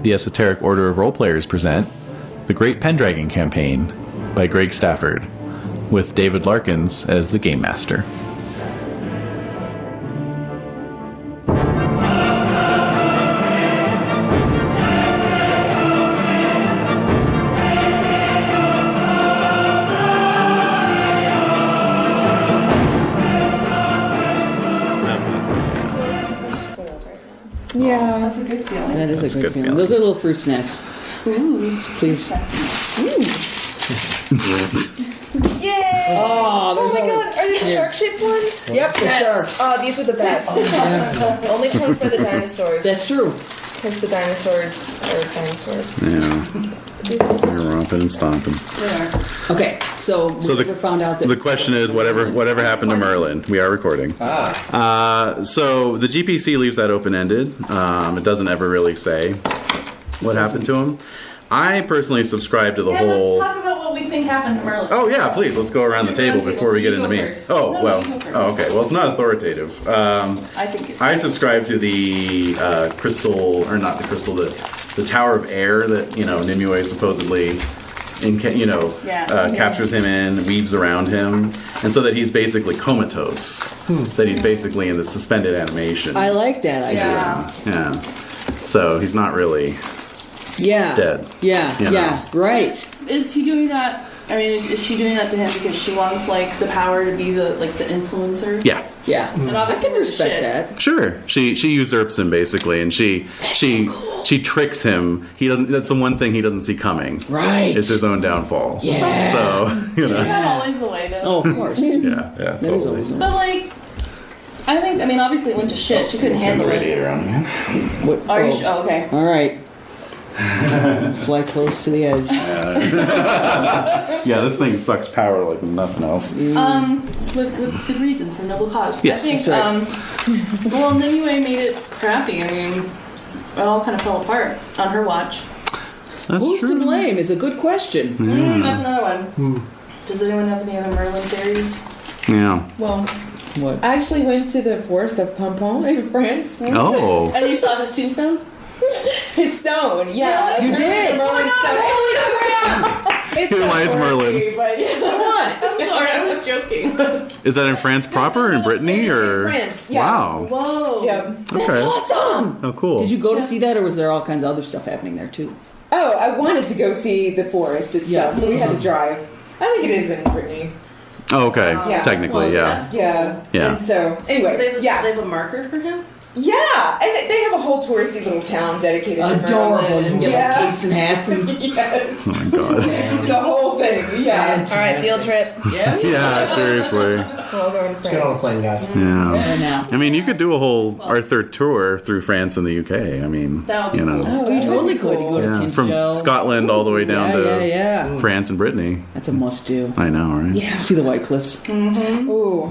the Esoteric Order of Roleplayers present The Great Pendragon Campaign by Greg Stafford, with David Larkins as the Game Master. Yeah, that's a good feeling. That is a good feeling. Those are little fruit snacks. Ooh, please. Ooh. Yay! Oh my god, are these the shark-shaped ones? Yep, the sharks. Oh, these are the best. Only come for the dinosaurs. That's true. Because the dinosaurs are dinosaurs. Yeah. They're romping and stomping. They are. Okay, so we found out that... The question is, whatever happened to Merlin? We are recording. So the GPC leaves that open-ended. It doesn't ever really say what happened to him. I personally subscribe to the whole... Let's talk about what we think happened to Merlin. Oh, yeah, please. Let's go around the table before we get into me. Oh, no, well. you go first. Oh, okay. Well, it's not authoritative. I think it's... I subscribe to the crystal, or not the crystal, the Tower of Air that, Nimue supposedly, captures him in, weaves around him, and so that he's basically comatose. That he's basically in the suspended animation. I like that idea. Yeah. So he's not really dead. Yeah, right. Is he doing that? I mean, is she doing that to him because she wants the power to be the influencer? Yeah. And obviously I can respect that. Sure. She usurps him basically, and she tricks him. He doesn't. That's the one thing he doesn't see coming. Right. It's his own downfall. Yeah. So Isn't that always the way though? Oh, of course. yeah. That Totally. is always But I mean, obviously it went to shit. She couldn't handle it. Radiator on, man. What? Are you sure? Oh, okay. All right. Fly close to the edge. Yeah, this thing sucks power like nothing else. With good reason, for noble cause. Yes, I think, that's right. Well, Nimue made it crappy. I mean, it all kind of fell apart on her watch. That's Who's true. to blame is a good question. That's another one. Does anyone have any other Merlin theories? Yeah. Well, What? I actually went to the forest of Pompon in France. Oh. And you saw his tombstone? His stone, yeah. You did? The Merlin stone. It's Here not lies worthy, Merlin. But I'm sorry, I was joking. Is that in France proper, in Brittany, or? In France, yeah. Wow. Whoa. yeah. Okay. Awesome! Oh, cool. Did you go to see that, or was there all kinds of other stuff happening there, too? Oh, I wanted to go see the forest itself, so we had to drive. I think it is in Brittany. Oh, okay. Yeah. Technically, Well, yeah. that's- Yeah. And so, anyway, So they have, yeah. they have a marker for him? Yeah, and they have a whole touristy little town dedicated to Adorable. Merlin. You can get Yeah. capes and hats and... Yes. Oh my god. The whole thing, yeah. All right, field trip. Yeah? Yeah, seriously. We'll go in Let's get on a France. plane, guys. Yeah. now. I mean, you could do a whole Arthur tour through France and the UK. I mean, That would be cool. Oh, you totally could. You go to Yeah, from Tinto. Scotland all the way down to Yeah. France and Brittany. That's a must-do. I know, right? Yeah. See the White Cliffs. Ooh.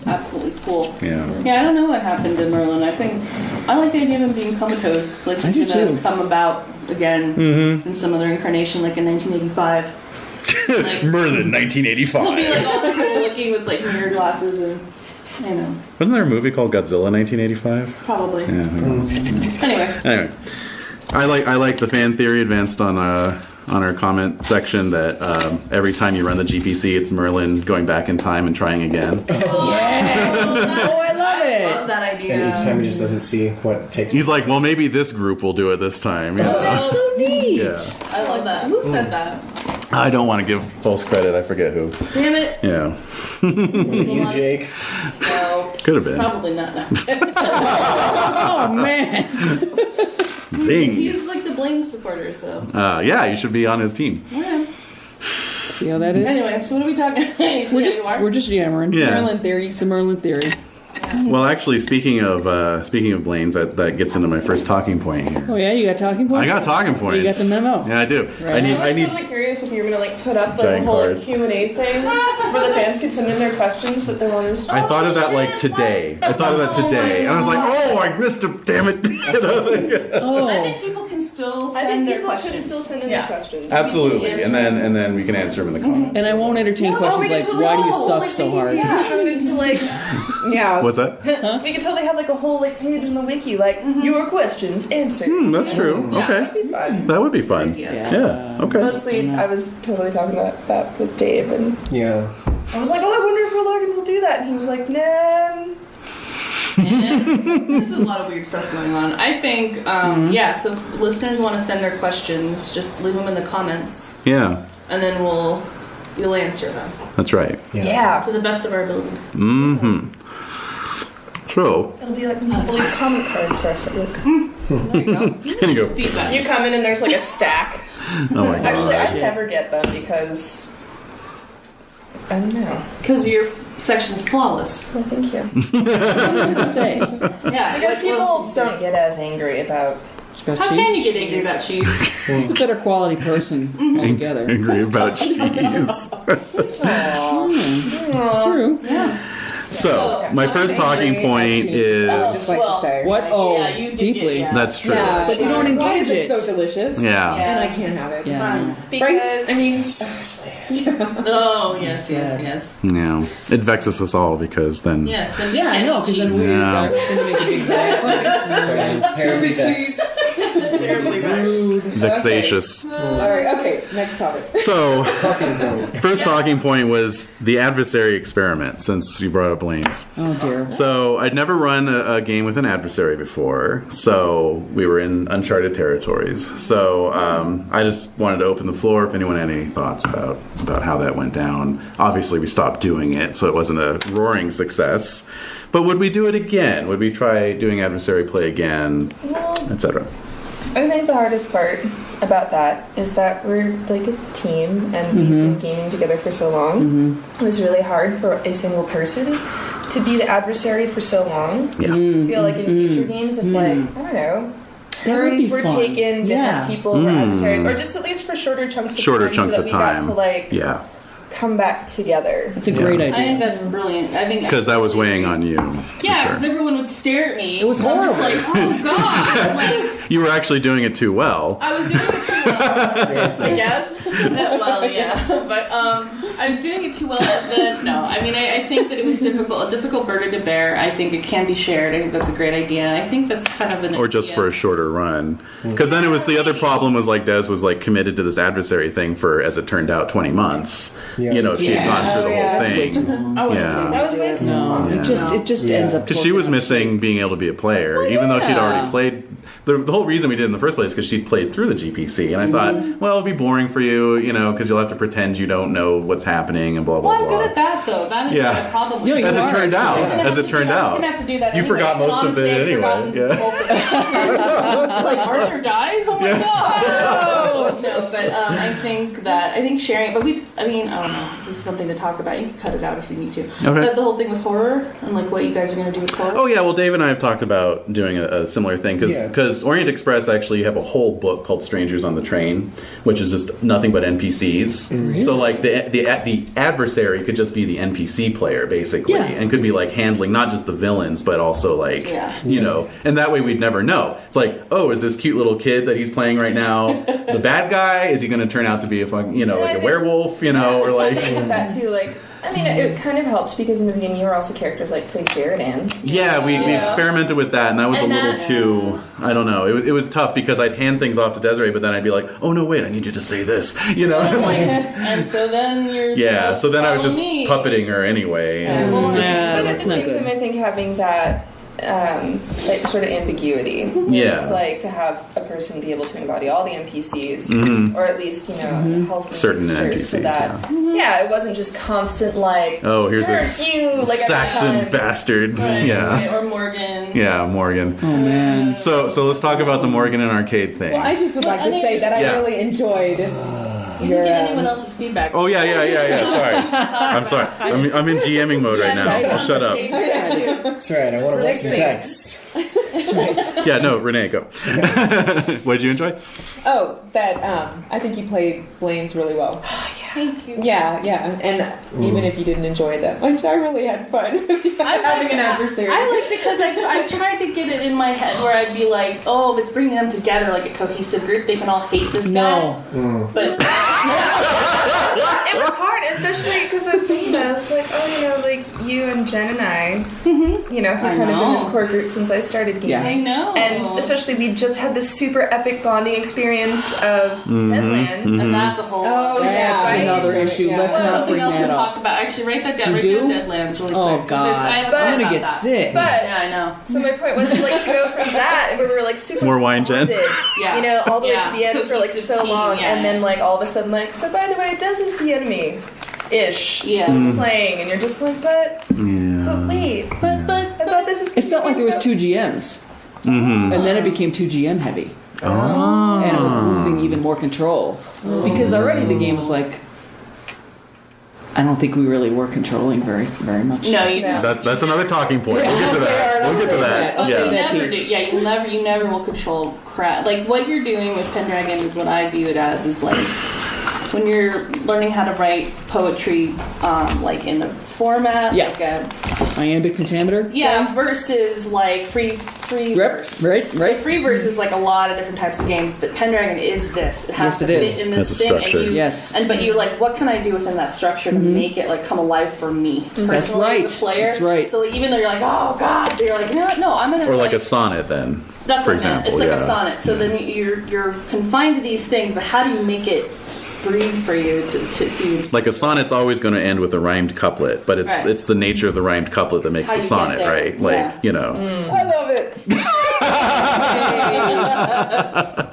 Absolutely cool. Yeah. Yeah, I don't know what happened to Merlin. I like the idea of him being comatose. Like I he's do gonna too. come about again in some other incarnation, like in 1985. Like, Merlin, he'll be 1985. all cool looking with mirror glasses and Wasn't there a movie called Godzilla 1985? probably. Yeah. who knows? Anyway, I like the fan theory advanced on our comment section that every time you run the GPC, it's Merlin going back in time and trying again. Yes! Oh, I love I it! love that idea. And each time he just doesn't see what takes. He's like, well, maybe this group will do it this time. That's so neat! Yeah. I love that. Who said that? I don't want to give false credit. I forget who. Damn it. Yeah. Was it you, Jake? No, Could have been. probably not. No. Oh, man! Zing. He's like the Blaine supporter, so. Yeah, you should be on his team. Yeah. See how that is? Anyway, so what are we talking? You see how you are? We're just yammering. Yeah. Merlin theory. It's the Merlin theory. Well, actually, speaking of Blaine's, that gets into my first talking point here. Oh, yeah? You got talking points? I got talking points. You got the memo. Yeah, I do. Right. I need. totally curious if you were gonna put up Giant a whole cards. Q&A thing where the fans could send in their questions that they wanted to. I thought of that today. I thought of that today, and I was like, "Oh, I missed it! Damn it!" I think people can still I think send their people can questions. still send in their questions. Absolutely, Yes. and then we can answer them in the comments. And I won't entertain questions like, why do you suck so hard? Yeah, turn it into like Yeah. What's that? we could totally have like a whole like page in the wiki, like your questions answered. That's true. Yeah. Okay, That'd be fun. that would be fun. Yeah. Okay. Mostly, I was totally talking about that with Dave, and Yeah. I was like, "Oh, I wonder if Logans will do that," and he was like, "Nah." There's a lot of weird stuff going on. I think, so if listeners want to send their questions, just leave them in the comments, Yeah, and then we'll answer them that's right. Yeah. to the best of our abilities. Mm-hmm. So, It'll be like people leave comment cards for us at work. There you go. here you go. Feedback. You come in and there's like a stack. Oh my Actually, god. I never get them because I don't know. Because your section's flawless. Well, thank you. What to say? Yeah. Because people don't get as angry about. About How cheese? can you get angry about cheese? Just a better quality person altogether. Angry about cheese. It's true. Yeah. So, my first talking point Just is like to say. What? Oh, yeah, you did deeply. Get, that's true. Yeah, But you don't Why is engage it it. so delicious? Yeah. And I can't have it. Yeah. Because I mean, Seriously. Oh, yes. Yeah. It vexes us all because then. Yes. Then Yeah, I know, because then we're Yeah. going to make a big bad. I'm terribly vexed. terribly bad. Rude. Vexatious. all right, okay, next topic. So, Talking point. first talking point was the adversary experiment, since you brought up lanes. Oh, dear. So, I'd never run a game with an adversary before, so we were in uncharted territories. So, I just wanted to open the floor if anyone had any thoughts about how that went down. Obviously, we stopped doing it, so it wasn't a roaring success. But would we do it again? Would we try doing adversary play again, etc.? I think the hardest part about that is that we're like a team and we've been gaming together for so long. It was really hard for a single person to be the adversary for so long. Yeah. I feel like in future games, if like, I don't know, That would be turns were fun. taken, different Yeah. people were adversaries, or just at least for shorter chunks of Shorter time chunks so that of we time. got to like Yeah. come back together. It's a great I think idea. that's brilliant. I think Because that was weighing on you. Yeah, for because sure. everyone would stare at me. It was I'm just horrible. like, oh god! Like, You were actually doing it too well. I was doing it too well. Seriously. I guess. Well, yeah, but I was doing it too well. But then, no, I mean, I think that it was difficult, a difficult burden to bear. I think it can be shared. I think that's a great idea. I think that's kind of an Or just for a shorter run. Because then it was the other problem was like Des was like committed to this adversary thing for, as it turned out, 20 months. Yeah. You know, she had gone through the whole thing. I would Yeah. That was way too long. No, it just ends up. Because she was missing being able to be a player, even though she'd already played. The whole reason we did it in the first place is because she'd played through the GPC, and I thought, well, it'll be boring for you, you know, because you'll have to pretend you don't know what's happening and blah blah Well, I'm blah. good at that though. That is Yeah. not a problem. With Yeah, it. you As it are. turned out, I'm gonna as have it to turned do that. I was out, gonna have to do that you anyway. forgot most of Honestly, it I'd anyway. forgotten Yeah. both of it. Like Arthur dies. Oh my god! No, but I think sharing. But I don't know. This is something to talk about. You can cut it out if you need to. Okay. But the whole thing with horror and like what you guys are gonna do with horror. Oh yeah, well Dave and I have talked about doing a similar thing because Orient Express actually have a whole book called Strangers on the Train, which is just nothing but NPCs. So like the adversary could just be the NPC player basically, and could be like handling not just the villains but also like you know, and that way we'd never know. It's like, oh, is this cute little kid that he's playing right now the bad guy? Is he going to turn out to be a like a werewolf? You know, or like That too, like. I mean, it kind of helped because in the beginning you were also characters like, say, Jared and. Yeah, we experimented with that, and that was a little too. I don't know. It was tough because I'd hand things off to Desiree, but then I'd be like, "Oh no, wait! I need you to say this," you know. And so then you're. So then I was just me. puppeting her anyway. and- But at that's the not same good. time, I think having that like sort of ambiguity. Yeah. It's like to have a person be able to embody all the NPCs, or at least healthy Certain mixtures, so NPCs, that it wasn't just constant like Oh, here's "Curse this you," like every Saxon time. bastard. Right, Yeah, right, or Morgan. yeah, Morgan. Oh man. So let's talk about the Morgan and arcade thing. Well, I just would like to say that I Yeah. really enjoyed You your. didn't get anyone else's feedback. Oh yeah. Sorry, I'm sorry. I'm in GMing mode right now. I'll shut up. That's right. I want to roll some dice. Yeah, no, Renee, go. What did you enjoy? Oh, that I think you played Blaine's really well. Thank you. Yeah, and even if you didn't enjoy it that much, I really had fun having an adversary. I liked it because I tried to get it in my head where I'd be like, oh, it's bringing them together like a cohesive group. They can all hate this guy. But It was hard, especially because I was thinking that I was like, oh, like you and Jen and I, have kind of been this core group since I started gaming. Yeah. I know. And especially we just had this super epic bonding experience of Deadlands. And that's a whole That's another issue. Yeah. Let's Well, not something bring else that to talk up. about. Actually, write that down. You Write do? down Deadlands really Oh, quick. God. I have I'm thought gonna get about that. sick. But Yeah, I know. so my point was to go from that where we were super More wine, Jen? bonded, Yeah. all the way Yeah. to the end for Cohesive so team, long, yeah. and then all of a sudden so by the way, Dez is the enemy. Ish. Yeah. Playing, and you're just like, but wait, but I thought this was. It felt like there was 2 GMs. And then it became 2 GM heavy. Oh. And it was losing even more control. Because already the game was like, I don't think we really were controlling very much. No, you No. don't. That's another talking point. We'll get to that. I'll We'll get to say that. I'll say You that never piece. do. Yeah, you never will control crap. Like what you're doing with Pendragon is what I view it as is like when you're learning how to write poetry, like in a format, Yeah. like a Iambic pentameter? versus like free verse. Right. So free verse is like a lot of different types of games, but Pendragon is this. It has Yes, to it fit is. in this Has a thing, structure. and you, Yes. but you're like, what can I do within that structure to make it like come alive for me personally right. as a player? That's right. So even though you're like, oh god, but you're like, you know what? No, I'm gonna Or like a sonnet, then. That's for what I meant. example. It's like a sonnet. So then you're confined to these things, but how do you make it breathe for you to see? Like a sonnet's always going to end with a rhymed couplet, but Right. it's the nature of the rhymed couplet that makes How the you sonnet, get there. right? Yeah. Like, I love it.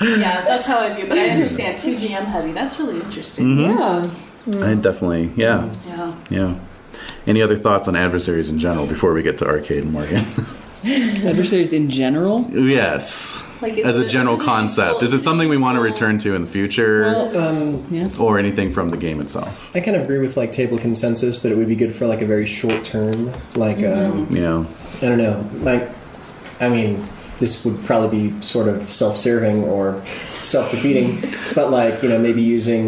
Yeah, that's how I view it. But I understand 2 GM heavy. That's really interesting. Yeah. I definitely, Yeah. yeah. Any other thoughts on adversaries in general before we get to Arcade and Morgan? Adversaries in general? Yes. Like, As a it's general really concept. useful- Is it something we want to useful- return to in the future? Yeah. Or anything from the game itself? I kind of agree with table consensus that it would be good for a very short term, Yeah. I don't know, I mean, this would probably be sort of self-serving or self-defeating, but maybe using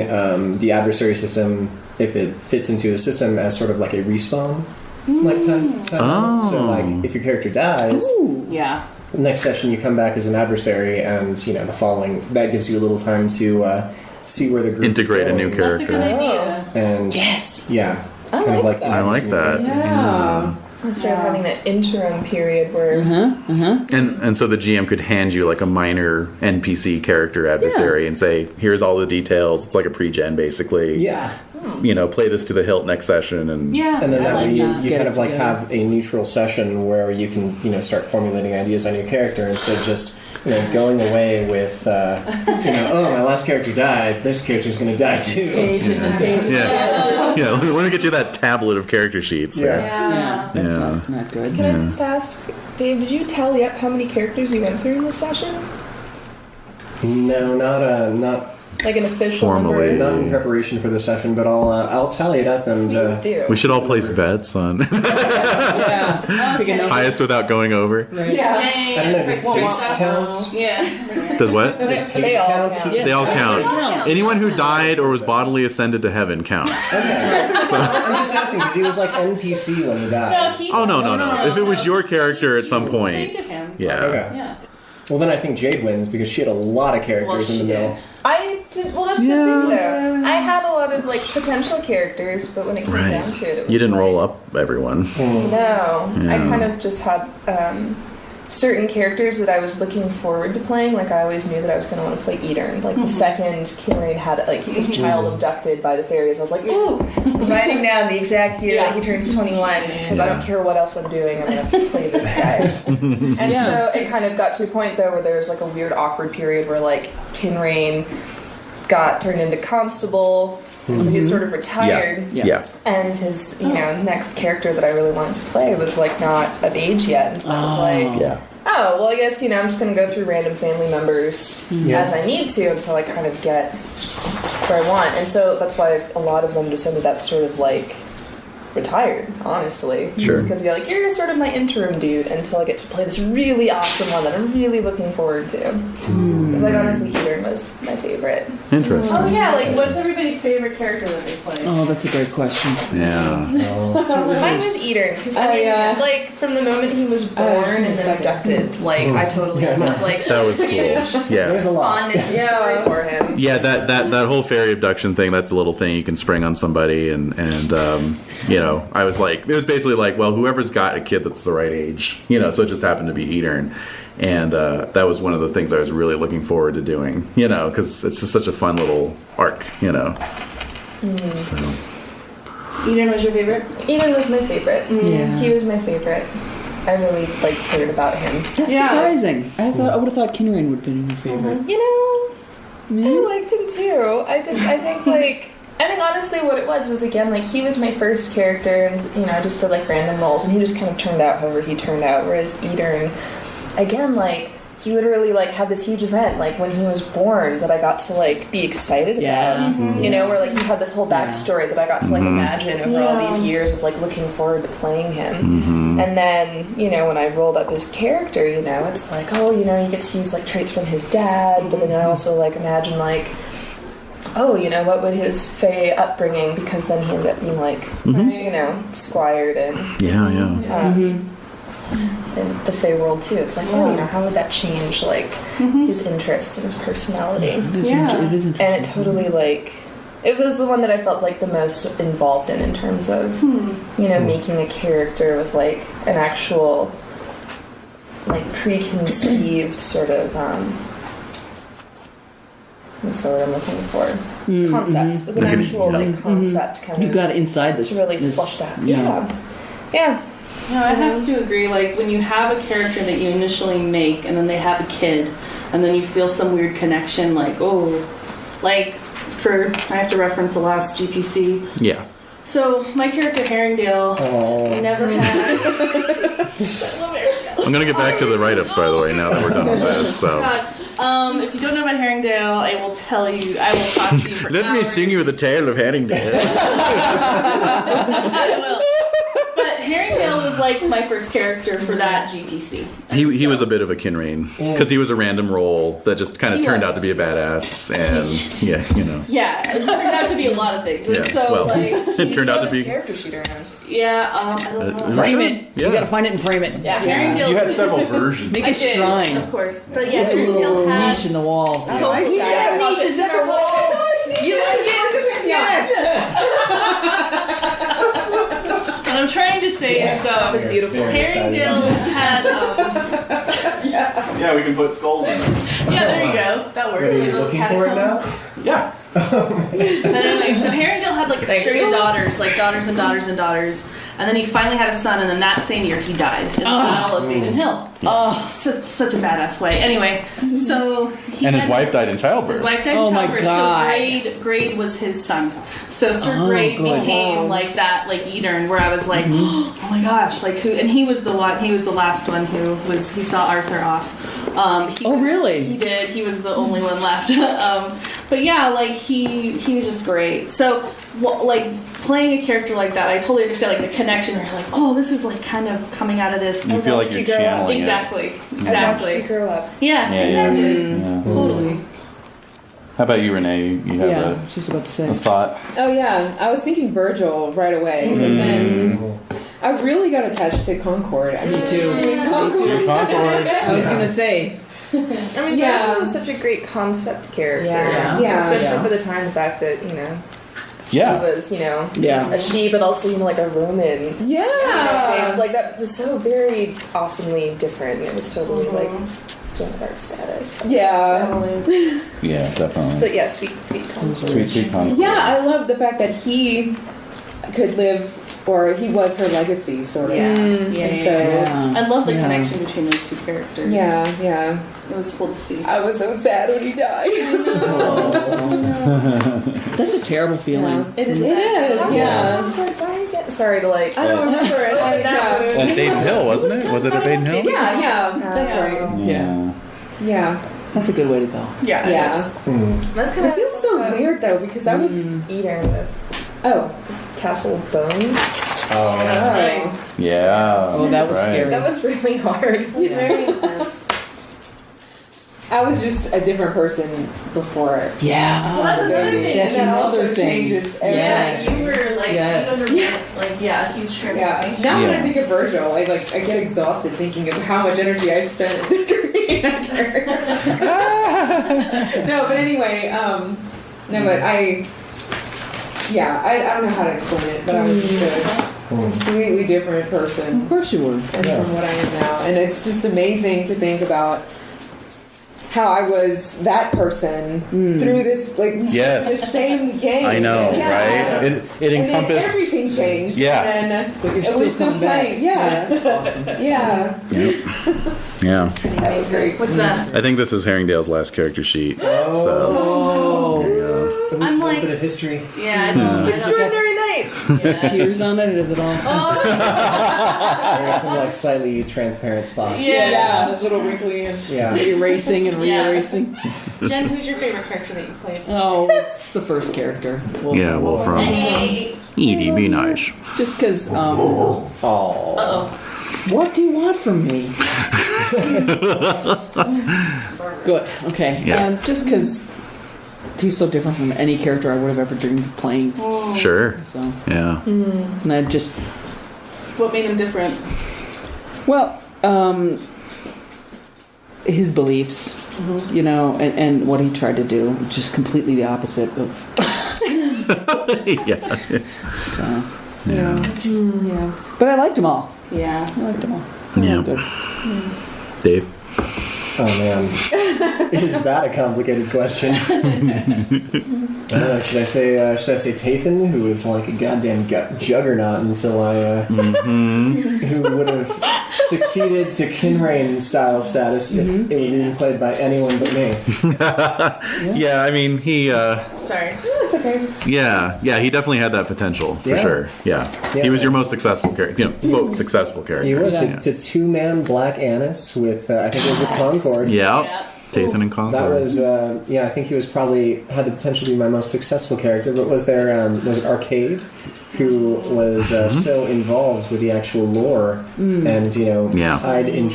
the adversary system, if it fits into a system, as sort of like a respawn time. Oh. So if your character dies, Yeah. next session you come back as an adversary, and the following, that gives you a little time to see where the group Integrate is a new going. That's a good character. idea. And Yes. yeah, I kind of like like that. I like that. Yeah. Sort of having that interim period where And so the GM could hand you like a minor NPC character adversary and say, here's all the details. It's like a pre-gen basically. yeah. Play this to the hilt next session and Yeah. And then I that like way you that. kind Get of it together. have a neutral session where you can start formulating ideas on your character instead of just going away with oh, my last character died, this character's going to die too. Pages and pages. yeah. Let me get you that tablet of character sheets there. Yeah. That's Yeah. not good. Can I just ask, Dave, did you tally up how many characters you went through in this session? No, not Like an official Formally. number? not in preparation for the session, but I'll tally it up and Please do. We should all place bets on Yeah. Pick a number. highest without going over. Yeah. I don't know, does pace count? Yeah. Does what? Does They pace all count? count. Yeah. They all count. count. Anyone who died or was bodily ascended to heaven counts. Okay. I'm just asking because he was like NPC when he died. Oh, no. If it was your character at some point. Created him. Yeah. Okay. Yeah. Well, then I think Jade wins because she had a lot of characters in the middle. I did, well, that's the thing though. I had a lot of potential characters, but when it came down to it, it was You didn't roll up everyone. No, I Yeah. kind of just had certain characters that I was looking forward to playing. Like I always knew that I was going to want to play Etern. Like the second Kinraid had his child abducted by the fairies, I was like, ooh, writing down the exact year that he turns 21 because I don't care what else I'm doing. I'm going to play this guy. And so it kind of got to a point though where there was a weird awkward period where Kinraid got turned into constable. And so he's sort of retired. Yeah. And his, next character that I really wanted to play was not of age yet, and so I was like, Yeah. oh, well, I guess I'm just going to go through random family members as I need to until I kind of get where I want, and so that's why a lot of them just ended up sort of retired, honestly. Sure. Because you're sort of my interim dude until I get to play this really awesome one that I'm really looking forward to. Because like honestly, Eden was my favorite. Interesting. Oh yeah, like what's everybody's favorite character that they play? Oh, that's a great question. Yeah. Mine was Eden because I mean, like from the moment he was born and then abducted, like I totally had like That was cool. Yeah. There's a lot. fondness and story for him. Yeah, that whole fairy abduction thing, that's a little thing you can spring on somebody, and you know, I was like, it was basically like, well, whoever's got a kid that's the right age, you know, so it just happened to be Edern. And that was one of the things I was really looking forward to doing, you know, because it's just such a fun little arc, you know. So. Eden was your favorite? Eden was my favorite. Yeah. He was my favorite. I really like cared about him. That's surprising. I would have thought Kinrain would have been your favorite. You know, I liked him too. I think honestly what it was again like he was my first character, and you know I just did like random roles, and he just kind of turned out however he turned out. Whereas Eden, again, like he literally like had this huge event like when he was born that I got to like be excited about. You know, where like he had this whole backstory that I got to like imagine over all these years of like looking forward to playing him. And then, you know, when I rolled up his character, you know, it's like, oh, you know, you get to use like traits from his dad, but then I also like imagine like, oh, you know, what would his Fae upbringing, because then he ended up being like, you know, squired and in the Fae world too. It's like, oh, you know, how would that change like his interests and his personality? It is interesting. And it totally like it was the one that I felt like the most involved in terms of you know making a character with like an actual like preconceived sort of what's the word I'm looking for? Concept with an actual like concept kind You of got inside this. to really this, flush that. Yeah. No, I have to agree. Like when you have a character that you initially make, and then they have a kid, and then you feel some weird connection. Like like I have to reference the last GPC. Yeah. So my character Herringdale never had. I'm gonna get back to the write-ups, by the way, now that we're done with this. So. If you don't know about Herringdale, I will tell you. I will talk to you for Let hours. me sing you the tale of Herringdale. I will. But Herringdale was like my first character for that GPC. He was a bit of a Kinrain because he was a random role that just kind of He turned was. out to be a badass, and you know. Yeah, it turned out to be a lot of things. And Yeah, so well, like it turned out to be. character sheet around. Yeah, I don't know. Frame it. Yeah. You gotta find it and frame it. Yeah, Herringdale. You had several versions. Make I a did, shrine. of course. But yeah, Put a little Herringdale had niche in the wall. totally Yeah, niches in the walls. You like it? Yes. What I'm trying to say is was beautiful. Herringdale had Yeah, we can put skulls in them. yeah, there you go. That works. What are you Little looking for it catacombs. now? Yeah. But anyway, so Herringdale had like a string of daughters, like daughters and daughters and daughters, and then he finally had a son, and then that same year he died in the Battle of Maiden Hill. Such a badass way. Anyway, so he And his had wife died in childbirth. His wife died Oh in my childbirth. God. So Grade was his son. So Sir Grade good. became like that, like Edern, where I was like, oh my gosh, like who? And he was the one. He was the last one he saw Arthur off. Really? He did. He was the only one left. But yeah, like he was just great. So like playing a character like that, I totally understand like the connection. Where you're like, oh, this is like kind of coming out of this. You feel like you're channeling Exactly. I watched Exactly. you grow up. Yeah. Exactly. Yeah. Totally. How about you, Renae? You have Yeah, she's about to a say. thought? Oh yeah, I was thinking Virgil right away, but then I really got attached to Concord. I mean, too. Concord. Concord. I was gonna say. I mean, Yeah. Virgil was such a great concept character. Yeah. Especially Yeah. for the time, the fact that, you know, Yeah. he was, you know, Yeah. a she, but also, you know, like a Roman. Yeah. Face. Like, that was so very awesomely different. It was totally, like, Joan of Arc status. Yeah. Yeah, definitely. But yeah, sweet concept. Sweet Concord. Yeah, I love the fact that he could live, or he was her legacy, sort of. Yeah. And so, I love the Yeah. connection between those two characters. yeah. It was cool to see. I was so sad when he died. That's a terrible feeling. It is. It is, yeah. Sorry to, like... I don't remember it. Yeah. At Baden Hill, wasn't it? Was it at Baden Hill? Yeah, that's right. Yeah. Yeah. That's a good way to go. Yeah. Yeah. That's kind It of... feels so weird though because I was Eden with oh Castle Bones. Oh, That's right. Yeah. Oh, that was Right. scary. That was really hard. It was very intense. I was just a different person before. Yeah. Well, that's another thing. That's And that another also thing. changes everything. Yes. You were like, Yes. you underwent, like, yeah, a huge Yeah. transformation. Now when Yeah. I think of Virgil, I get exhausted thinking of how much energy I spent creating that character. No, but anyway, no, but I don't know how to explain it, but I was just a completely different person Of course you were. from what I am now, and it's just amazing to think about how I was that person through this Yes. the same game. I know, Yeah. right? It And then encompassed. everything changed. Yeah. And then But you're it still was still coming back. playing. Yeah. That's awesome. Yeah. Yeah. That was very What's that? I think this is Herringdale's last character sheet. So, Oh. At least I'm a little like- bit of history. Yeah, I know. extraordinary night. Yeah. Tears on it, is it all? There are some slightly transparent spots. Yeah, a little wrinkly and Yeah. Erasing and Yeah. re-erasing. Jen, who's your favorite character that you played? Oh, it's the first character. yeah, well, from Hey. Edie, be nice. Just because, Oh. Uh-oh. what do you want from me? Good, okay. Yes. Just because he's so different from any character I would have ever dreamed of playing. Sure. So, Yeah. and I just, What made him different? well, his beliefs, you know, and what he tried to do, just completely the opposite of, Yeah. so. Yeah. yeah. But I liked them all. Yeah. I liked them all. Yeah. Good. Dave? Oh man, is that a complicated question? I don't know. Should I say Tathan, who was like a goddamn juggernaut until I, who would have succeeded to Kinrain style status if it would been played by anyone but me. Yeah, I mean, he, Sorry. It's okay. yeah, he definitely had that potential, for Yeah. sure. Yeah. Yeah. He was your most successful character, most successful character. He was Yeah. to two-man Black Annis with I think it was with Concord. Yeah. Yeah. Tathan and Concord. That was I think he was probably had the potential to be my most successful character. But was there was it Arcade, who was so involved with the actual lore and Yeah. tied in,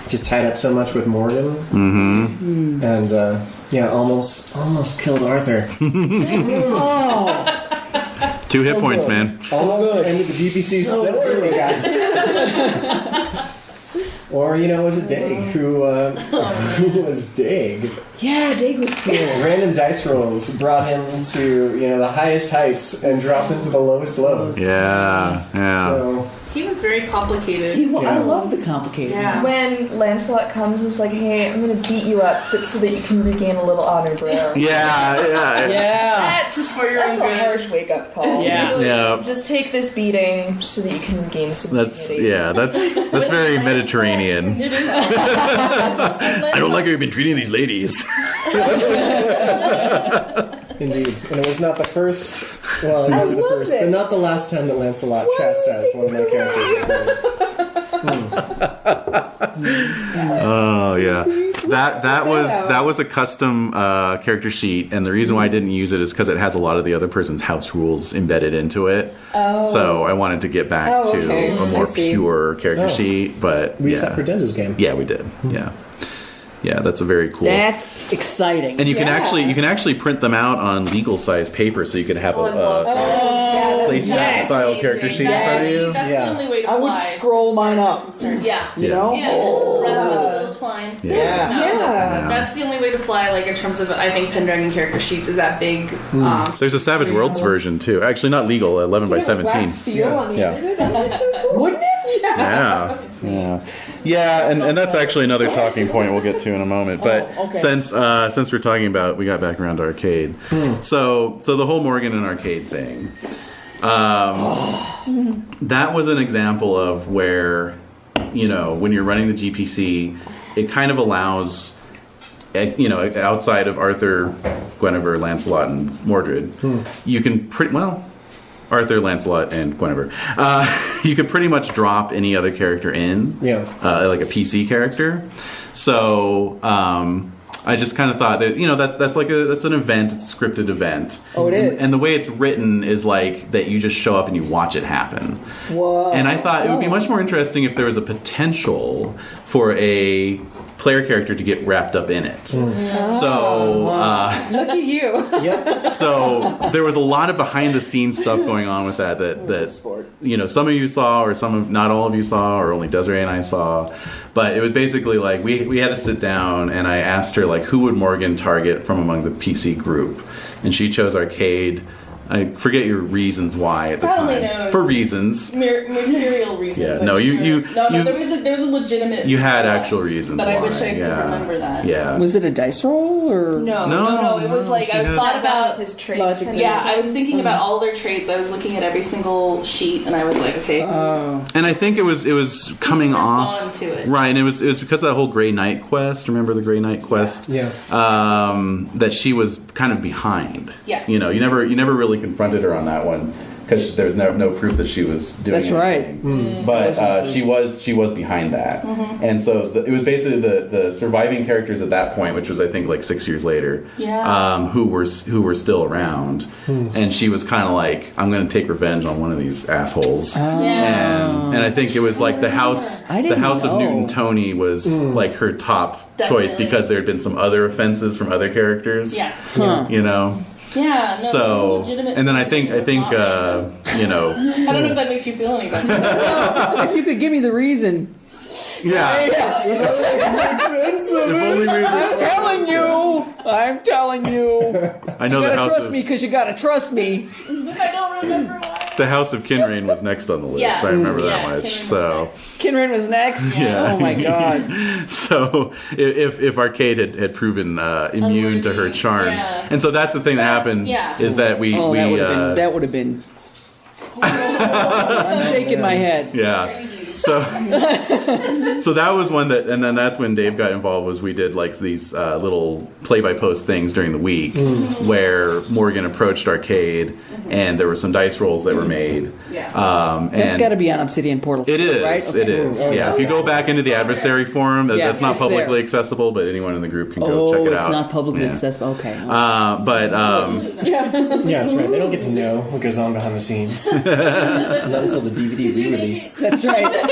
just tied up so much with Morgan and almost killed Arthur. 2 hit points, man. Almost ended the GPC so early, guys. Or was it Dag who was Dag? Yeah, Dag was cool. Random dice rolls brought him to the highest heights and dropped him to the lowest lows. Yeah. So He was very complicated. I love the complicated. Yeah. When Lancelot comes and is like, hey, I'm gonna beat you up, but so that you can regain a little honor, bro. Yeah. Yeah. That's just for your That's own a good. harsh wake-up call. Yeah. Yeah. Just take this beating so that you can regain some That's dignity. that's very Mediterranean. I don't like how you've been treating these ladies. indeed, and it was not the first. Well, it was the love first, but this. not the last time that Lancelot chastised one of my characters. Oh yeah, that was a custom character sheet, and the reason why I didn't use it is because it has a lot of the other person's house rules embedded into it. Oh. So I wanted to get back Oh, to okay. a more I see. pure character sheet, but We used that for Dez's game. yeah, we did. Yeah, that's a very cool. That's exciting. And you can actually print them out on legal size paper, so you could have a placemat style character sheet in front of you. That's Yeah. the only way to fly. I would scroll mine up. Yeah. You know? Yeah. Wrap it with a little twine. Yeah. Yeah. That's the only way to fly, like in terms of I think Pendragon character sheets is that big. There's a Savage Worlds version too. Actually, not legal. 11 by 17. Wax seal on the Yeah. end of it. That was so cool. Wouldn't it? Yeah, and that's actually another talking point we'll get to in a moment. But okay. since we're talking about, we got back around to arcade. So the whole Morgan and arcade thing, that was an example of where, when you're running the GPC, it kind of allows, outside of Arthur, Guinevere, Lancelot, and Mordred, you can Arthur, Lancelot, and Guinevere. You could pretty much drop any other character in, like a PC character. So I just kind of thought that that's an event, it's a scripted event. Oh, it is. And the way it's written is like that you just show up and you watch it happen. Whoa. And I thought it would be much more interesting if there was a potential for a player character to get wrapped up in it. So Lucky you. Yep. so there was a lot of behind the scenes stuff going on with that some of you saw, or not all of you saw, or only Desiree and I saw. But it was basically like we had to sit down, and I asked her like, who would Morgan target from among the PC group, and she chose Arcade. I forget your reasons why at the Probably time. knows. For reasons. Material reasons. Yeah, I'm no, sure. There was a legitimate. You had reason, actual reasons but why. I wish I could yeah. remember that. Yeah. Was it a dice roll or No. It was like I thought about his traits. Yeah, I was thinking about all their traits. I was looking at every single sheet, and I was like, okay. And I think it was coming off. Respond to it. Right, and it was because of that whole Grey Knight quest. Remember the Grey Knight quest? Yeah. That she was kind of behind. Yeah. You never really confronted her on that one because there was no proof that she was doing. That's anything. right. But she was behind that, and so it was basically the surviving characters at that point, which was I think like 6 years later. Yeah. Who were still around, and she was kind of like, I'm going to take revenge on one of these assholes. And I think it was like the house I didn't of know. Newton Tony was like her top choice Definitely. because there had been some other offenses from other characters. Yeah. You know. Yeah. No, So that was a legitimate. and then I think reason. It was not random. you know. I don't know if that makes you feel any better. if you could give me the reason. Yeah. If only we I'm telling you. I know You the gotta house trust of me because you gotta trust me. I don't remember why. the House of Kinrain was next on the list. Yeah. I remember that Yeah, much. Kinrain was So next. Kinrain was next. Yeah. Oh my god. so if Arcade had proven immune to her Allergic, charms, yeah. and so that's the thing that happened is that we that would have been. I'm shaking my head. yeah. So that was one that, and then that's when Dave got involved. Was we did like these little play-by-post things during the week where Morgan approached Arcade, and there were some dice rolls that were made. Yeah. That's got to be on Obsidian Portal. It is. right? Okay. It is. Yeah. If you go back into the adversary forum, that's not it's publicly there. accessible, but anyone in the group can go check it out. It's not publicly Yeah. accessible. Okay. Yeah, that's right. They don't get to know what goes on behind the scenes. Not until the DVD re-release. That's right.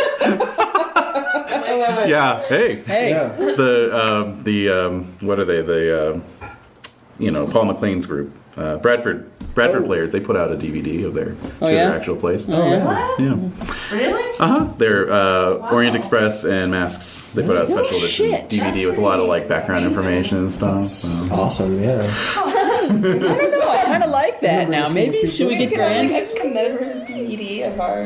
Yeah. Hey. Hey. Yeah. What are they? Paul McLean's group, Bradford Players. They put out a DVD of their their actual place. Oh, yeah. Yeah. Really? They're Orient Express and Masks. They put out a special edition shit. DVD with a lot of like background information and stuff. So. Awesome, yeah. I don't know. I kind of like that now. Maybe should we get Like grants? a commemorative DVD of our.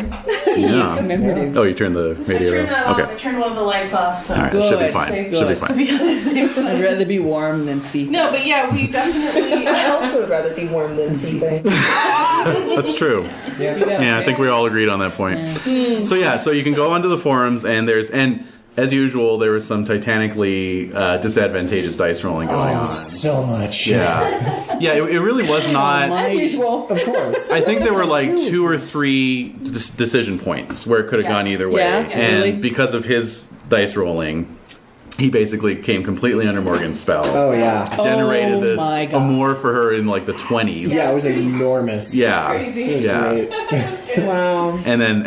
Yeah. Commemorative. Oh, you turned the I radio turned that off. off. Okay. I turned one of the lights off. So. All right. That should be Good. fine. Safe Should be choice. To fine. be on the safe side. I'd rather be warm than see. No, but yeah, we definitely. I also would rather be warm than seething. That's true. Yeah, I think we all agreed on that point. So you can go onto the forums, and as usual, there was some titanically disadvantageous dice rolling going on. So much. Yeah, it really was not. As usual. Of course. I think there were like 2 or 3 decision points where it could have gone either way, Yeah, and really? because of his dice rolling, he basically came completely under Morgan's spell. Oh, yeah. Generated Oh this my God. amour for her in like the 20s. Yeah, it was enormous. Yeah, Crazy. It was yeah. great. Wow. And then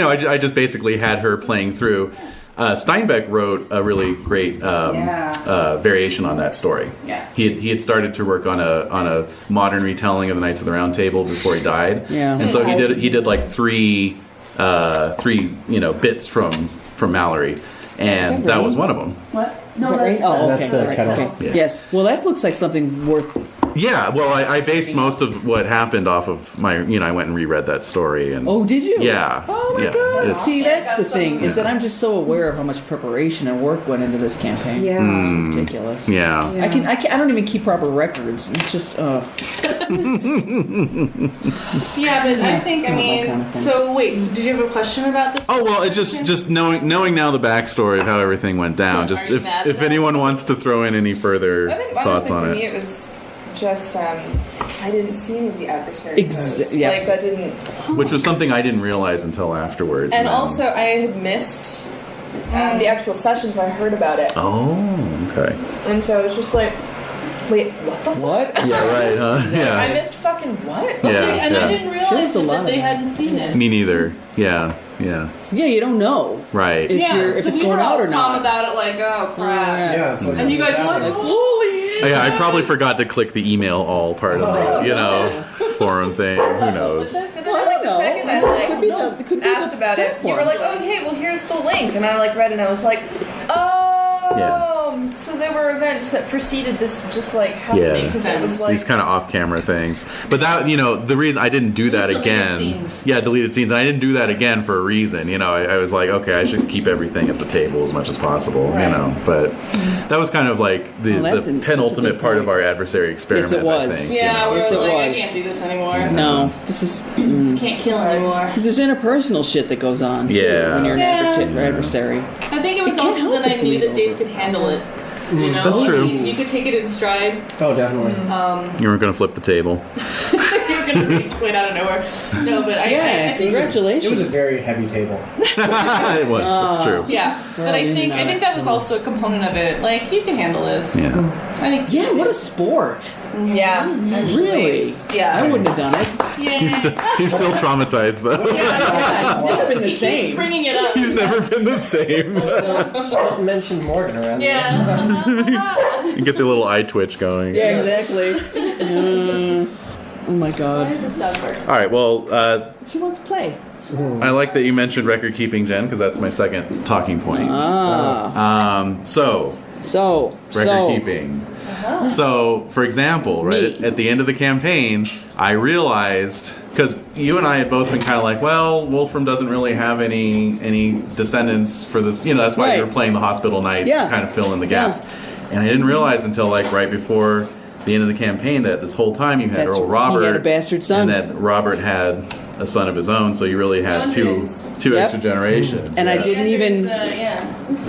I just basically had her playing through. Steinbeck wrote a really great variation on that story. Yeah. He had started to work on a modern retelling of the Knights of the Round Table before he died. Yeah. And so he did like three bits from Mallory, and that was one of them. What? Is No, that right? that's, Oh, okay. That's the Right, kettle. okay. Yeah. Yes. Well, that looks like something worth. Yeah. Well, I based most of what happened off of my. I went and reread that story and. Oh, did you? Yeah. Oh my Yeah. god. It's- See, that's the thing is that I'm just so aware of how much preparation and work went into this campaign. Yeah. It's ridiculous. Yeah. I don't even keep proper records. It's just yeah, but I think, I Not my mean, kind of thing. so wait, so did you have a question about this? Oh well, it just knowing now the backstory of how everything went down. Are Just you if mad if about anyone wants to throw in any further I think thoughts honestly on for me it. it was just I didn't see any of the adversary posts. yeah. Like that didn't. Which was something I didn't realize until afterwards. And then- also I had missed the actual sessions. I heard about it, Oh, okay. and so it was just like, wait, what the? what? Yeah, right, huh? I Yeah. missed fucking what? Yeah, And yeah. I didn't There was realize a lot that of they that. hadn't seen it. Me neither. Yeah. Yeah. Yeah, you don't know Right. if so it's we going were all out or calm not. about it, like, oh crap. Yeah, it's And you guys were like, holy. Yeah, I probably forgot to click the email all part of the, forum thing. Who knows? Because I know, like, the second I like asked about it, you were like, "Oh, hey, well, here's the link," and I like read it, and I was like, "Oh, so there were events that preceded this, just like happening." Yeah. Because it was like, These kind of off-camera things. But that, the reason I didn't do that deleted again. scenes. Yeah, deleted scenes. And I didn't do that again for a reason. I was like, okay, I should keep everything at the table as much as possible, But that was kind of like the that's a penultimate good part point. of our adversary experiment, Yes, it was. I think. Yeah, we Yes, were it like, I was. can't do this anymore. No, this is Can't kill anymore. because there's interpersonal shit that goes on. too, Yeah. when you're an Yeah. adversary. I think it was It can't also help that I but knew be that Dave could handle it. That's true. You could take it in stride. Oh, definitely. You weren't going to flip the table. You're gonna reach way out of nowhere. No, but I think Congratulations. It was a very heavy table. It was. That's true. yeah. But I think that was also a component of it. Like, you can handle this. Yeah. I think. Yeah, what a sport. yeah, Really? Yeah. I wouldn't have done it. Yeah. He's still traumatized, though. Yeah, it's never been the He's same. bringing it up. He's never been the same. Don't mention Morgan around here. Yeah. You get the little eye twitch going. Yeah, exactly. Oh my Why god. does this dog bark? All right. Well, She wants to play. I like that you mentioned record keeping, Jen, because that's my second talking point. So record keeping. So, for example, right at the end of the campaign, I realized, because you and I had both been kind of like, well, Wolfram doesn't really have any descendants for this. That's why you were playing the hospital nights to kind of fill in the gaps. And I didn't realize until right before the end of the campaign that this whole time you had Earl Robert. He had a bastard son. And that Robert had a son of his own, so you really had two extra generations. And I didn't even.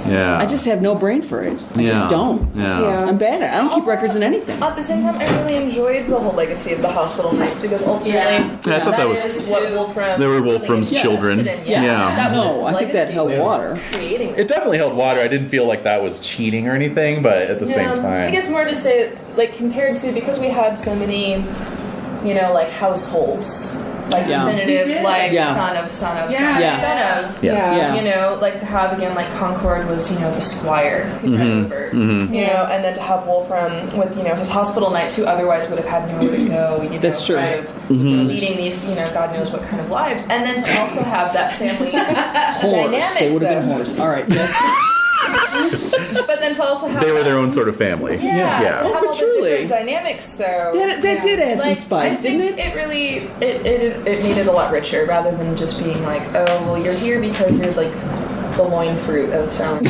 Yeah. I just have no brain for it. I just don't. Yeah. I'm bad at it. I don't keep records in anything. At the same time, I really enjoyed the whole legacy of the hospital nights because ultimately, Yeah, I thought that was. is what Wolfram. They were Wolfram's really children. invested in. Yeah. That was his I think that legacy, held was water. Creating It definitely held water. I didn't feel like that was cheating or anything, but at the same time. I guess more to say, like, compared to, because we had so many, like, households, like, definitive, like, son of, son of, son of, son of, like, to have, again, like, Concord was, the squire who took over, and then to have Wolfram with, his hospital knights who otherwise would have had nowhere to go, That's true. kind of leading these, God knows what kind of lives, and then to also have that family Horse. They would have been horse. All right. Yes. But then to also have They were their own sort of family. to have all the truly. different dynamics, though. That did add some Like, spice, I think didn't it? It really it made it a lot richer rather than just being like, oh, well, you're here because you're like the loin fruit of sound.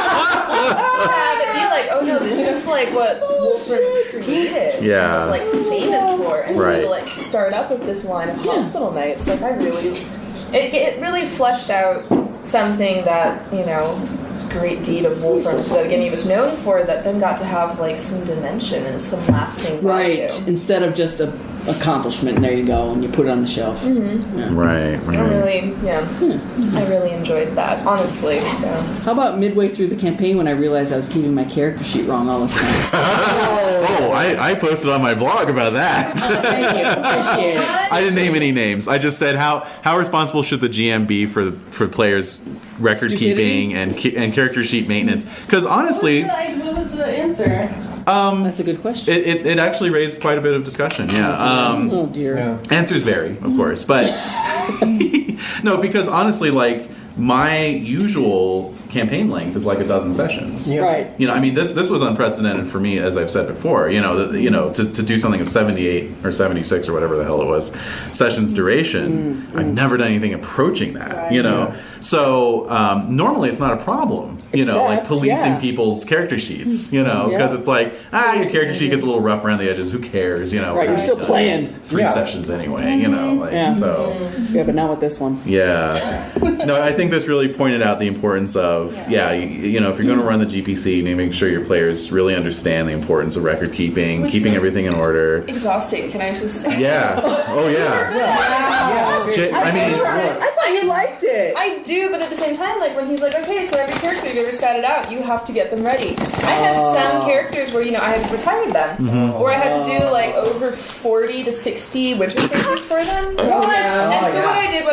Have it be like, oh no, this is like what Wolfram created. Yeah. And was like famous for, and so Right. to like start up with this line of hospital nights, like I really, it really fleshed out something that was a great deed of Wolfram's that again he was known for that then got to have like some dimension and some lasting value. Right. Instead of just a accomplishment, and there you go, and you put it on the shelf. Right. I really enjoyed that, honestly. So How about midway through the campaign when I realized I was keeping my character sheet wrong all this time? Oh, I posted on my blog about that. Thank you. Appreciate it. I didn't name any names. I just said how responsible should the GM be for players' record keeping and character sheet maintenance? Because honestly, What was the answer? That's a good question. it actually raised quite a bit of discussion. Yeah. Oh dear. Answers vary, of course, but no, because honestly, like my usual campaign length is like a dozen sessions. Yeah. Right. I mean, this was unprecedented for me, as I've said before. To do something of 78 or 76 or whatever the hell it was, sessions duration. I've never done anything approaching that. So normally it's not a problem. Like Except, policing people's character sheets. Because it's like your character sheet gets a little rough around the edges. Who cares? Right. You're still playing. 3 sessions anyway. So. Yeah, but not with this one. Yeah. No, I think this really pointed out the importance of, if you're going to run the GPC, you need to make sure your players really understand the importance of record keeping, keeping everything in order. exhausting, can I just say? Yeah. Oh, yeah. I thought you liked it. I do, but at the same time, like when he's like, okay, so every character you've ever scouted out, you have to get them ready. I had some characters where I had retired them, or I had to do like over 40 to 60 winter phases for them. What? And so what I did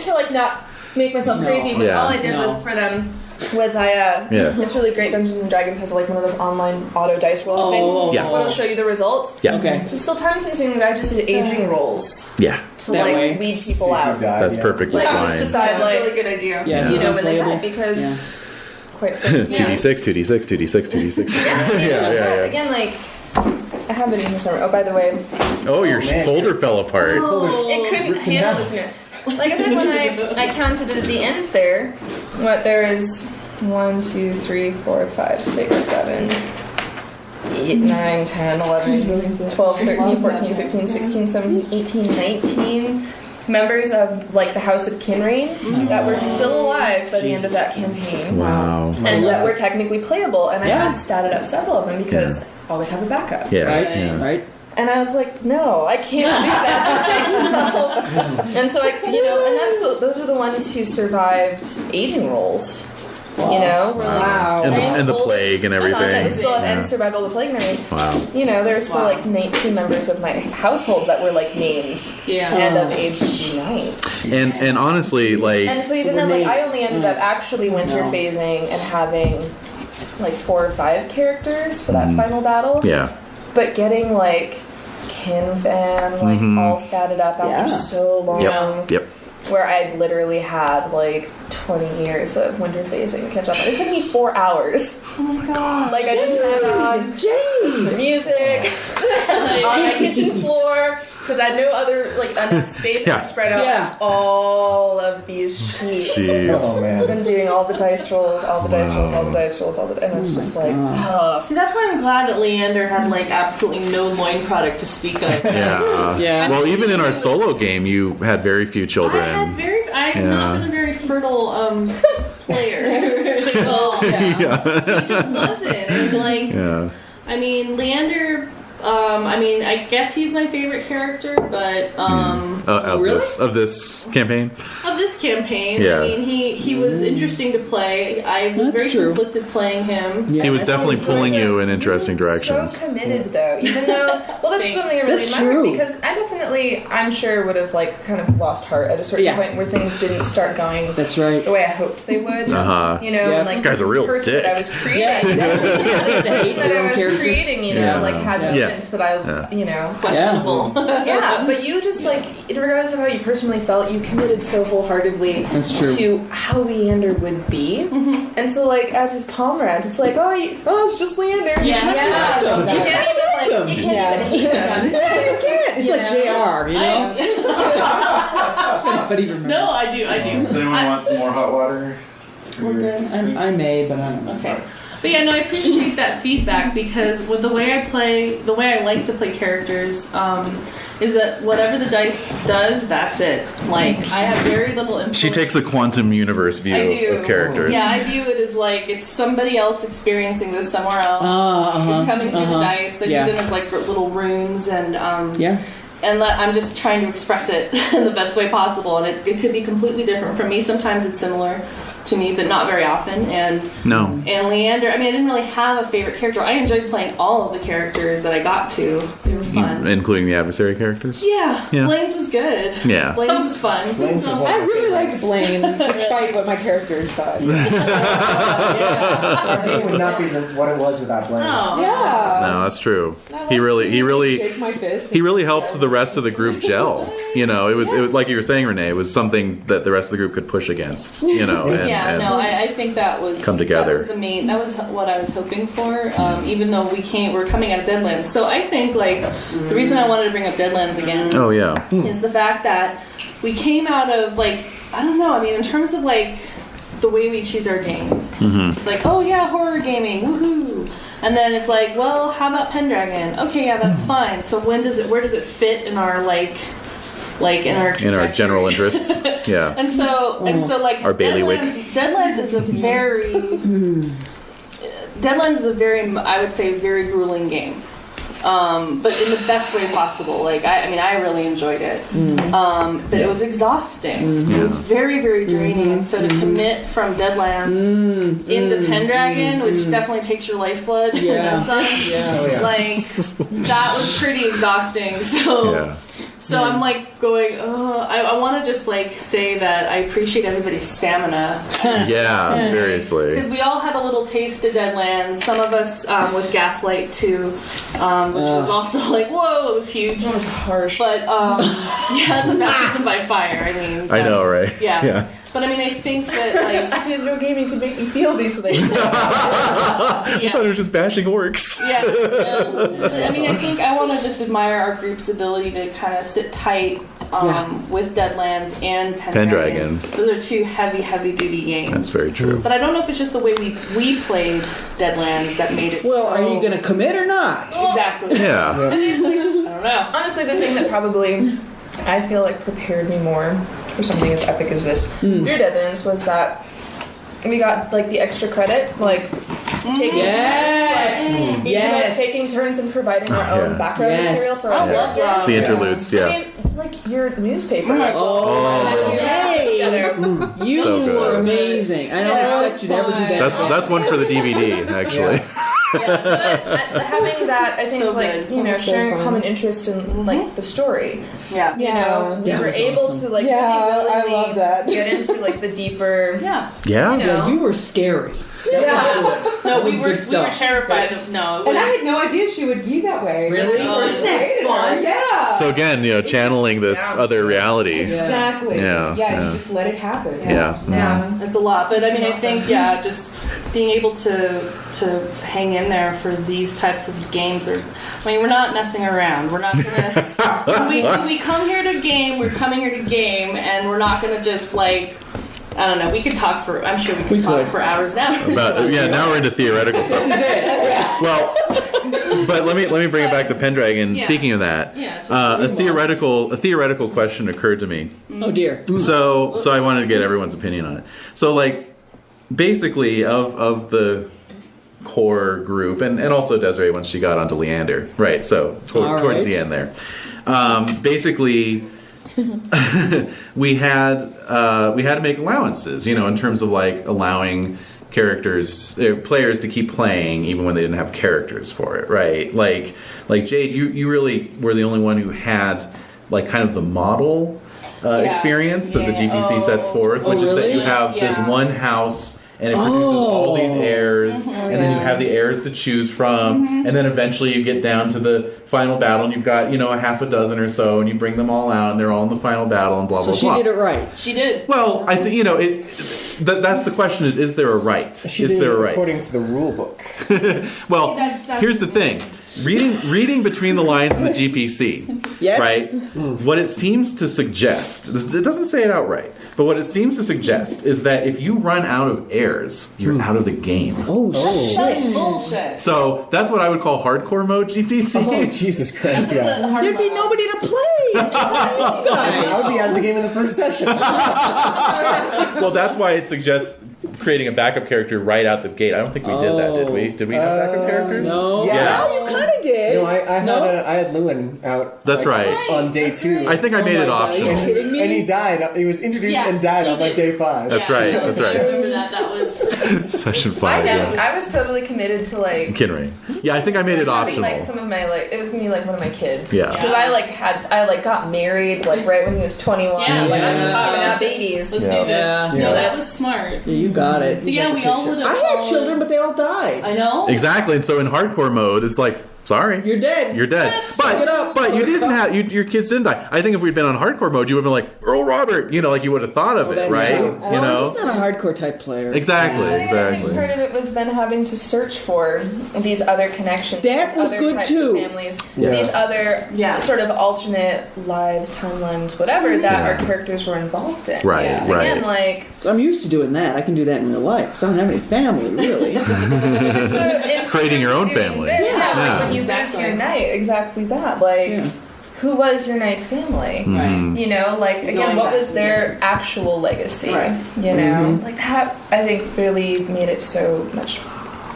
to like not make myself crazy because Yeah. all I did was for them was it's really great. Dungeons and Dragons has like one of those online auto dice roll things. Yeah. What'll show you the results. Yeah. Okay. It's still time consuming, but I just did aging rolls Yeah. to That like way. weed people out. That's perfectly Like fine. just decide like really good idea. Yeah. you know when they die Unplayable. because quite frankly. 2d6, 2d6, 2d6, 2d6. yeah. Again, like I have it in here somewhere. Oh, by the way, Oh, your man. folder fell apart. it couldn't handle this here. Like I said, when I counted it at the end there, there is 1, 2, 3, 4, 5, 6, 7, 8, 9, 10, 11, 12, 13, 14, 15, 16, 17, 18, 19 members of like the House of Kinrain that were still alive by the end of that campaign. Wow. And that were technically playable, and I had statted up several of them because Yeah. I always have a backup. Yeah. Right? Yeah. Right? And I was like, no, I can't do that. And so and those are the ones who survived aging rolls. You know, Wow. And the plague and everything. That was still Yeah. and survived all the plague and everything. Wow. You know, there were still like 19 members of my household that were like named and of age tonight. And honestly, like, And so even then, like I only ended up actually winter phasing and having like 4 or 5 characters for that final battle. yeah. But getting like Kinfan all statted up after so long. Yep. Where I'd literally had like 20 years of winter phasing to catch up on. It took me 4 hours. Oh my god. Like I just sat on some music on my kitchen floor because I had no other like enough space Yeah. to spread out all of these sheets. Jeez. Oh I've man. been doing all the dice rolls, all the dice rolls, all the dice rolls, and it's just like, See, that's why I'm glad that Leander had like absolutely no loin product to speak of. Yeah. Yeah. Well, even in our solo game, you had very few children. I have not been a very fertile player at all. He just wasn't. And like, Yeah. I mean, Leander. I guess he's my favorite character, but Of this campaign. of this campaign, Yeah. I mean, he was interesting to play. I was That's very true. conflicted playing him. Yeah. He was definitely pulling you in interesting so directions. committed though. Even though, well, that's Thanks. something I really That's admire true. because I definitely, I'm sure, would have like kind of lost heart at a certain point where things didn't start going That's right. the way I hoped they would. Uh-huh. You know, Yeah. like This guy's a real person dick. that I was creating. Yeah, exactly. The person that I was Character. creating, you know, Yeah. like had Yeah. moments that I, you know, Questionable. yeah. But you just like, regardless of how you personally felt, you committed so wholeheartedly That's true. to how Leander would be, and so like as his comrades, it's like, it's just Leander. Yeah. You can't even like, you can't even hate him. Yeah, you can't. It's You like know? JR, you know? But he remembers. No, I do. Does anyone want some more hot water? We're good. I may, but I don't know. Okay. But yeah, no, I appreciate that feedback because with the way I play, the way I like to play characters, is that whatever the dice does, that's it. Like, I have very little influence. She takes a quantum universe view I do. of characters. Yeah, I view it as like it's somebody else experiencing this somewhere else. It's coming through the dice. I view them as like little runes and I'm just trying to express it in the best way possible. And it could be completely different from me. Sometimes it's similar to me, but not very often. And Leander, I mean, I didn't really have a favorite character. I enjoyed playing all of the characters that I got to. They were fun. Including the adversary characters? Yeah. Yeah. Blaine's was good. Yeah. Blaine's was fun. Blaine's is one I of my really favorites. liked Blaine, despite what my characters thought. Our game would not be what it was without Blaine. Oh. Yeah. No, that's true. I He like really shake my fist. he really helped the rest of the group gel. You know, it was like you were saying, Renee. It was something that the rest of the group could push against. You know, and I think that was come together. That was what I was hoping for. Even though we're coming out of Deadlands, so I think like the reason I wanted to bring up Deadlands again. Oh yeah, is the fact that we came out of like I don't know. I mean, in terms of like the way we choose our games, it's like oh yeah, horror gaming, woohoo. And then it's like, well, how about Pendragon? Okay, yeah, that's fine. So where does it fit in our like in our general interests? Yeah. And so like our bailiwick. Deadlands is a very I would say very grueling game. But in the best way possible. Like I really enjoyed it. But it was exhausting. It was very, very draining. And so to commit from Deadlands into Pendragon, which definitely takes your lifeblood in that sense, like that was pretty exhausting. So So I'm like going, I want to just like say that I appreciate everybody's stamina. Yeah, seriously. Because we all had a little taste of Deadlands. Some of us with Gaslight too, which was also like, whoa, it was huge. That was harsh. But yeah, it's a baptism by fire. I mean, I know, right? Yeah. But I mean, I think that like I didn't know gaming could make me feel these things. I thought it was just bashing orcs. Yeah. I mean, I think I want to just admire our group's ability to kind of sit tight with Deadlands and Pendragon. Those are two heavy duty games. That's very true. But I don't know if it's just the way we played Deadlands that made it Well, so... are you going to commit or not? Exactly. Yeah. I don't know. Honestly, the thing that probably I feel like prepared me more for something as epic as this through Deadlands was that we got like the extra credit, like taking each of us taking turns and providing our own background material for our love that. The interludes, I mean, like your newspaper. Like, You So were good. amazing. I don't expect you to ever do that. That's one for the DVD, actually. but having that, I think, So like, good. you know, So sharing a fun. common interest in like the story. Yeah. You know, we That were was able awesome. to like Yeah, I really willingly love that. get into like the deeper. Yeah. Yeah. You know. Yeah, you were scary. No, we was were good stuff. terrified of... No, it And I was... had no idea she would be that way. Really? When we first created her. Yeah. So again, channeling this other reality. Exactly. Yeah. You just let it happen. Yeah. It's a lot, but I mean, I think just being able to hang in there for these types of games, we're not messing around. We're not gonna. we come here to game. We're coming here to game, and we're not gonna just like. I don't know. We could talk for. I'm sure we could talk for hours now. Now we're into theoretical stuff. This is it. Well, but let me bring it back to Pendragon. Yeah. Speaking of that, a theoretical question occurred to me. Oh dear. So I wanted to get everyone's opinion on it. So like, basically of the core group, and also Desiree once she got onto Leander, right? So towards the end there, basically. we had to make allowances, in terms of like allowing players to keep playing even when they didn't have characters for it, right? Like Jade, you really were the only one who had like kind of the model experience that the GPC sets forth, which is that you have this one house. And it produces all these heirs, and then you have the heirs to choose from, and then eventually you get down to the final battle, and you've got a half a dozen or so, and you bring them all out, and they're all in the final battle, and blah blah blah. So she did it right. She did. Well, I think that's the question: is there a right? She is did there a it right? according to the rule book. Well, That's here's the thing: reading between the lines in the GPC, Yes. right? What it seems to suggest, it doesn't say it outright, but what it seems to suggest is that if you run out of heirs, you're out of the game. Oh shit. Such bullshit. So that's what I would call hardcore mode GPC. Oh, Jesus Christ, yeah. There'd be nobody to play. Just like you guys. I would be out of the game in the first session. Well, that's why it suggests creating a backup character right out the gate. I don't think we did that, did we? Did we have backup characters? No. Yeah. Well, you kind of did. No, I had Lewin out. That's right. On day 2. I think I made it God, are you optional. kidding me? And he died. He was introduced and died on like day 5. That's right. That's I right. remember that. That was... Session I 5. didn't. Yeah. I was totally committed to like. Kinray. Yeah, I think I made it having, optional. like some of my it was gonna be like one of my kids. Yeah. Because I got married like right when he was 21. Yeah. Like I'm Yeah. just gonna have babies. Let's do this. Yeah. No, that was smart. Yeah, you got it. You Yeah, got the we all picture. would have I had followed- children, but they all died. I know. Exactly. And so in hardcore mode, it's like, sorry. You're dead. You're dead. Suck it up. But you didn't have your kids didn't die. I think if we'd been on hardcore mode, you would have been like Earl Robert. Like you would have thought of it, That's right? true. You I'm know. just not a hardcore type player. Exactly. I think Exactly. part of it was then having to search for these other connections. That these was other good, types too. Of families, Yeah. these other sort of alternate lives, timelines, whatever that our characters were involved in. Right. Yeah. Right. Again, like I'm used to doing that. I can do that in real life. So I don't have any family, really. it's Creating your own doing family. This, Yeah. like when you Exactly. lose your knight, exactly that. Like, Yeah. who was your knight's family? Right. You know, like again, Going what back was to their actual legacy? Right. You know, like that. I think really made it so much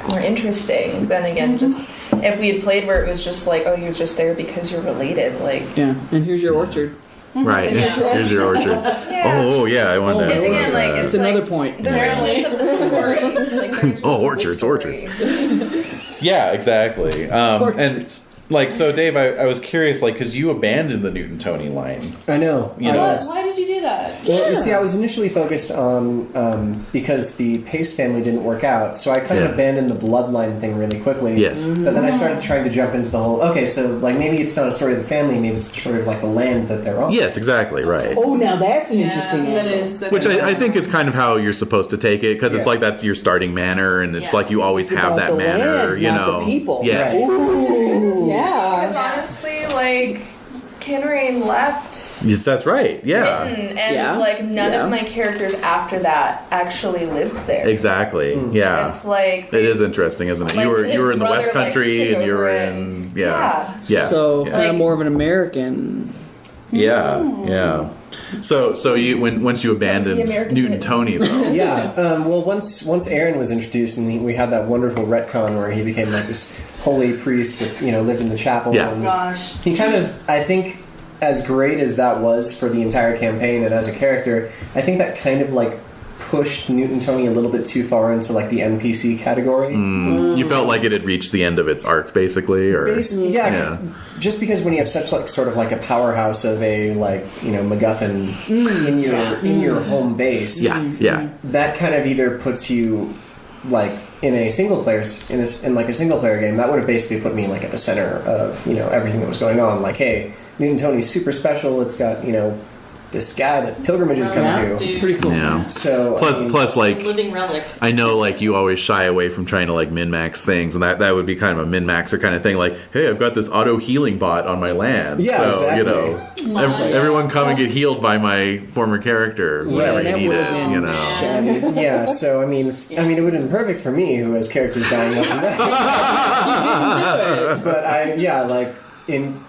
more interesting than again just if we had played where it was just like, oh, you're just there because you're related. Like, Yeah. And here's your orchard. Right. Here's your orchard. yeah. Oh yeah, I want that. And again, like That's it's another like, point. The richness of the story. Like, the richness Oh, of the orchards, story. orchards. Yeah, exactly. And Like, so Dave, I was curious, like, because you abandoned the Newton Tony line. I know. You know, Why did you do that? Well, you see, I was initially focused on because the Pace family didn't work out, so I kind of abandoned the bloodline thing really quickly. Yes. But then I started trying to jump into the whole. Okay, so like maybe it's not a story of the family, maybe it's a story of like the land that they're on. Yes, exactly, right. Oh, now that's an interesting that angle. is. Which I think is kind of how you're supposed to take it, because it's like that's your starting manner, and it's like you always It's have about that the manner, land, you not know. the people. Yeah. Right. Ooh. Because Yeah. honestly, like, Kinrain left Yes, that's right. Yeah. Britain, and Yeah. like none Yeah. of my characters after that actually lived there. Exactly. Yeah. It's like It is interesting, isn't it? Like, you were his in the brother, West like, Country, took and you were over in and- yeah. So yeah. kind of Like- more of an American. Yeah. So you once you abandoned American Newton Britain. Tony though. Yeah. Well, once Aaron was introduced, and we had that wonderful retcon where he became like this holy priest that lived in the chapel. Yeah. And was- Gosh. He kind of, I think, as great as that was for the entire campaign and as a character, I think that kind of like pushed Newton Tony a little bit too far into like the NPC category. You felt like it had reached the end of its arc, basically, or Basically, yeah. Just because when you have such like sort of like a powerhouse of a like MacGuffin in your home base, yeah. that kind of either puts you like in a single player in like a single player game, that would have basically put me like at the center of everything that was going on. Like, hey, Newton Tony's super special. It's got this guy that pilgrimages come to. It's pretty cool. Yeah. So Plus, like, Living relic. I know, like, you always shy away from trying to, like, min-max things, and that would be kind of a min-maxer kind of thing. Like, hey, I've got this auto-healing bot on my land. Yeah, so, exactly. everyone come and get healed by my former character whenever that you need would've it, been- yeah. So I mean, it would have been perfect for me, who has characters dying left and right. But like in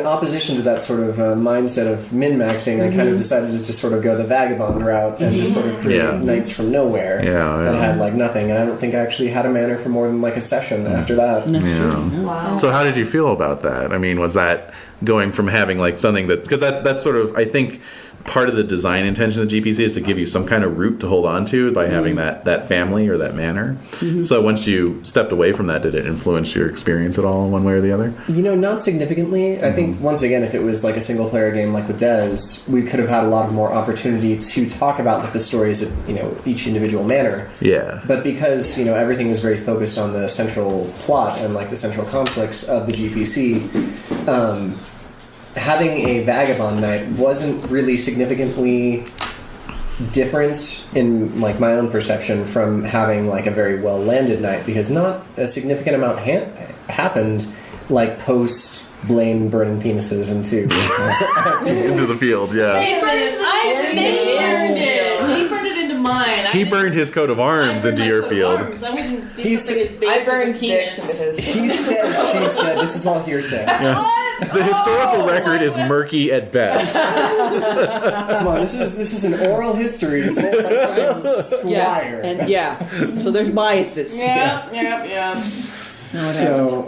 opposition to that sort of mindset of min-maxing, I kind of decided to just sort of go the vagabond route and just sort of create knights from nowhere that had like nothing. And I don't think I actually had a mana for more than like a session after that. That's true. Wow. So how did you feel about that? I mean, was that going from having like something because that's sort of, I think, part of the design intention of GPC is to give you some kind of root to hold on to by having that family or that manor. So once you stepped away from that, did it influence your experience at all in one way or the other? Not significantly. I think, once again, if it was like a single-player game like with Dez, we could have had a lot more opportunity to talk about like the stories of each individual manor. Yeah. But because everything was very focused on the central plot and like the central conflicts of the GPC, having a vagabond knight wasn't really significantly different in like my own perception from having like a very well landed knight, because not a significant amount happened like post Blaine burning penises into Into the field, yeah. He burned it into mine. He burned his coat of arms into your field. I wouldn't do He's- something as base I burned as a dicks penis. into his. he said, she said, this is all hearsay. The historical record is murky at best. Come on, this is an oral history told by some squire. So there's biases. Yeah. So,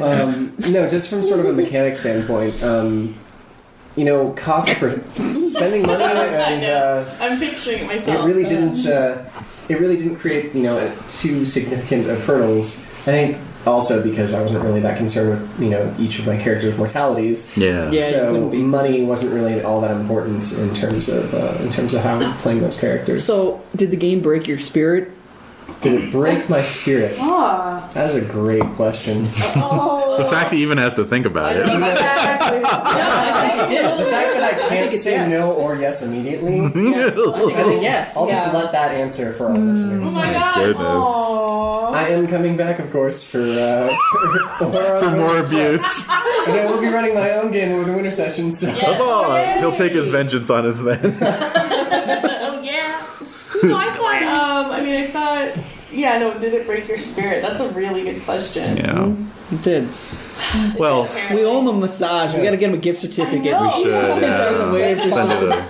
no, just from sort of a mechanic standpoint, cost per spending money, and I'm picturing it myself. it really didn't create too significant of hurdles. I think also because I wasn't really that concerned with each of my characters' mortalities. Yeah. Yeah. So couldn't be. money wasn't really all that important in terms of how I'm playing those characters. So did the game break your spirit? Did it break my spirit? That is a great question. The fact he even has to think about it. The fact that I can't it's say yes. no or yes immediately, I think yes. I'll just let that answer for our listeners. Oh my god. Goodness. I am coming back, of course, for More abuse. And I will be running my own game over the winter session, so... Huzzah! He'll take his vengeance on us then. Oh yeah. No, I thought. Did it break your spirit? That's a really good question. Yeah. It did. Well, We owe him a massage. We got to get him a gift certificate. I know. we should. There's a way to Send it to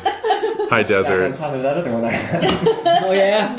High Stack on Desert. top of that other one I had. Oh yeah.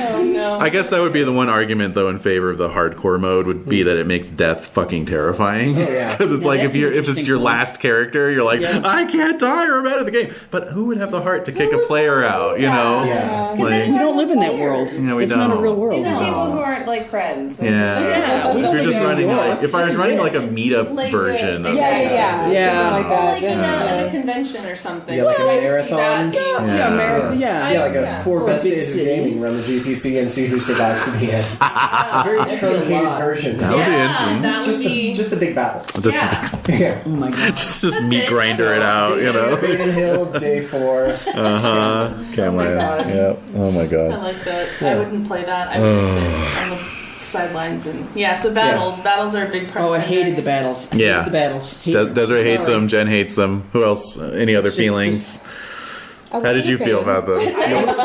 Oh no. I guess that would be the one argument, though, in favor of the hardcore mode would be that it makes death fucking terrifying. Oh, yeah. Because it's Yeah, like that's if an it's interesting your point. last character, you're like, Yeah. I can't die or I'm out of the game. But who would have the heart to kick a player out? You know? Yeah. Like, We don't live in that world. Yeah, we It's not a don't. real world. These are people who aren't like friends. They're just like, yeah. we If don't you're live just in running New York. like, if I was This is running it. like a meetup Like version of Yeah. Yeah. Something like Or that. like at a convention or something. Yeah, like a I could see marathon. that being- Yeah, America. Yeah, Yeah. like a 4 Or a best big days of city. gaming, run the GPC and see who survives to the end. A very truncated version. That would be interesting. That would Just be. the just the big battles. Just, Yeah. Oh my god. just meat grinder it out, Day you 2, know? Raven Hill, day 4. Uh-huh. Okay, God. Yep. Oh my I god. like that. I wouldn't play that. I would just sit on the sidelines and so battles. Battles are a big part. Oh, I of hated the Pendragon. battles. I Yeah. hated the battles. Hated them. Desiree hates Sorry. them. Jen hates them. Who else? Any other Just- feelings? How did you feel about them?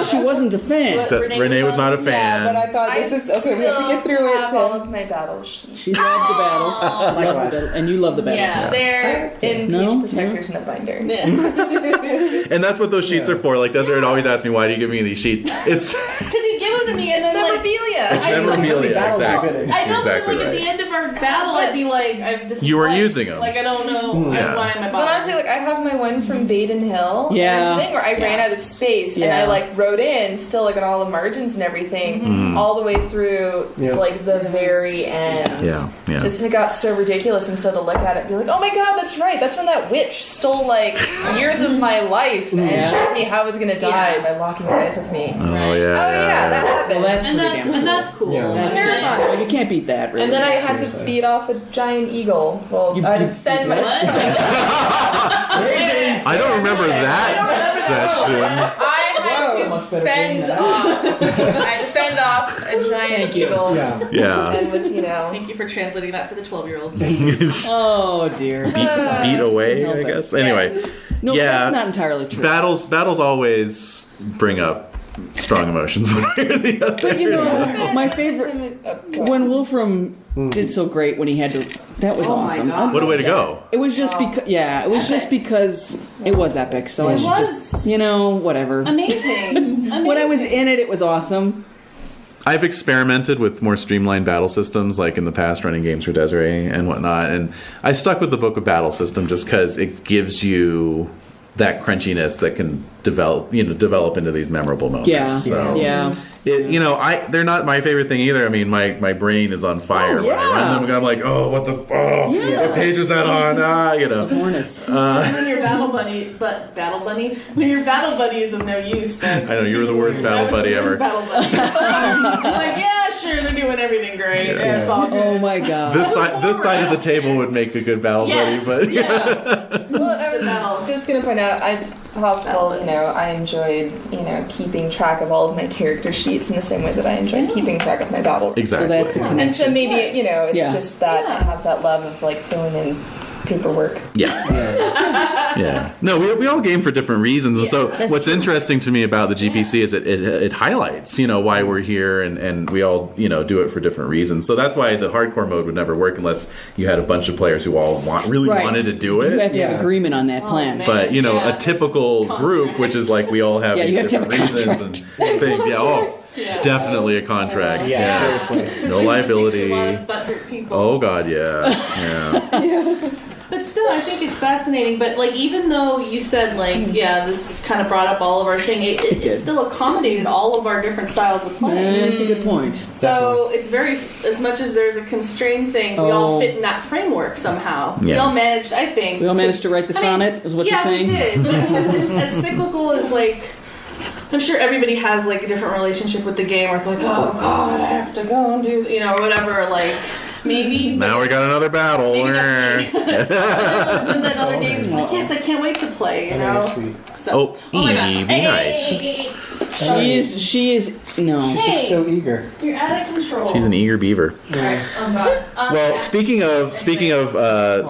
She wasn't a fan. But Renee was not a fan. Yeah, but I thought this is okay. We have to get through it. all So. of my battle sheets. She loved the battles. Loved the Likewise. battle- and you love the battles. Yeah. They're in No? page protectors in a binder. And that's what those sheets are for. Like Desiree would always ask me, "Why do you give me these sheets?" It's Because he gave them to me, and then memorabilia. it's I- memorabilia. Battles are Exactly. good. I know, Exactly but like at right. the end of our battle, I'd be like, this You weren't like, using 'em. Like I don't know Yeah. why am I But bothering? honestly, like I have my one from Baden Hill. Yeah. And it's the thing where I ran Yeah. out of space and Yeah. I like wrote in still like on all the margins and everything all the way through Yeah. like the very end. Yeah, yeah. Just it got so ridiculous, and so to look at it and be like, oh my god, that's right. That's when that witch stole like years of my life and showed me how I was gonna die Yeah. by locking eyes with me. Oh Right. yeah. Oh yeah, that happened. Well, that's and pretty that's damn and cool. that's cool. Yeah. That's It's terrifying. Well, you can't beat that, really. And then I had to Seriously. beat off a giant eagle. Well, You- I had to you- fend what? myself. I don't remember that session. I had much to better game fend than off. I had to fend off a giant Thank you. eagle. Yeah. Yeah. And was, you know. Thank you for translating that for the 12-year-olds. Oh dear. beat away, I guess. Anyway, No, yeah. that's not entirely true. Battles always bring up strong emotions one way or the other. But you know, my favorite when Wolfram did so great when he had to. That was Oh my awesome. God. What a way to go. It was just because, it was just because it was epic. So I It should was. just, whatever. Amazing. When I was in it, it was awesome. I've experimented with more streamlined battle systems, like in the past, running games for Desiree and whatnot, and I stuck with the Book of Battle system just because it gives you that crunchiness that can develop into these memorable moments. Yeah, So, yeah. they're not my favorite thing either. I mean, my brain is on fire Oh, when I yeah. run them. I'm like, what what page was that on? Hornets. And when your battle bunny, when your battle buddy is of no use, then I know, you were the worst battle I was the buddy worst ever. Battle buddy. I'm like, yeah, sure, they're doing everything great. Yeah. It's all good. Oh my god. This side of the table would make a good battle Yes, buddy, but yes. Well, I was Battle. just gonna point out, possible, I enjoyed, keeping track of all of my character sheets in the same way that I enjoyed keeping track of my battle. exactly. So that's a And connection. so maybe, it's Yeah. just that I have that love of like filling in paperwork. Yeah. No, we all game for different reasons, and so what's interesting to me about the GPC is it highlights why we're here, and we all do it for different reasons. So that's why the hardcore mode would never work unless you had a bunch of players who all really Right. wanted to do You have it. to have agreement on that plan. man. But Yeah. a typical group, which is like we all have Yeah, these you have to have different a reasons and things. Yeah. Definitely a contract. Yeah, Yeah. seriously. No A lot liability. of butthurt people. Oh God, yeah. But still, I think it's fascinating. But like, even though you said this kind of brought up all of our thing, it still accommodated all of our different styles of play. That's a good point. So it's very, as much as there's a constrained thing, we all Oh. fit in that framework somehow. We Yeah. all managed, I think. We all managed to write the sonnet, is what you're saying? Yeah, we did. But as cyclical as I'm sure everybody has a different relationship with the game, where it's like, oh God, I have to go and do, or whatever. Maybe. Now we got another battle. Maybe that's me. And then other days it's like, yes, I can't wait to play. Sweet. So, oh my gosh, be nice. She is no. She's just so eager. You're out of control. She's an eager beaver. Alright, oh God. Well, speaking of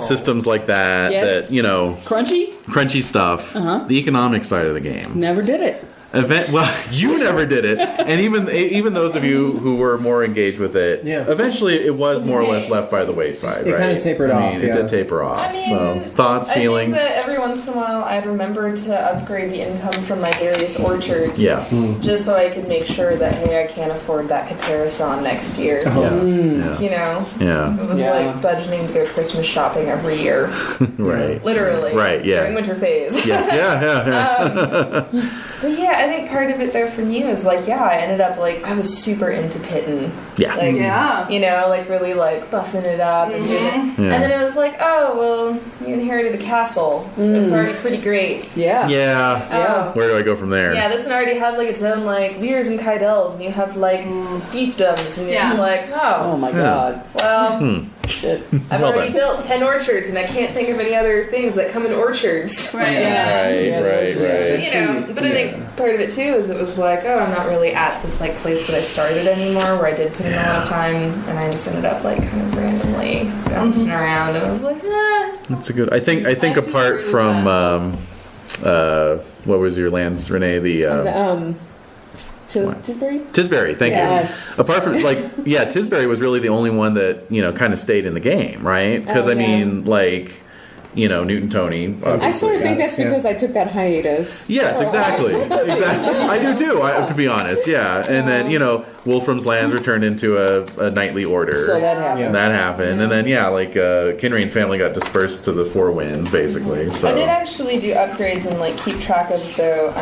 systems like that, Yes. that Crunchy? crunchy stuff, Uh-huh. the economic side of the game. Never did it. Well, you never did it, and even those of you who were more engaged with it, eventually it was more or less left by the wayside. It right? kind of tapered off. It did taper off. So thoughts, feelings. I think that every once in a while I'd remember to upgrade the income from my various orchards. Yeah. Just so I could make sure that hey, I can't afford that caparison next year. You know. Yeah. It was like budgeting to go Christmas shopping every year. Right. Literally. Right. Yeah. During winter phase. Yeah. But yeah, I think part of it though for me was like, I ended up like I was super into pitting. Yeah. Like, you know, like really like buffing it up and doing this. And then it was like, oh well, you inherited a castle. So it's already pretty great. Yeah. Where do I go from there? Yeah, this one already has like its own like weirs and kaidels, and you have like fiefdoms, and it's like, Oh my god. well, shit. I've already built 10 orchards, and I can't think of any other things that come in orchards. Right. Right. You know, but I think part of it too is it was like, oh, I'm not really at this like place that I started anymore, where I did put in a lot of time, and I just ended up like kind of randomly bouncing around, and I was like, That's a good. I think apart from what was your lands, Renee? The Tisbury? Tisbury, thank Yes. you. Apart from Tisbury was really the only one that kind of stayed in the game, right? Because I mean, like. Newton Tony. I sort of think that's because I took that hiatus. Yes, exactly. I do too, to be honest, And then, Wolfram's lands were turned into a knightly order. So that happened. And that happened. And then, Kinrain's family got dispersed to the Four Winds, basically. So. I did actually do upgrades and like keep track of the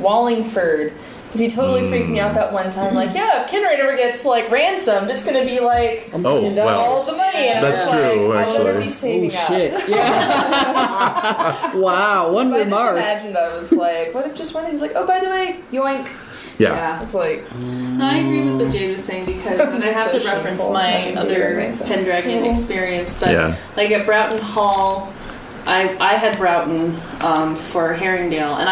Wallingford. Because he totally freaked me out that one time. Like, if Kinraid ever gets like ransomed, it's going to be like all the money. And that's I'm true. Like, actually, I'll never be saving up. Shit. Yeah. Wow. One So I remark. just imagined I was like, what if just one? He's like, oh, by the way, yoink. Yeah. It's like. No, I agree with what Jade was saying because, and I have to reference my other Pendragon experience, but like at Broughton Hall, I had Broughton for Herringdale, and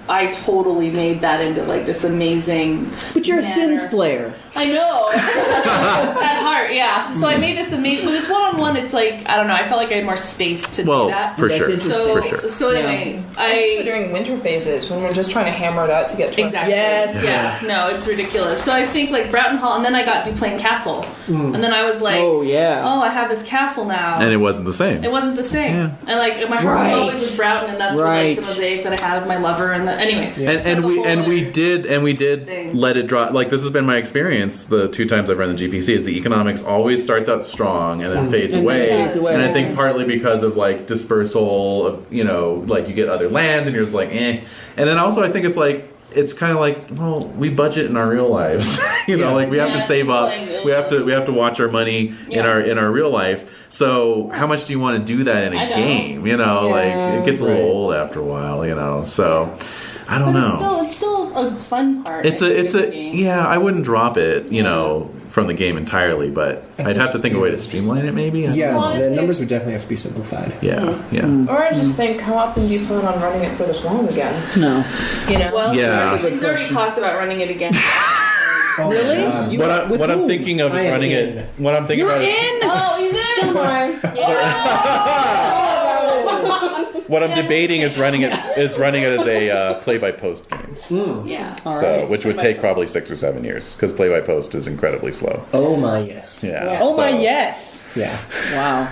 I totally made that into like this amazing. But you're a manner. Sims player. I know. At heart, yeah. So I made this amazing. But it's one-on-one. It's like I don't know. I felt like I had more space to do that. For sure. So anyway, Especially during winter phases when we're just trying to hammer it out to get to exactly. Yes. Yeah. No, it's ridiculous. So I think like Broughton Hall, and then I got Duplain Castle, and then I was like, oh, I have this castle now, and it wasn't the same. It wasn't the same. Yeah. And like my heart was always with Broughton, and that's what, like the mosaic that I had of my lover, and anyway. And we did let it drop. Like this has been my experience. The 2 times I've run the GPC is the economics always starts out strong and then fades away. And I think partly because of like dispersal of like you get other lands and you're just like and then also I think it's kind of like, well, we budget in our real lives, like we have to save up, we have to watch our money in our real life. So how much do you want to do that in a game? Like it gets a little old after a while, so. I don't know. It's still a fun part. I wouldn't drop it, from the game entirely, but I'd have to think of a way to streamline it maybe. The numbers would definitely have to be simplified. Or I just think, how often do you plan on running it for this long again? No. Well, he's already talked about running it again. Really? What I'm thinking of is running it. What I'm thinking about is. Oh, he's in. What I'm debating is running it as a play-by-post game. Yeah. Which would take probably 6 or 7 years because play-by-post is incredibly slow. Oh my yes. Yeah. Oh my yes. Yeah. Wow.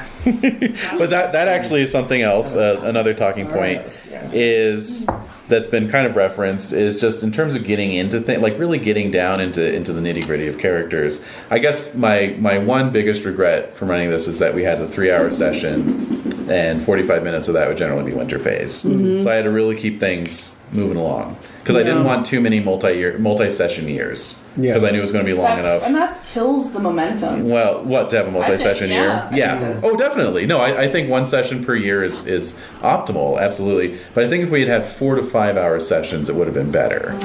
But that actually is something else. Another talking point is that's been kind of referenced is just in terms of getting into things, like really getting down into the nitty-gritty of characters. I guess my one biggest regret from running this is that we had a 3-hour session and 45 minutes of that would generally be winter phase. So I had to really keep things moving along because I didn't want too many multi-session years. Because I knew it was going to be long enough. And that kills the momentum. Well, to have a multi-session year? Yeah. Oh, definitely. No, I think 1 session per year is optimal, absolutely. But I think if we had had 4 to 5 hour sessions, it would have been better.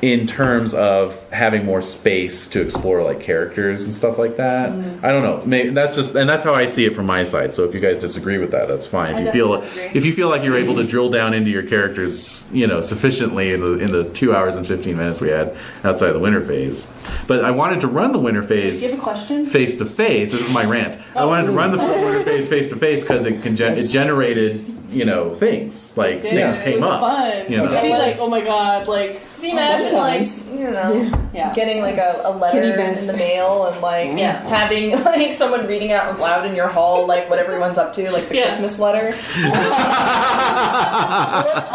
In terms of having more space to explore like characters and stuff like that. I don't know. Maybe that's how I see it from my side. So if you guys disagree with that, that's fine. If you feel like you're able to drill down into your characters, sufficiently in the 2 hours and 15 minutes we had outside the winter phase. But I wanted to run the winter phase. Do you have a question? Face to face. This is my rant. I wanted to run the winter phase face to face because it generated things. Like things It came was up. fun. You know? See, like, oh my god, like, Do you imagine, Sometimes. Yeah. getting like a letter events. in the mail and like having like someone reading out loud in your hall like what everyone's up to, like the Christmas letter.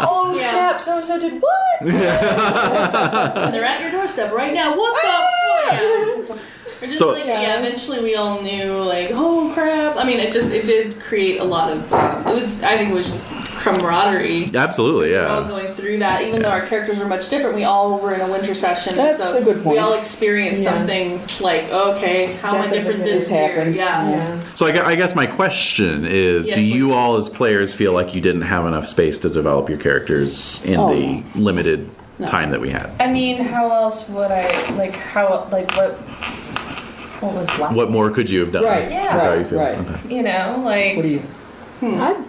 Oh snap! So and so did what? and they're at your doorstep right now. What the fuck? Or just So- like, eventually we all knew, like, oh crap. I mean, it did create a lot of, I think it was just camaraderie. Absolutely, All yeah. going through that, even though our characters were much different, we all were in a winter session. That's so a good point. We all experienced something like, okay, how am I different this year? happened. Yeah. So I guess my question is, Yes, do you please. all as players feel like you didn't have enough space to develop your characters in the limited time that we had? I mean, how else would I like? What was left? What more could you have done? Right, Yeah. Is how you feel? right. Okay. You know, like What do you? I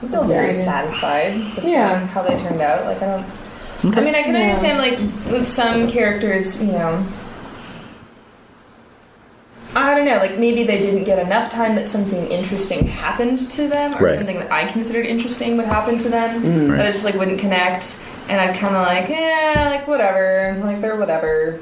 I feel very satisfied with how they turned out. Like I don't. I mean, I can understand like with some characters, I don't know, like maybe they didn't get enough time that something interesting happened to them, or Right. something that I considered interesting would happen to them, Right. but it just like wouldn't connect, and I'd kind of like, like whatever, like they're whatever.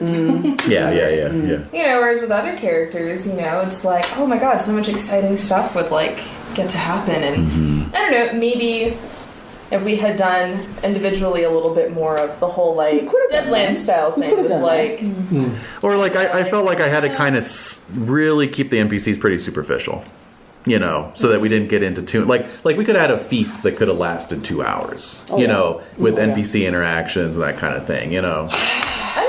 Yeah. Whereas with other characters, it's like, oh my god, so much exciting stuff would like get to happen, and I don't know, maybe if we had done individually a little bit more of the whole like Deadlands style thing with like Or like I felt like I had to kind of really keep the NPCs pretty superficial, so that we didn't get into too like we could have had a feast that could have lasted 2 hours, with NPC interactions and that kind of thing, I don't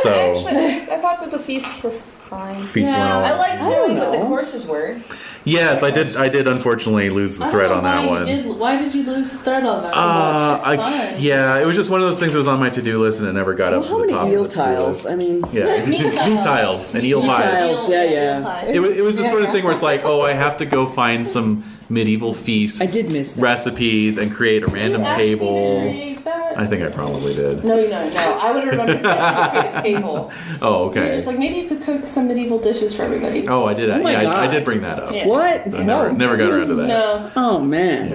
So- know, actually I thought that the feasts were fine. Feast went all- I liked knowing what the know. courses were. Yes, I did unfortunately lose the thread on that one. Why did you lose the thread on that? It's fun. Yeah, it was just one of those things that was on my to-do list and it never got up Well, to how the many top. eel of the to-do tiles? list. I mean, Yeah, Meat tiles. tiles and eel Meat pies. tiles. Yeah. It was the sort of thing where it's like, oh, I have to go find some medieval feast I did miss that. recipes and create a random table. That? I think I probably did. No. I would have remembered that. You create a table. Oh, You're okay. just like, maybe you could cook some medieval dishes for everybody. Oh, I did. Oh my I God. did bring that up. Yeah. What? I never got around to that. No. Oh man.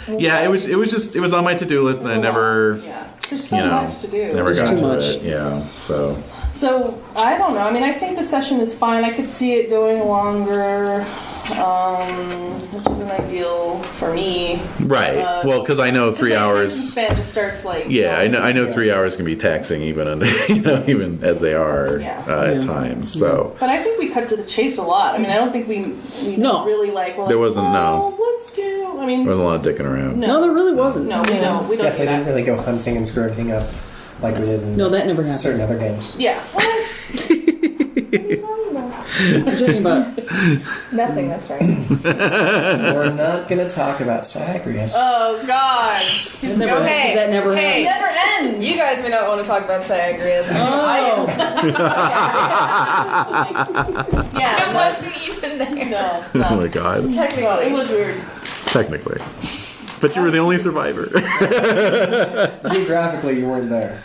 Yeah. It was on my to-do list and I never Yeah. There's so much to do. never got too to much. it. Yeah. So So, I don't know. I mean, I think the session is fine. I could see it going longer, which isn't ideal for me. right. Well, because I know 3 My attention hours. span just starts like. Yeah, I know 3 hours can be taxing even under, even as they are at times. So But I think we cut to the chase a lot. I mean, I don't think we No. really like. We're There like, wasn't, no. Let's do. I mean, there wasn't a lot of dicking around. No, there really wasn't. no, we don't. We don't Definitely do didn't that. really go hunting and screw everything up like we did in No, that never happened. certain other games. Yeah. I'm talking about. Nothing, that's right. We're not going to talk about Zagreus. Oh God. Never, Hey, that never hey, happened. never ends. You guys may not want to talk about Sagrias. Oh. I Yeah. wasn't even there. No. Oh No. my god. Technically, it was weird. Technically, but you were the only survivor. Geographically, you weren't there.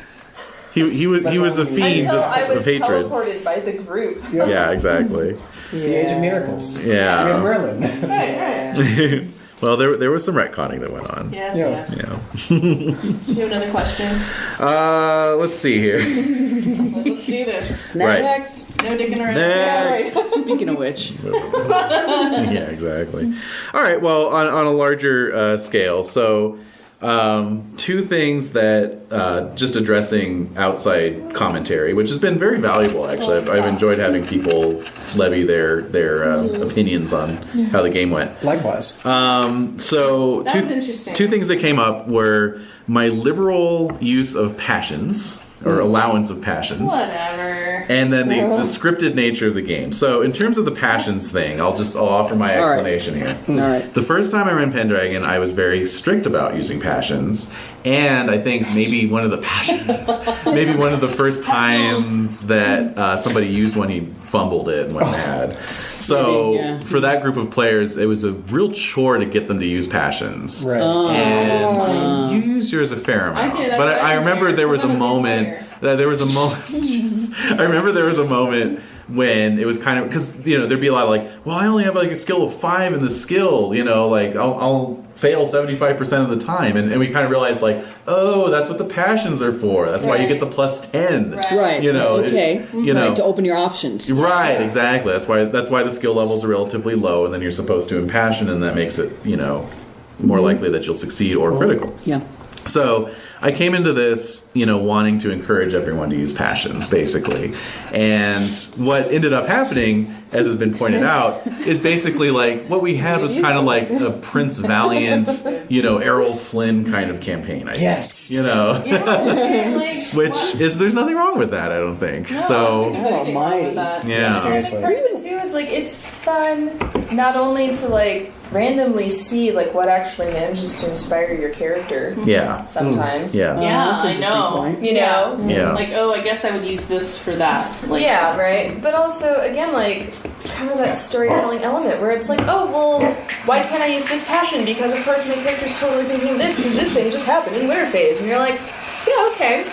He was a fiend Until I was of hatred. teleported by the group. Yeah, exactly. It's the age of miracles. You're Yeah. Merlin. Right. Well, there was some retconning that went on. Yes. Yeah. Yes. Yeah. You have another question? Let's see here. Let's do this. Snap Right. next. No dicking around. Next. Speaking of which, Yeah, exactly. All right. Well, on a larger scale, so two things that just addressing outside commentary, which has been very valuable. Actually, I've enjoyed having people levy their opinions on how the game went. Likewise. So That was interesting. two things that came up were my liberal use of passions or allowance of passions. Whatever. And then the scripted nature of the game. So in terms of the passions thing, I'll offer my All right. explanation here. all right. The first time I ran Pendragon, I was very strict about using passions, and I think maybe one of the first times that somebody used one, he fumbled it and went mad. So Yeah. for that group of players, it was a real chore to get them to use passions. Right. And you used yours a fair amount. I did. But I remember there was a I'm a good moment. player. There was a moment. Jesus. I remember there was a moment when it was kind of, because, there'd be a lot of like, well, I only have like a skill of 5 in this skill, like I'll fail 75% of the time. And we kind of realized like, oh, that's what the passions are for. That's why you get the plus 10. Right. To open your options. Right, exactly. That's why the skill levels are relatively low, and then you're supposed to impassion, and that makes it, more likely that you'll succeed or critical. Yeah. So I came into this, wanting to encourage everyone to use passions, basically. And what ended up happening, as has been pointed out, is basically like what we had was kind of like a Prince Valiant, Errol Flynn kind of campaign. I Yes. Which is, there's nothing wrong with that, I don't think. Oh my. Yeah. Seriously. Part of it too is like it's fun not only to like randomly see like what actually manages to inspire your character. Yeah. Sometimes. Yeah. Yeah, that's an I interesting know. point. You know. Yeah. Like, oh, I guess I would use this for that. Like, Yeah, right. But also, again, like kind of that storytelling element where it's like, oh well, why can't I use this passion? Because of course my character's totally thinking this because this thing just happened in winter phase, and you're like, yeah, okay.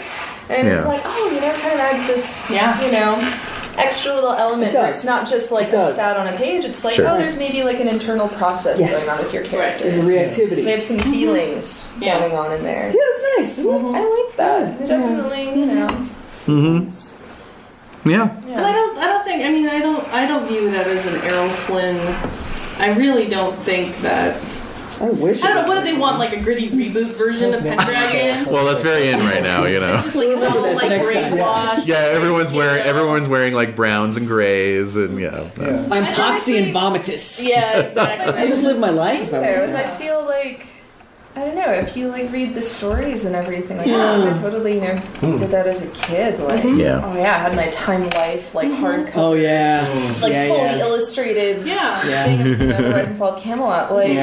And it's like, oh, it kind of adds this, extra little element where it's not just like a stat on a page. It's like, oh, there's maybe like an internal process going on with your character. There's a reactivity. They have some feelings going on in there. Yeah, that's nice, isn't it? I like that. Definitely, Mm-hmm. Yeah. And I don't think. I mean, I don't view that as an Errol Flynn. I really don't think that. I wish. I don't know. What do they want? Like a gritty reboot version of Pendragon? Well, that's very in right now, It's just like it's all like brainwashed. Yeah, everyone's wearing like browns and grays, and I'm poxy and vomitous. Yeah, exactly. I just live my life. I feel like, I don't know, if you like read the stories and everything like that, I totally did that as a kid. Like, oh yeah, I had my Time Life like hardcover. Oh yeah, like fully illustrated. Thing of the Rise and Fall of Camelot. Like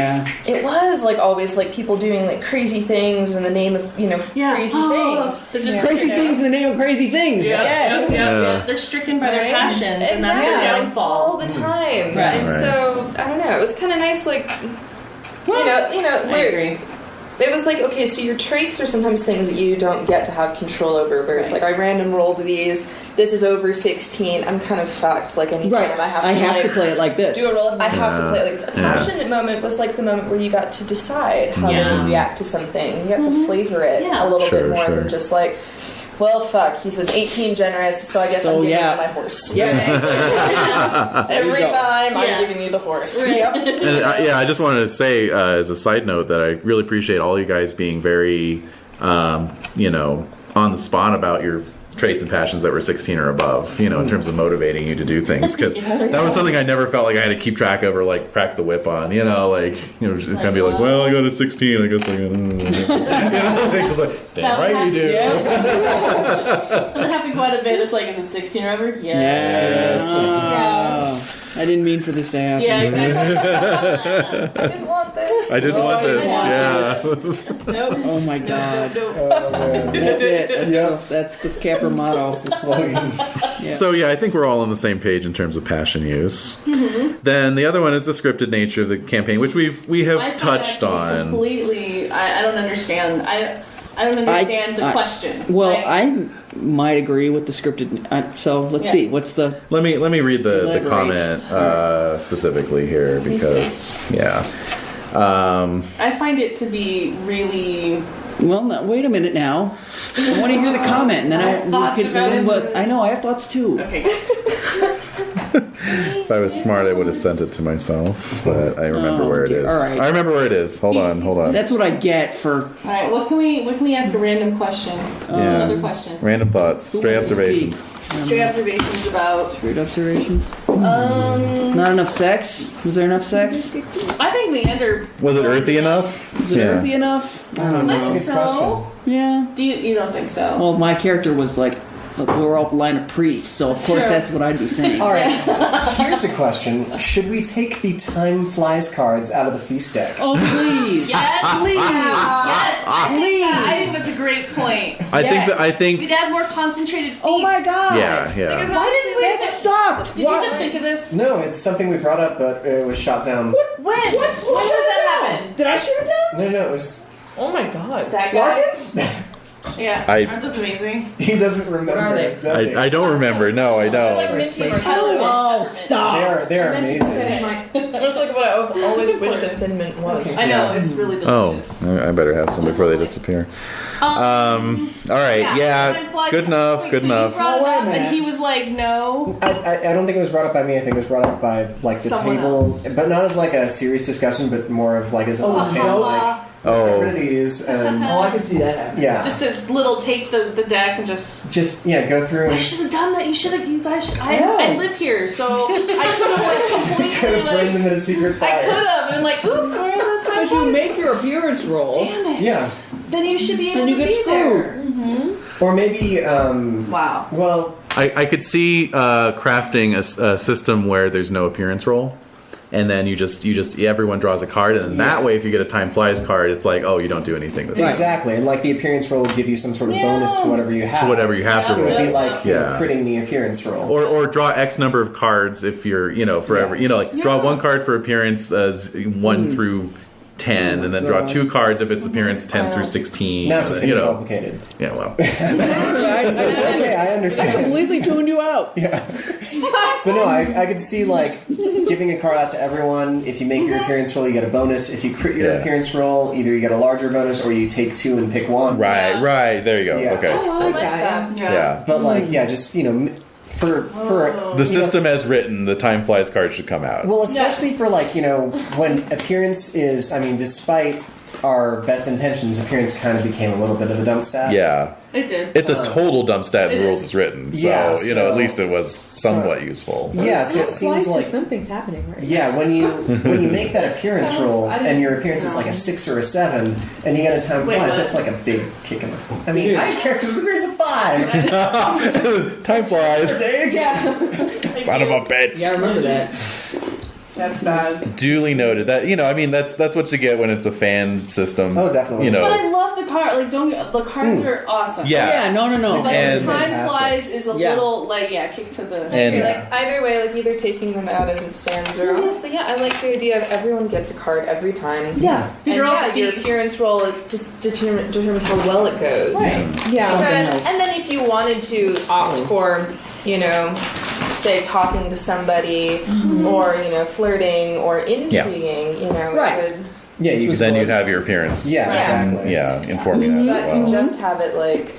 it was like always like people doing like crazy things in the name of crazy things. They're just crazy things in the name of crazy things. Yes. Yeah. They're stricken by their passions, and that's their downfall all the time. Right. And so I don't know. It was kind of nice, like I agree. It was like, okay, so your traits are sometimes things that you don't get to have control over, where it's like, I random rolled these, this is over 16, I'm kind of fucked, like anytime I have to play it like this. Do a roll, I have to play it like this. A passionate moment was like the moment where you got to decide how they would react to something. You got to flavor it a little bit more than just like, well, fuck, he's an 18 generous, so I guess I'm giving him my horse. Every time I'm giving you the horse. And I just wanted to say as a side note that I really appreciate all you guys being very, on the spot about your traits and passions that were 16 or above, in terms of motivating you to do things, because that was something I never felt like I had to keep track of or like crack the whip on, just kind of be like, well, I go to 16, I guess I it's like, damn right you do. That happened quite a bit. It's like, is it 16 or over? Yes. I didn't mean for this to happen. Yeah, exactly. I didn't want this. I didn't want this. Nope. Oh my god. Nope. That's it. That's the Capper motto. That's the slogan. So I think we're all on the same page in terms of passion use. Then the other one is the scripted nature of the campaign, which we have touched on. Completely, I don't understand. I don't understand the question. Well, I might agree with the scripted. So let's see. What's the? Let me read the comment specifically here because I find it to be really. Well, no, wait a minute now. I want to hear the comment, and then I know I have thoughts too. Okay. If I was smart, I would have sent it to myself, but I remember where it is. All right. I remember where it is. Hold on. That's what I get for. All right. What can we ask a random question? Another question. Random thoughts. Stray observations. Stray observations about. Straight observations. Not enough sex. Was there enough sex? I think Leander. Was it earthy enough? Was it earthy enough? I don't know. I think so. Yeah. Do you don't think so? Well, my character was like. We were all a line of priests, so of course that's what I'd be saying. All right, here's a question. Should we take the Time Flies cards out of the feast deck? Oh, please. Yes, please. Yes, I think that's a great point. I think We'd have more concentrated feast. Oh my god. Yeah. Because why didn't we? That sucked. Did you just think of this? No, it's something we brought up, but it was shot down. When? When does that happen? Did I shoot it down? No, it was... Oh my god. That guy? Larkins? Yeah, I- aren't those amazing? He doesn't remember. What are they? Does he? I don't remember. No, I don't. Oh, stop! They're amazing. That's like what I always wished a Thin Mint was. I know, it's really Oh, delicious. I better have some before they disappear. All right, yeah, Time good enough, Wait, good so enough. You brought it No, wait a up, and minute. he was like, "No." I don't think it was brought up by me. I think it was brought up by like the Someone table, else. but not as like a serious discussion, but more of like as a panel, like Oh. get rid of these and Oh, I can see that happening. yeah, Just a little take the deck and just. go through I and should have done that. You should have. You guys. I know. I live here, so I could have like could completely have burned like. them in a secret I fire. could have been like, "Oops, where are the time Because you was?" make your appearance roll. Damn it. Yeah. Then you should be able And you to get be screwed. there. Or maybe Wow. well, I could see crafting a system where there's no appearance roll, and then you just everyone draws a card, and then that way, if you get a time flies card, it's like, oh, you don't do anything this time. exactly, and like the appearance roll will give you some sort of bonus to whatever you have. To whatever you have to It would be roll. like you know, Yeah. critting the appearance roll. Or draw X number of cards if you're, forever. Draw one card for appearance as 1 through 10, and then draw 2 cards if it's appearance 10 through 16. Now it's just you getting know. complicated. Yeah, well. It's okay, I I understand. completely tuned you out. But no, I could see like giving a card out to everyone. If you make your appearance roll, you get a bonus. If you crit your Yeah. appearance roll, either you get a larger bonus or you take 2 and pick 1. Right, there you go. Yeah. Okay. I like that. Yeah. But like, yeah, just for The system as written, the time flies card should come out. well, especially for like when appearance is. I mean, despite our best intentions, appearance kind of became a little bit of a dump stat. Yeah. It did. It's a total dump stat in It the rules is. as written. So, Yeah, at so- least it was somewhat useful. Yeah, so it That's seems why, 'cause like something's happening right yeah, when you make that appearance roll I didn't and your appearance is like a 6 or a 7, and you get a time Wait, flies, what? that's like a big kick in the. I mean, I have characters with appearance of 5. Time flies. Dang. Son of a bitch. Yeah, I remember that. That's bad. Duly noted. That that's what you get when it's a fan system. Oh, definitely. You know. But I love the card. Like, the cards are awesome. Yeah. Yeah, no. Like, And- time Fantastic. flies is a Yeah. little kick to the. And- So, like either way, like either taking them out as it stands, or honestly, yeah, I like the idea of everyone gets a card every time. Yeah, And because you're all your fees. appearance roll it just determines how well it goes. Right. Yeah. Something Whereas, else. and then if you wanted to opt for, say talking to somebody, or flirting or intriguing, Right. it would. Yeah, you Then you'd have your appearance. Yeah, exactly. Yeah, informing that But as to well. just have it like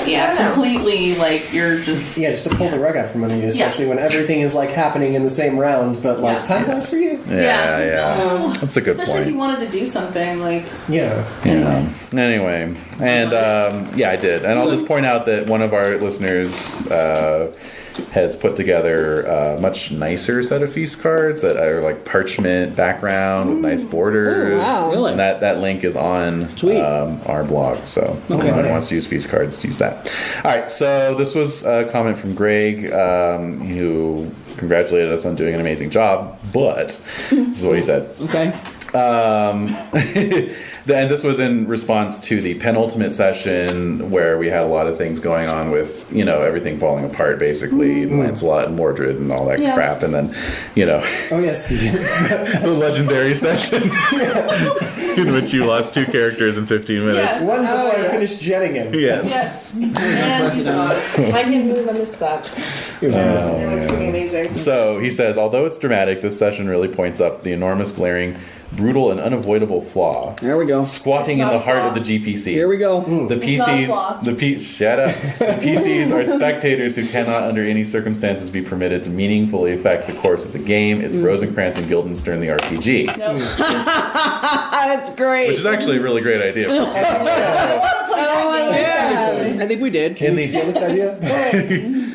Yeah, I don't know. completely. Like you're just. Yeah, just to pull the rug out from under you, especially when everything is like happening in the same round, but like time flies for you. Yeah. That's a good Especially if you point. wanted to do something like. Yeah. Yeah. Anyway, and I did, and I'll just point out that one of our listeners has put together a much nicer set of feast cards that are like parchment background with nice borders. Oh, wow. Really? And that link is on Sweet. our blog, so if Okay. anyone wants to use feast cards, use that. All right, so this was a comment from Greg, who congratulated us on doing an amazing job, but this is what he said. Okay. And this was in response to the penultimate session where we had a lot of things going on with, everything falling apart, basically, and Lancelot and Mordred and all that crap. And then, Oh yes, the legendary session in which you lost 2 characters in 15 minutes. Yes. one before I finished jetting him. Yes. Yes. And he's I can't believe I missed that. It was It was pretty amazing. So he says, although it's dramatic, this session really points up the enormous, glaring, brutal, and unavoidable flaw There we go. squatting It's in not the heart flaw. of the GPC. Here we go. The It's not a flaw. shut up. The PCs are spectators who cannot, under any circumstances, be permitted to meaningfully affect the course of the game. It's Rosencrantz and Guildenstern, the RPG, Nope. That's great. which is actually a really great idea. I think we did. Can we steal this idea?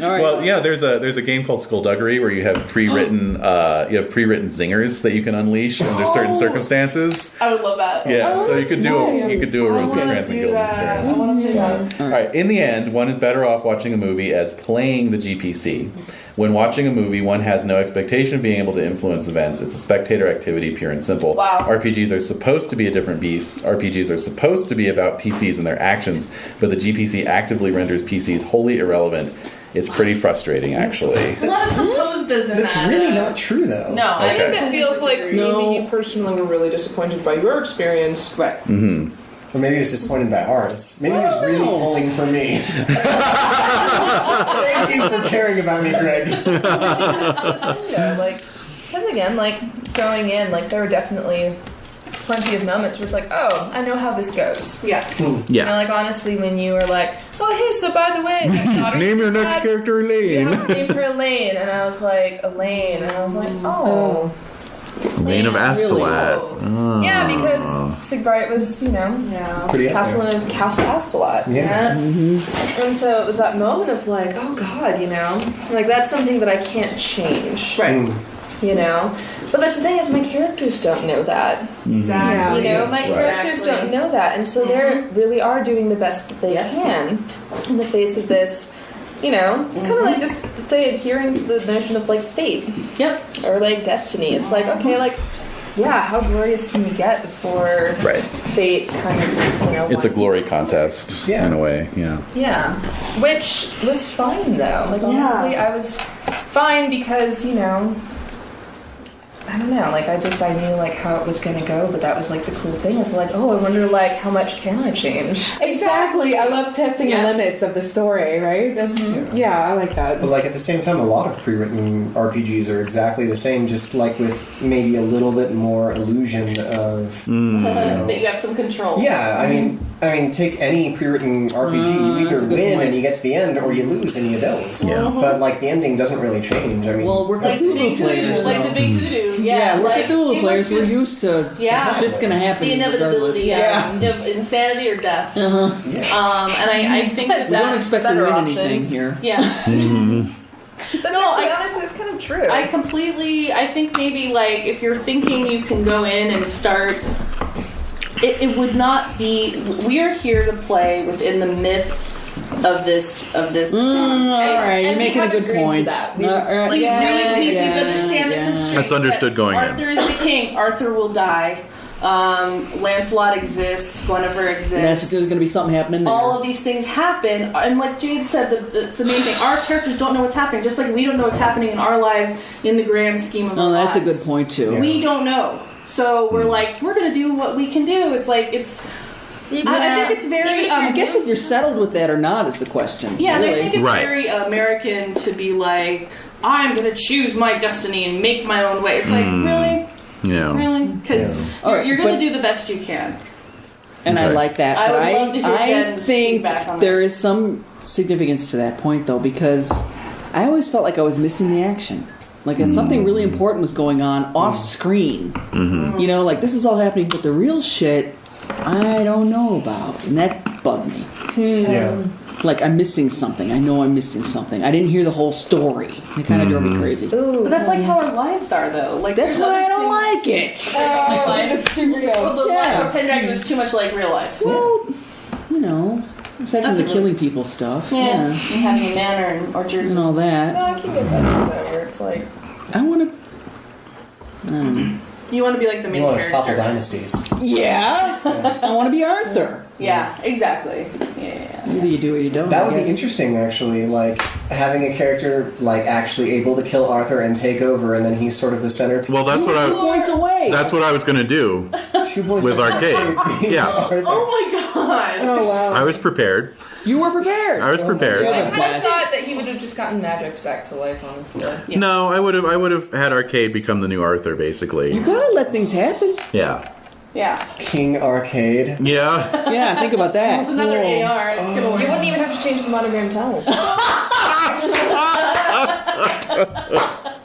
All right. Well, yeah, there's a game called Skullduggery where you have pre-written zingers that you can unleash under certain circumstances. I would love that. Yeah, so you could do a Rosencrantz and do that. I Guildenstern. want to play that. All right. In the end, one is better off watching a movie as playing the GPC. When watching a movie, one has no expectation of being able to influence events. It's a spectator activity, pure and simple. Wow. RPGs are supposed to be a different beast. RPGs are supposed to be about PCs and their actions, but the GPC actively renders PCs wholly irrelevant. It's pretty frustrating, actually. A lot of supposed in That's that. really not true, though. No, Okay. It feels like disagree. maybe you personally were really disappointed by your experience. Right. Mm-hmm. Or maybe he was disappointed by ours. Maybe he was really pulling for me. Thank you for caring about me, Greg. Because again, like going in, like there were definitely plenty of moments where it's like, oh, I know how this goes. Yeah. Yeah. You know, like honestly, when you were like, oh hey, so by the way, my daughter Name your just next had- character You Elaine. have to name her Elaine, and I was like, Elaine, and I was like, oh. Elaine of Astolat. Oh. Yeah, because Sigbright was, you know, Pretty up Castle there. of Castle Astolat. Yeah. And so it was that moment of like, oh god, you know, like that's something that I can't change. Right. You know? But that's the thing is my characters don't know that. Exactly. You know, my characters don't know that. And so they really are doing the best that they can in the face of this. You know, it's kind of like just to say adhering to the notion of like fate. Yep. Or like destiny. It's like, okay, like, yeah, how glorious can you get before fate kind of, you know. It's a glory contest in a way, yeah. Yeah. Which was fine though. Like honestly, I was fine because, you know, I don't know, like I knew like how it was gonna go, but that was like the cool thing is like, oh, I wonder like how much can I change? Exactly. I love testing the limits of the story, right? That's I like that. But like at the same time, a lot of pre-written RPGs are exactly the same, just like with maybe a little bit more illusion of you know, that you have some control. Yeah, I mean, take any pre-written RPG. You either win and you get to the end, or you lose and you don't. Yeah. But like the ending doesn't really change. I mean, Well, we're Like the Cthulhu big players. hoodoo, like the big hoodoo. Yeah, we're like, Cthulhu it players. was We're good. used to shit's gonna happen. The regardless. inevitability of insanity or death. yeah. And I think that We don't expect to better win option. anything here. Yeah. But No, honestly, it's kind of true. I think maybe like if you're thinking you can go in and start, it would not be. We are here to play within the myth of this. All right, you're and we making a have good agreed to point. that. All right, Like we yeah, understand the constraints. That's understood that going in. Arthur is the king. Arthur will die. Lancelot exists. Guinevere exists. There's going to be something happening there. All of these things happen, and like Jade said, that's the main thing. Our characters don't know what's happening, just like we don't know what's happening in our lives in the grand scheme of our lives. That's a good point too. Yeah. We don't know, so we're like, we're gonna do what we can do. It's like I think it's very. I guess if you're settled with that or not is the question. Yeah, and I really. think it's Right. very American to be like, I'm gonna choose my destiny and make my own way. It's like, really? Yeah. Really? Because All right, you're going to but- do the best you can. And I Okay. like that. I But would love to hear I Jen's think feedback on there this. is some significance to that point, though, because I always felt like I was missing the action. Like if something really important was going on off screen. You know, like this is all happening, but the real shit I don't know about, and that bugged me. Yeah. Like I'm missing something. I know I'm missing something. I didn't hear the whole story. It kind of drove me crazy. But that's like how our lives are, though. Like That's there's why I other don't things- like it. It's too real. Well, the life Yeah. of Pendragon is too much like real life. Well, you know, aside from That's the a good- killing people stuff, Yeah, and having a manor and orchards. and all that. No, I can get that though, where it's like, I want to. You want to be like the main You want to character. topple dynasties. Yeah, I want to be Arthur. Yeah, exactly. Yeah. Either you do or you don't. That I would be guess. interesting, actually. Like having a character like actually able to kill Arthur and take over, and then he's sort of the center. Well, that's what 2 I. points away. That's what I was gonna do 2 points with Arcade. Yeah, Arthur. Oh my god. Oh wow. I was prepared. You were prepared. I was prepared. You're I the kind of best. thought that he would have just gotten magicked back to life, honestly. Yeah. No, I would have had Arcade become the new Arthur, basically. You gotta let things happen. Yeah. Yeah. King Arcade. Yeah. Yeah, think about that. It's another Cool. AR. It's gonna You work. wouldn't even have to change the monogram towels.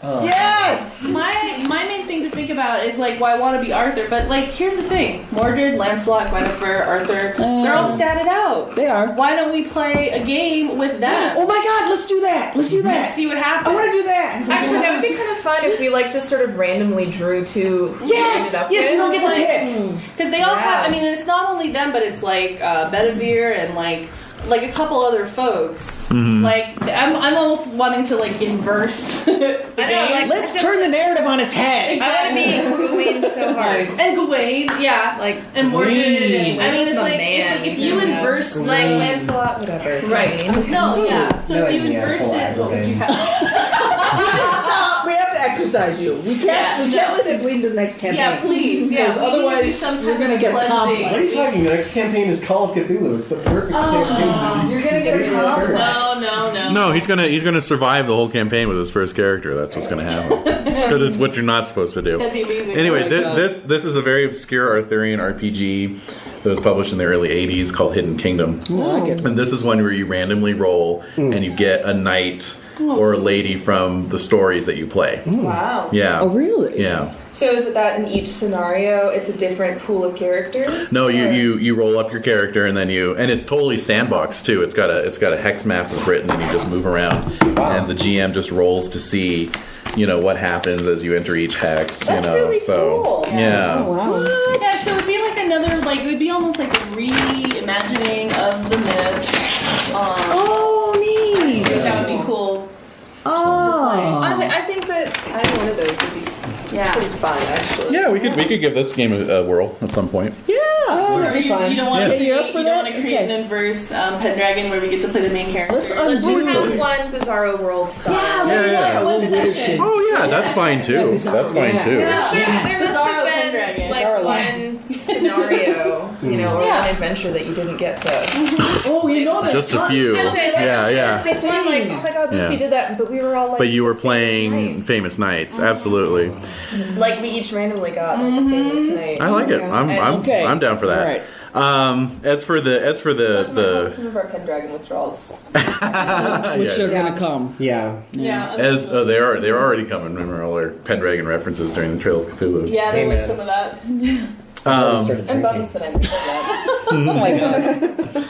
Yes. My main thing to think about is like, well, I want to be Arthur, but like, here's the thing: Mordred, Lancelot, Guinevere, Arthur, they're all statted out. They are. Why don't we play a game with them? Oh my God! Let's do that. Let's do Let's that. see what happens. I want to do that. Actually, that would be kind of fun if we like just sort of randomly drew to who we Yes. ended up Yes. with. You don't get to Like, pick. Because they all have. I mean, it's not only them, but it's like Bedivere and like a couple other folks. Like I'm almost wanting to like inverse. the I know, game. like, Let's turn the narrative on its head. I want to be Gawain so hard. and Gawain, yeah, Like, and Mordred. Gawain. And, I mean, it's Who's my like man? if you You know? inverse like like Lancelot, whatever. right. No, yeah. So No, if you yeah, inverse pull it, what would you aggravating. have? Stop. We have to exercise you. We can't let it bleed into the next campaign. Yeah, please. Yeah, Because otherwise, you're going to get What are you complex. talking? The next campaign is Call of Cthulhu. It's the perfect campaign. You're going to get complex. No. No, he's gonna survive the whole campaign with his first character. That's what's gonna happen. Because it's what you're not supposed to do. That'd be amazing. Anyway, Oh my God. this is a very obscure Arthurian RPG that was published in the early '80s called Hidden Kingdom. I like it. And this is one where you randomly roll and you get a knight or a lady from the stories that you play. Wow. Yeah. Oh, really? Yeah. So is it that in each scenario it's a different pool of characters? No, Or- you roll up your character and then and it's totally sandbox too. It's got a hex map of Britain and you just move around and the GM just rolls to see, what happens as you enter each hex. That's really so cool. yeah. Oh, wow. Yeah, so it'd be like another, it would be almost like a reimagining of the myth. Oh, I neat. think that would be cool. Oh. Honestly, I think that either one of those would be Yeah. pretty fun, actually. Yeah, we could give this game a whirl at some point. Yeah. Or That'd be fun. you don't want Yeah. to You up create, for you don't that? want to create Okay. an inverse Pendragon where we get to play the main character. Let's Let's undo just it. have one Bizarro World style. Yeah. One We'll session. shit. Oh yeah, that's fine too. Bizarro, That's fine yeah. too. Because I'm sure there must Bizarro have been Pendragon. like Bizarro. one scenario, or Yeah. one adventure that you didn't get to. Oh, that's Just a tons. few. I'd say, like, Yeah. This one, like, oh my god, what if we Yeah. did that? But we were all like. But you were famous playing knights. Famous Knights, absolutely. Like we each randomly got like a famous knight. I like it. Okay. I'm down for that. All right. As for Let's not the hold some of our Pendragon withdrawals. Which are Yeah. going to come. Yeah. Yeah. they're already coming. Remember all their Pendragon references during the Trail of Cthulhu. Yeah, there was Amen. some of that. I already started I'm drinking. bummed that I missed that. Oh, my God.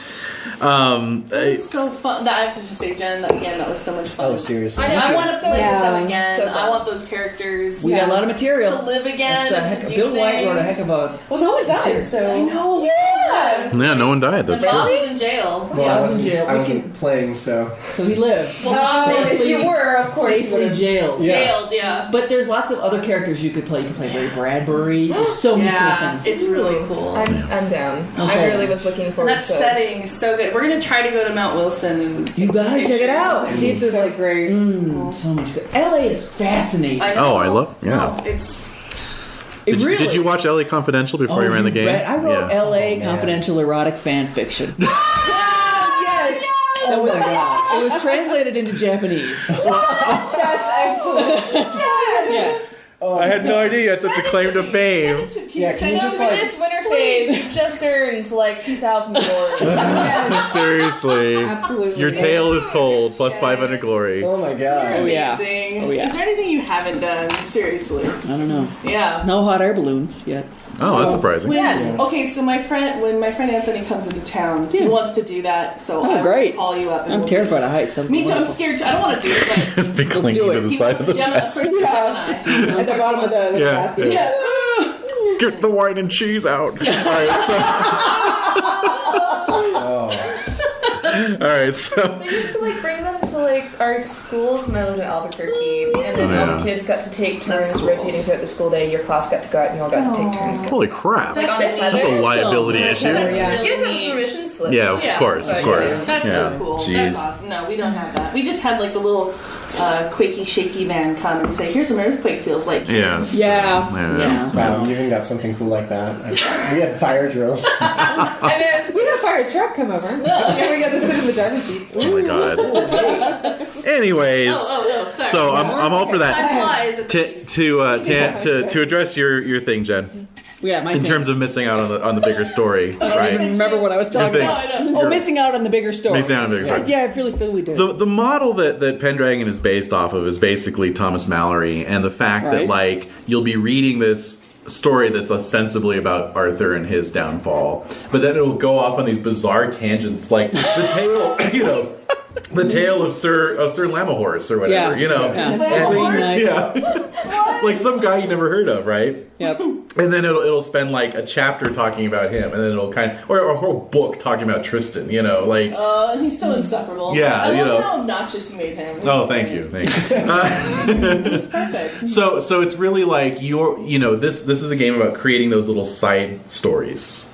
It was so fun. That I have to just say, Jen, again, that was so much fun. Oh, seriously. I want to play with them again. So fun. I want those characters We got a lot of to material. live again. It's a and heck to of, do Bill White wrote a things. heck of a... Well, no one died, so. I know. Yeah. Yeah, no one died. That's My mom good. was in jail. Well, I I was in jail. wasn't playing, so. So he lived. If you were, of course, you Safely would have. jailed. Jailed, yeah. But there's lots of other characters you could play. You could play Ray Bradbury. There's so many Yeah, cool things. it's really cool. I'm down. Okay. I really was looking And forward that to setting is so good. We're gonna try to go to Mount Wilson and You gotta check it out. See if there's like great. So much good. LA is fascinating. Oh, I love. Yeah. It's It really. Did you watch LA Confidential before you ran the game? I wrote Yeah. LA confidential erotic fan fiction. Yes! Oh my god. It was translated into Japanese. That's excellent. Yes. I had no idea you had such a claim to fame. Yeah, can you So just for like. this winter phase, you've just earned like 2,000 glory. Seriously. Absolutely. Your tale is told, plus 500 glory. Oh my god. Oh yeah. amazing. Oh, yeah. Is there anything you haven't done? Seriously. I don't know. Yeah. No hot air balloons yet. Oh, that's surprising. Okay, so when my friend Anthony comes into town, he Yeah. wants to do that. So Oh, I will great. call you up. And I'm we'll terrified of heights. Me too. I'm scared. I don't want to do it. But Just be Let's clinking do to it. the side of the Gemini, of course, Gemini. At the bottom of the Yeah, basket. yeah. Get the wine and cheese out. All right, so They used to like bring them to like our schools when I lived in Albuquerque, and then all yeah. the kids got to take turns rotating throughout the school day. Your class got to go out, and you all got to take turns. holy crap. Like on the That's That's a tether. liability issue. That's Yeah. really You have to have neat. permission slips. Yeah, of Yeah, course, of but course. That's yeah. so cool. Jeez. That's awesome. No, we don't have that. We just had like the little quakey, shaky man come and say, "Here's what an earthquake feels like." Yeah. kids." Yeah. Yeah. Wow, you even got something cool like that. We had fire drills. I mean, we had a fire truck come over. Yeah, we got to sit in the driver's seat. Oh my god. Anyways, Oh, sorry. so I'm all for that. Time flies at To address your thing, Jen, Yeah, my in thing. terms of missing out on the bigger story, I don't even right? remember what I was talking Your about. thing. Oh, missing out on the bigger story. Missing out on the bigger story. Yeah, I really feel we did. The model that Pendragon is based off of is basically Thomas Mallory, and the fact that Right. like you'll be reading this story that's ostensibly about Arthur and his downfall, but then it'll go off on these bizarre tangents, like the tale, the tale of Sir Lamahorse or whatever, Yeah. And- Green Knight. yeah, like some guy you never heard of, right? Yep. And then it'll spend like a chapter talking about him, and then it'll or a whole book talking about Tristan, like. And he's so insufferable. Yeah, I love you know. how obnoxious you made him. Oh, thank you. It's perfect. So it's really like this is a game about creating those little side stories,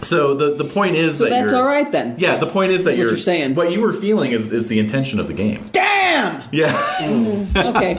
So the point is So that that's you're, all right then. Yeah, the point is that That's what you're saying. what you were feeling is the intention of the game. Damn! Bam! Yeah. Okay.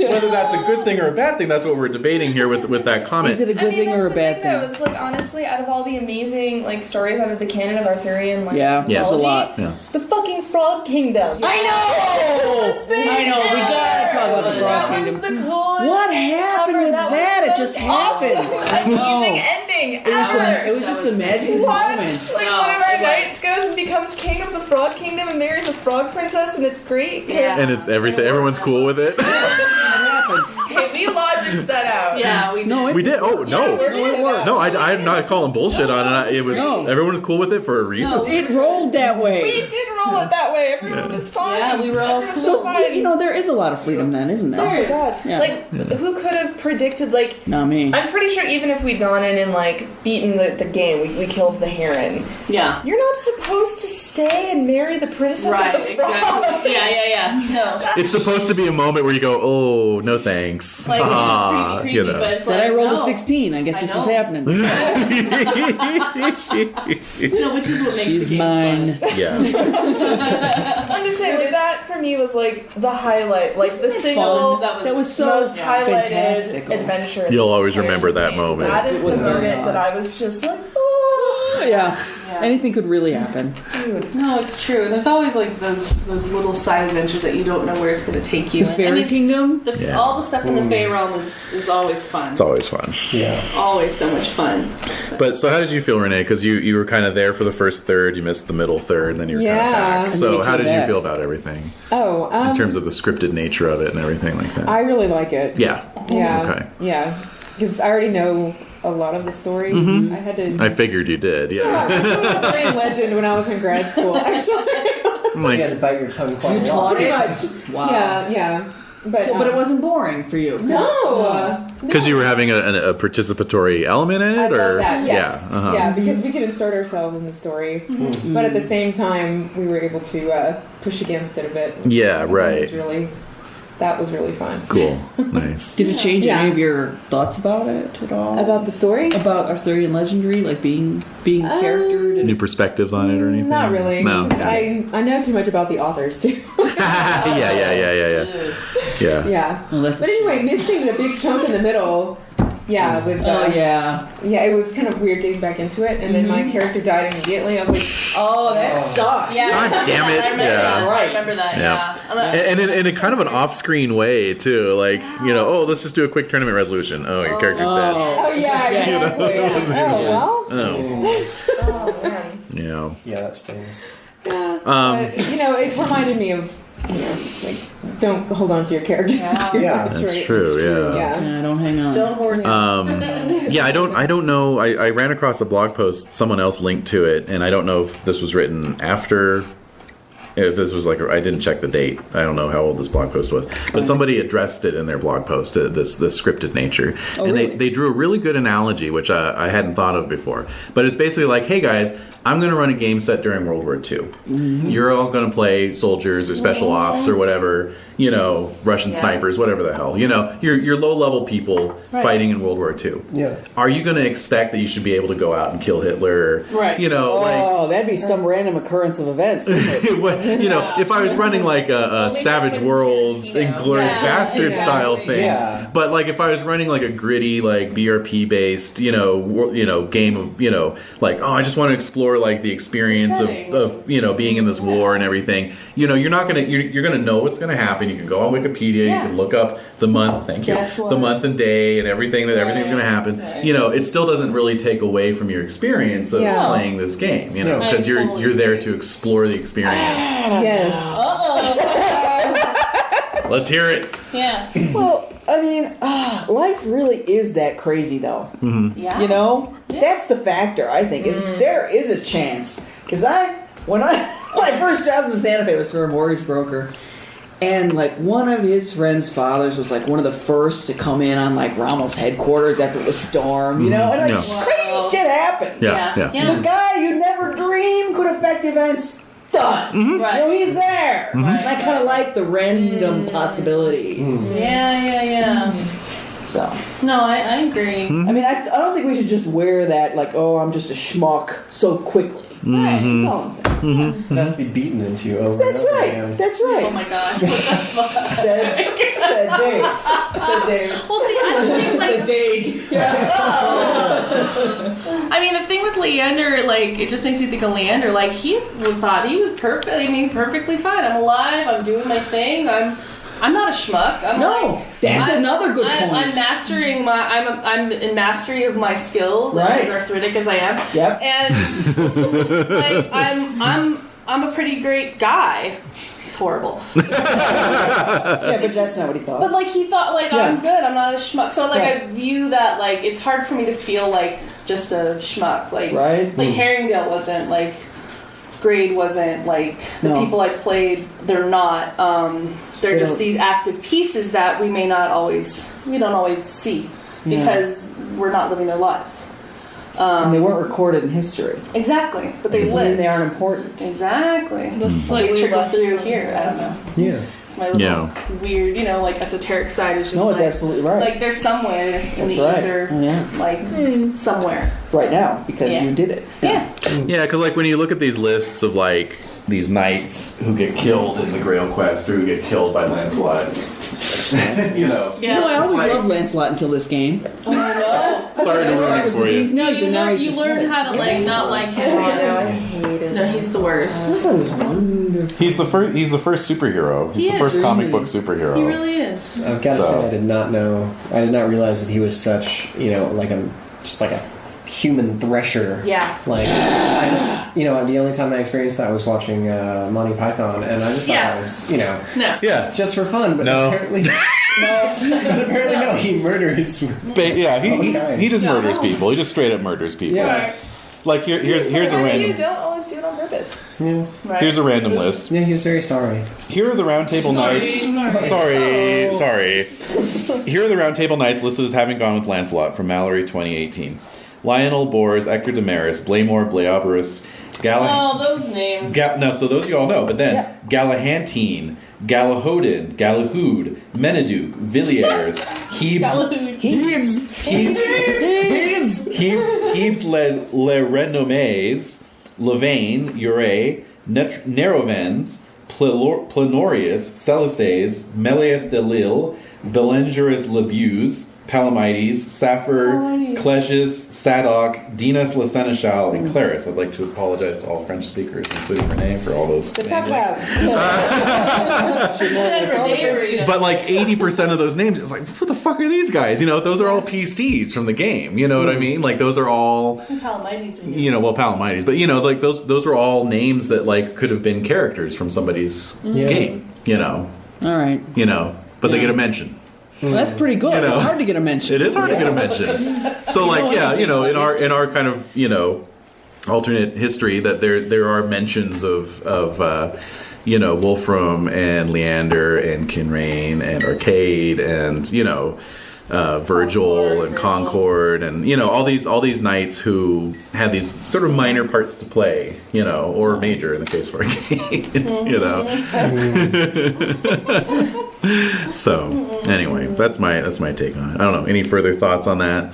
Whether that's a good thing or a bad thing, that's what we're debating here with that comment. Is it a good thing or a bad thing? That was like honestly, out of all the amazing like stories out of the canon of Arthurian, like Yeah, there's a mythology, lot. Yeah. The fucking Frog Kingdom. I know. We gotta talk about the Frog That Kingdom. was the coolest. What happened with That was that? the It just happened. awesome, amazing ending. It was just the magic What? moment. Like one of our knights goes and becomes king of the Frog Kingdom and marries a frog princess, and it's great. Yeah. And it's everything. Everyone's cool with it. Okay, we logicked that out. Yeah, we did. No, We did. Oh no. it worked. No, I'm not calling bullshit on it. It was everyone was cool with it for a reason. It rolled that We way. did roll it that way. Everyone was fine. Yeah, we were all- Everyone was So, fine. there is a lot of freedom then, isn't there? Oh my god. Yeah. Like, who could have predicted, like, Not me. I'm pretty sure even if we'd gone in and, like, beaten the game, we killed the heron. Yeah. You're not supposed to stay and marry the princess Right, of the frogs. exactly. Yeah. No. It's supposed to be a moment where you go, "Oh, no thanks." Like, creepy, you know. but it's Then like, I rolled no. a 16. I guess I this know. is happening. No, which is what makes She's the game mine. fun. Yeah. I'm just saying, like, that for me was, like, the highlight. Like, the single That was- That was so most highlighted fantastic. adventure. in You'll this always entire remember that game. moment. That is It was the very moment odd. that I was just like, oh, Yeah. Anything could really happen. dude. No, it's true. There's always like those little side adventures that you don't know where it's going to take you. The Fairy Kingdom? Yeah. All the stuff in the Fey realm is always fun. It's always fun. Yeah. Always so much fun. But so, how did you feel, Renae? Because you were kind of there for the first third, you missed the middle third, and then you were kind of Yeah. back. And So, then you how came did you back. feel about everything Oh, in terms of the scripted nature of it and everything like that? I really like it. Yeah. Yeah. Okay. Yeah. Because I already know a lot of the story. I had to. I figured you did. Yeah. I played Legend when I was in grad school. Actually, I'm So you had like, to bite your tongue quite a lot. taught pretty it? much. Wow. Yeah. But But it wasn't boring for you. No. because you were having a participatory element in I it, love or that. Yes. yeah, Yeah, because we could insert ourselves in the story, but at the same time, we were able to push against it a bit. Yeah, right. That was really fun. Cool, nice. Did it change Yeah. any of your thoughts about it at all? About the story? About Arthurian legendary, like being charactered? And New perspectives on it or anything? Not really. No. 'Cause I know too much about the authors too. yeah. Yeah. Well, that's But anyway, missing the big chunk in the middle. Yeah, was yeah. it was kind of weird getting back into it, and then my character died immediately. I was like, Oh, that sucks. Yeah. God damn it, I remember yeah. that. Right. I remember that, Yeah. yeah. And in a kind of an off-screen way too, like let's just do a quick tournament resolution. Oh, your character's dead. oh yeah, exactly. that was Oh well. Oh, Oh, man. yeah. Yeah, that stings. But, it reminded me of, like, don't hold on to your characters too Yeah, much. That's right? true. Yeah. Yeah. Don't hang on. Don't hoard it. Yeah, I don't know. I ran across a blog post. Someone else linked to it, and I don't know if this was written after. If this was I didn't check the date. I don't know how old this blog post was, but somebody addressed it in their blog post. This scripted nature, and really? they drew a really good analogy, which I hadn't thought of before. But it's basically like, hey guys, I'm going to run a game set during World War II. You're all going to play soldiers or special ops or whatever, Russian snipers, whatever the hell. You're low-level people fighting in World War II. Yeah. Are you going to expect that you should be able to go out and kill Hitler? Right. Oh, that'd be some random occurrence of events. Wouldn't it? if I was running like a Savage Worlds, Inglourious Bastard style thing, Yeah. but like if I was running like a gritty, like BRP based, game of, I just want to explore like the experience of being in this war and everything. You're not gonna you're gonna know what's gonna happen. You can go on Wikipedia, you can look up the month, the month and day and everything everything's gonna happen. It still doesn't really take away from your experience of playing this game, because you're there to explore the experience. Yes. Let's hear it. Yeah. Well, I mean, life really is that crazy, though. Yeah. That's the factor. I think is there is a chance because when my first jobs in Santa Fe was for a mortgage broker, and like one of his friend's fathers was like one of the first to come in on like Rommel's headquarters after it was stormed, and like crazy shit happened. Yeah. The guy you never dreamed could affect events. Done. Right. He's there. Right. And I kind of like the random possibilities. Yeah. So No, I agree. I mean, I don't think we should just wear that like, oh, I'm just a schmuck so quickly. Right. That's all I'm saying. It has to be beaten into you over That's and over right. again. That's right. Oh my gosh. What the fuck? Said Dave. Said Dave. Well, see, I think like Said Dave. I mean, the thing with Leander, like, it just makes me think of Leander. Like, he thought he was perfect. I mean, he's perfectly fine. I'm alive. I'm doing my thing. I'm not a schmuck. That's another good point. I'm mastering I'm in mastery of my skills. Right. As arthritic as I am. Yep. And like, I'm a pretty great guy. He's horrible. Yeah, but that's not what he thought. But like he thought, like I'm good. I'm not a schmuck. So like Yeah. I view that like it's hard for me to feel like just a schmuck. Like Right. like Herringdale wasn't, like Grade wasn't, like the No. people I played. They're not. They're just these active pieces that we don't always see because we're not living their lives. And they weren't recorded in history. Exactly, but they Doesn't mean lived. they aren't important. Exactly. The They slightly trickle less through here. I don't know. Yeah. It's my little weird, like esoteric side is just No, it's like, absolutely right. like there's somewhere in That's the right. ether, Oh, yeah. like somewhere. Right now, because Yeah. you did it. Yeah. Yeah, because like when you look at these lists of like these knights who get killed in the Grail quest or who get killed by Lancelot, You know, I always loved Lancelot until this game. Oh no. Sorry to ruin it for He's you. nice, and now he's You just learn like, how to like not like him. I hate it. No, he's the I worst. thought it was wonderful. He's the first. He's the first superhero. He's He the first is. comic book superhero. He really is. I've got to So- say, I did not know. I did not realize that he was such, like just like a human thresher. Yeah. Like, I just, the only time I experienced that was watching Monty Python, and I just thought that was, No. Yeah. just for fun. But No. apparently, no, he murders. He just murders people. He just straight up murders people. Yeah. Like here's a You random. don't always do it on purpose. Yeah. Right. Here's a random list. Yeah, he was very sorry. Here are the Round Table Knights. Sorry. Here are the Round Table Knights listed as having gone with Lancelot from Mallory 2018. Lionel, Bors, Ector Damaris, Blaymore, Blaoberus, Oh, those names. so those you all know, but then Galahantine, Galahodin, Galahood, Meneduc, Villiers, Hebes le Renommes, Levain, Ure, Nerovens, Plenorius, Celices, Melius de Lille, Belengerus Lebuse, Palamides, Saphir, Cleges, Sadoc, Dinas Le Seneschal, and Claris. I'd like to apologize to all French speakers, including Renae, for all those names. But like 80% of those names, it's like, what the fuck are these guys? Those are all PCs from the game. You know what I mean? Like those are all, Palamides. Palamides. But like those are all names that like could have been characters from somebody's game. All right. But they get a mention. Well, that's pretty good. It's hard to get a mention. It is hard to get a mention. So, like, in our kind of alternate history, that there are mentions of Wolfram and Leander and Kinrain and Arcade and Virgil and Concord and all these knights who had these sort of minor parts to play, or major in the case of Arcade, So anyway, that's my take on it. I don't know. Any further thoughts on that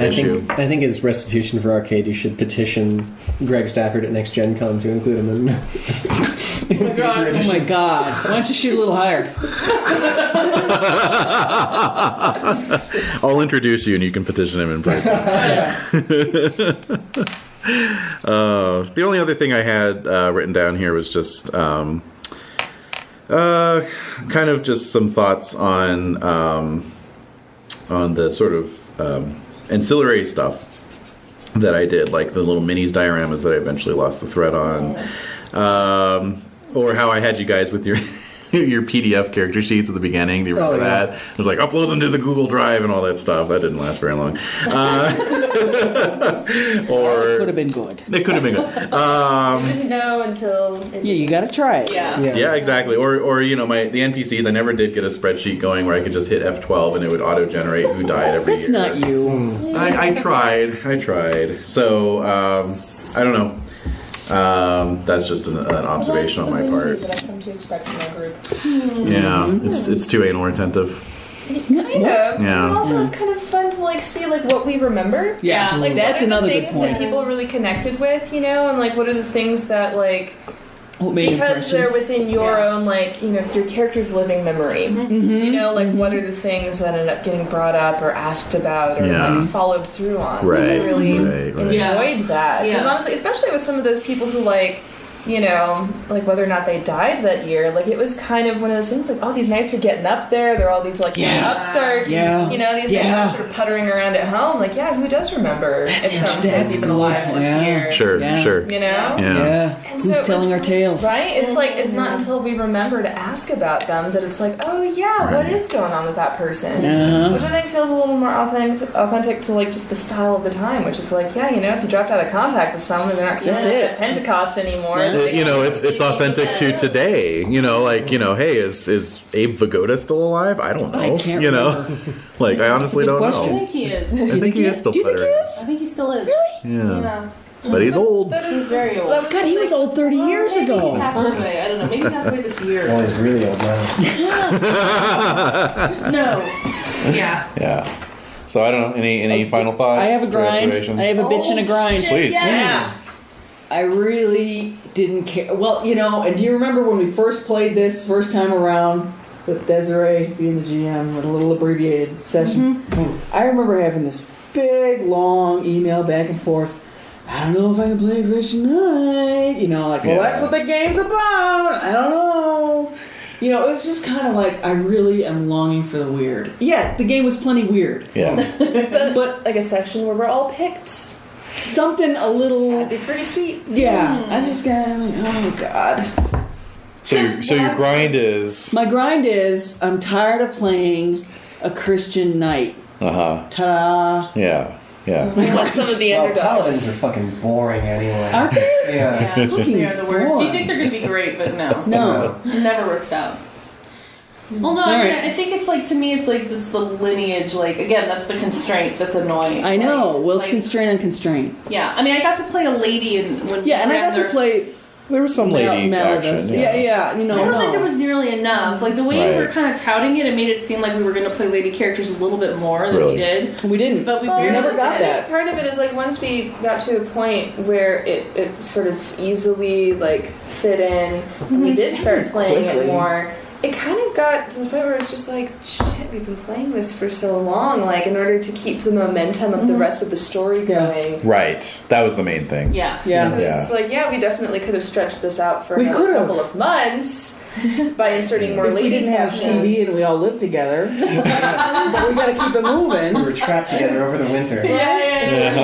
issue? I think as restitution for Arcade, you should petition Greg Stafford at Next Gen Con to include him in. Oh my god. Why don't you shoot a little higher? I'll introduce you and you can petition him in person. The only other thing I had written down here was just kind of just some thoughts on the sort of ancillary stuff that I did, like the little minis dioramas that I eventually lost the thread on, or how I had you guys with your your PDF character sheets at the beginning. Do you remember that? It was like, upload them to the Google Drive and all that stuff. That didn't last very long. Or It could have been good. it could have been good. Didn't know until. Yeah, you gotta try it. Yeah, exactly. Or the NPCs. I never did get a spreadsheet going where I could just hit F12 and it would auto generate who died every That's year. not you. I tried. So I don't know. That's just an observation on my part. That I come to expect in my group. Yeah, it's too anal retentive. Kind of. Yeah. And also, it's kind of fun to like see like what we remember. Yeah, Like that's what are another the good things point. that people really connected with, you know, and like what are the things that like What made because impression? they're within your own like you know your character's living memory. You know, like what are the things that ended up getting brought up or asked about or like followed through on. Right. I really Right. enjoyed that because honestly, especially with some of those people who like. You know, like whether or not they died that year, like it was kind of one of those things like, oh, these knights are getting up there. They're all these like upstarts. Yeah. You know, these knights are sort of puttering around at home. Like, yeah, who does remember if someone's even alive this year? Sure. You know? Yeah. And Who's so telling our tales? Right? It's like, it's not until we remember to ask about them that it's like, oh yeah, what is going on with that person? Which I think feels a little more authentic to like just the style of the time, which is like, yeah, you know, if you dropped out of contact with someone, they're not at Pentecost anymore. You know, it's authentic to today. You know, like, you know, hey, is Abe Vigoda still alive? I don't know. I can't you know, remember. like I honestly don't I know. think he is. I think he is still Do you think he fluttering. is? I think he still is. Really? Yeah. But he's old. He's very old. God, he was old 30 years Maybe ago. he passed away. I don't know. Maybe he passed away this year. Well, he's really old now. No. Yeah. Yeah. So I don't know. Any final thoughts? I have a or grind. observations? I have a bitch and a grind. Please. Yeah. I really didn't care. Well, you know, and do you remember when we first played this first time around with Desiree being the GM with a little abbreviated session? I remember having this big, long email back and forth. I don't know if I can play a Christian Knight. You know, like, well, that's what the game's about. I don't know. You know, it was just kind of like, I really am longing for the weird. Yeah, the game was plenty weird. Yeah. But like a section where we're all picked. Something a little... That'd be pretty sweet. Yeah, I just got like, oh God. So your grind is My grind is I'm tired of playing a Christian knight. Ta-da! Yeah. We want some of the Well, underdogs. paladins are fucking boring anyway. Aren't they? Yeah. Fucking They are the worst. boring. You think they're going to be great, but no. No. It never works out. Well, no, I mean, Alright. I think it's like, to me, it's like, it's the lineage, like, again, that's the constraint that's annoying. I know. Like, Well, it's constraint and constraint. Yeah, I mean, I got to play a lady and when Yeah, and I got to play There was some lady Malivus. action. Yeah, you know, I don't think no. there was nearly enough. Like, the way you were Right. kind of touting it, it made it seem like we were going to play lady characters a little bit more than Really? we did. We didn't. But we never got I that. think part of it is like once we got to a point where it sort of easily like fit in, and we did start playing Quickly. it more. It kind of got to the point where it's just like, shit, we've been playing this for so long. Like, in order to keep the momentum of the rest of the story going. Right. That was the main thing. Yeah. Yeah. It's like, yeah, we definitely could have stretched this out for We another could've. couple of months by inserting more If we ladies didn't have TV and we all lived together, but we got to keep it We moving. were trapped together over the winter. Nowhere to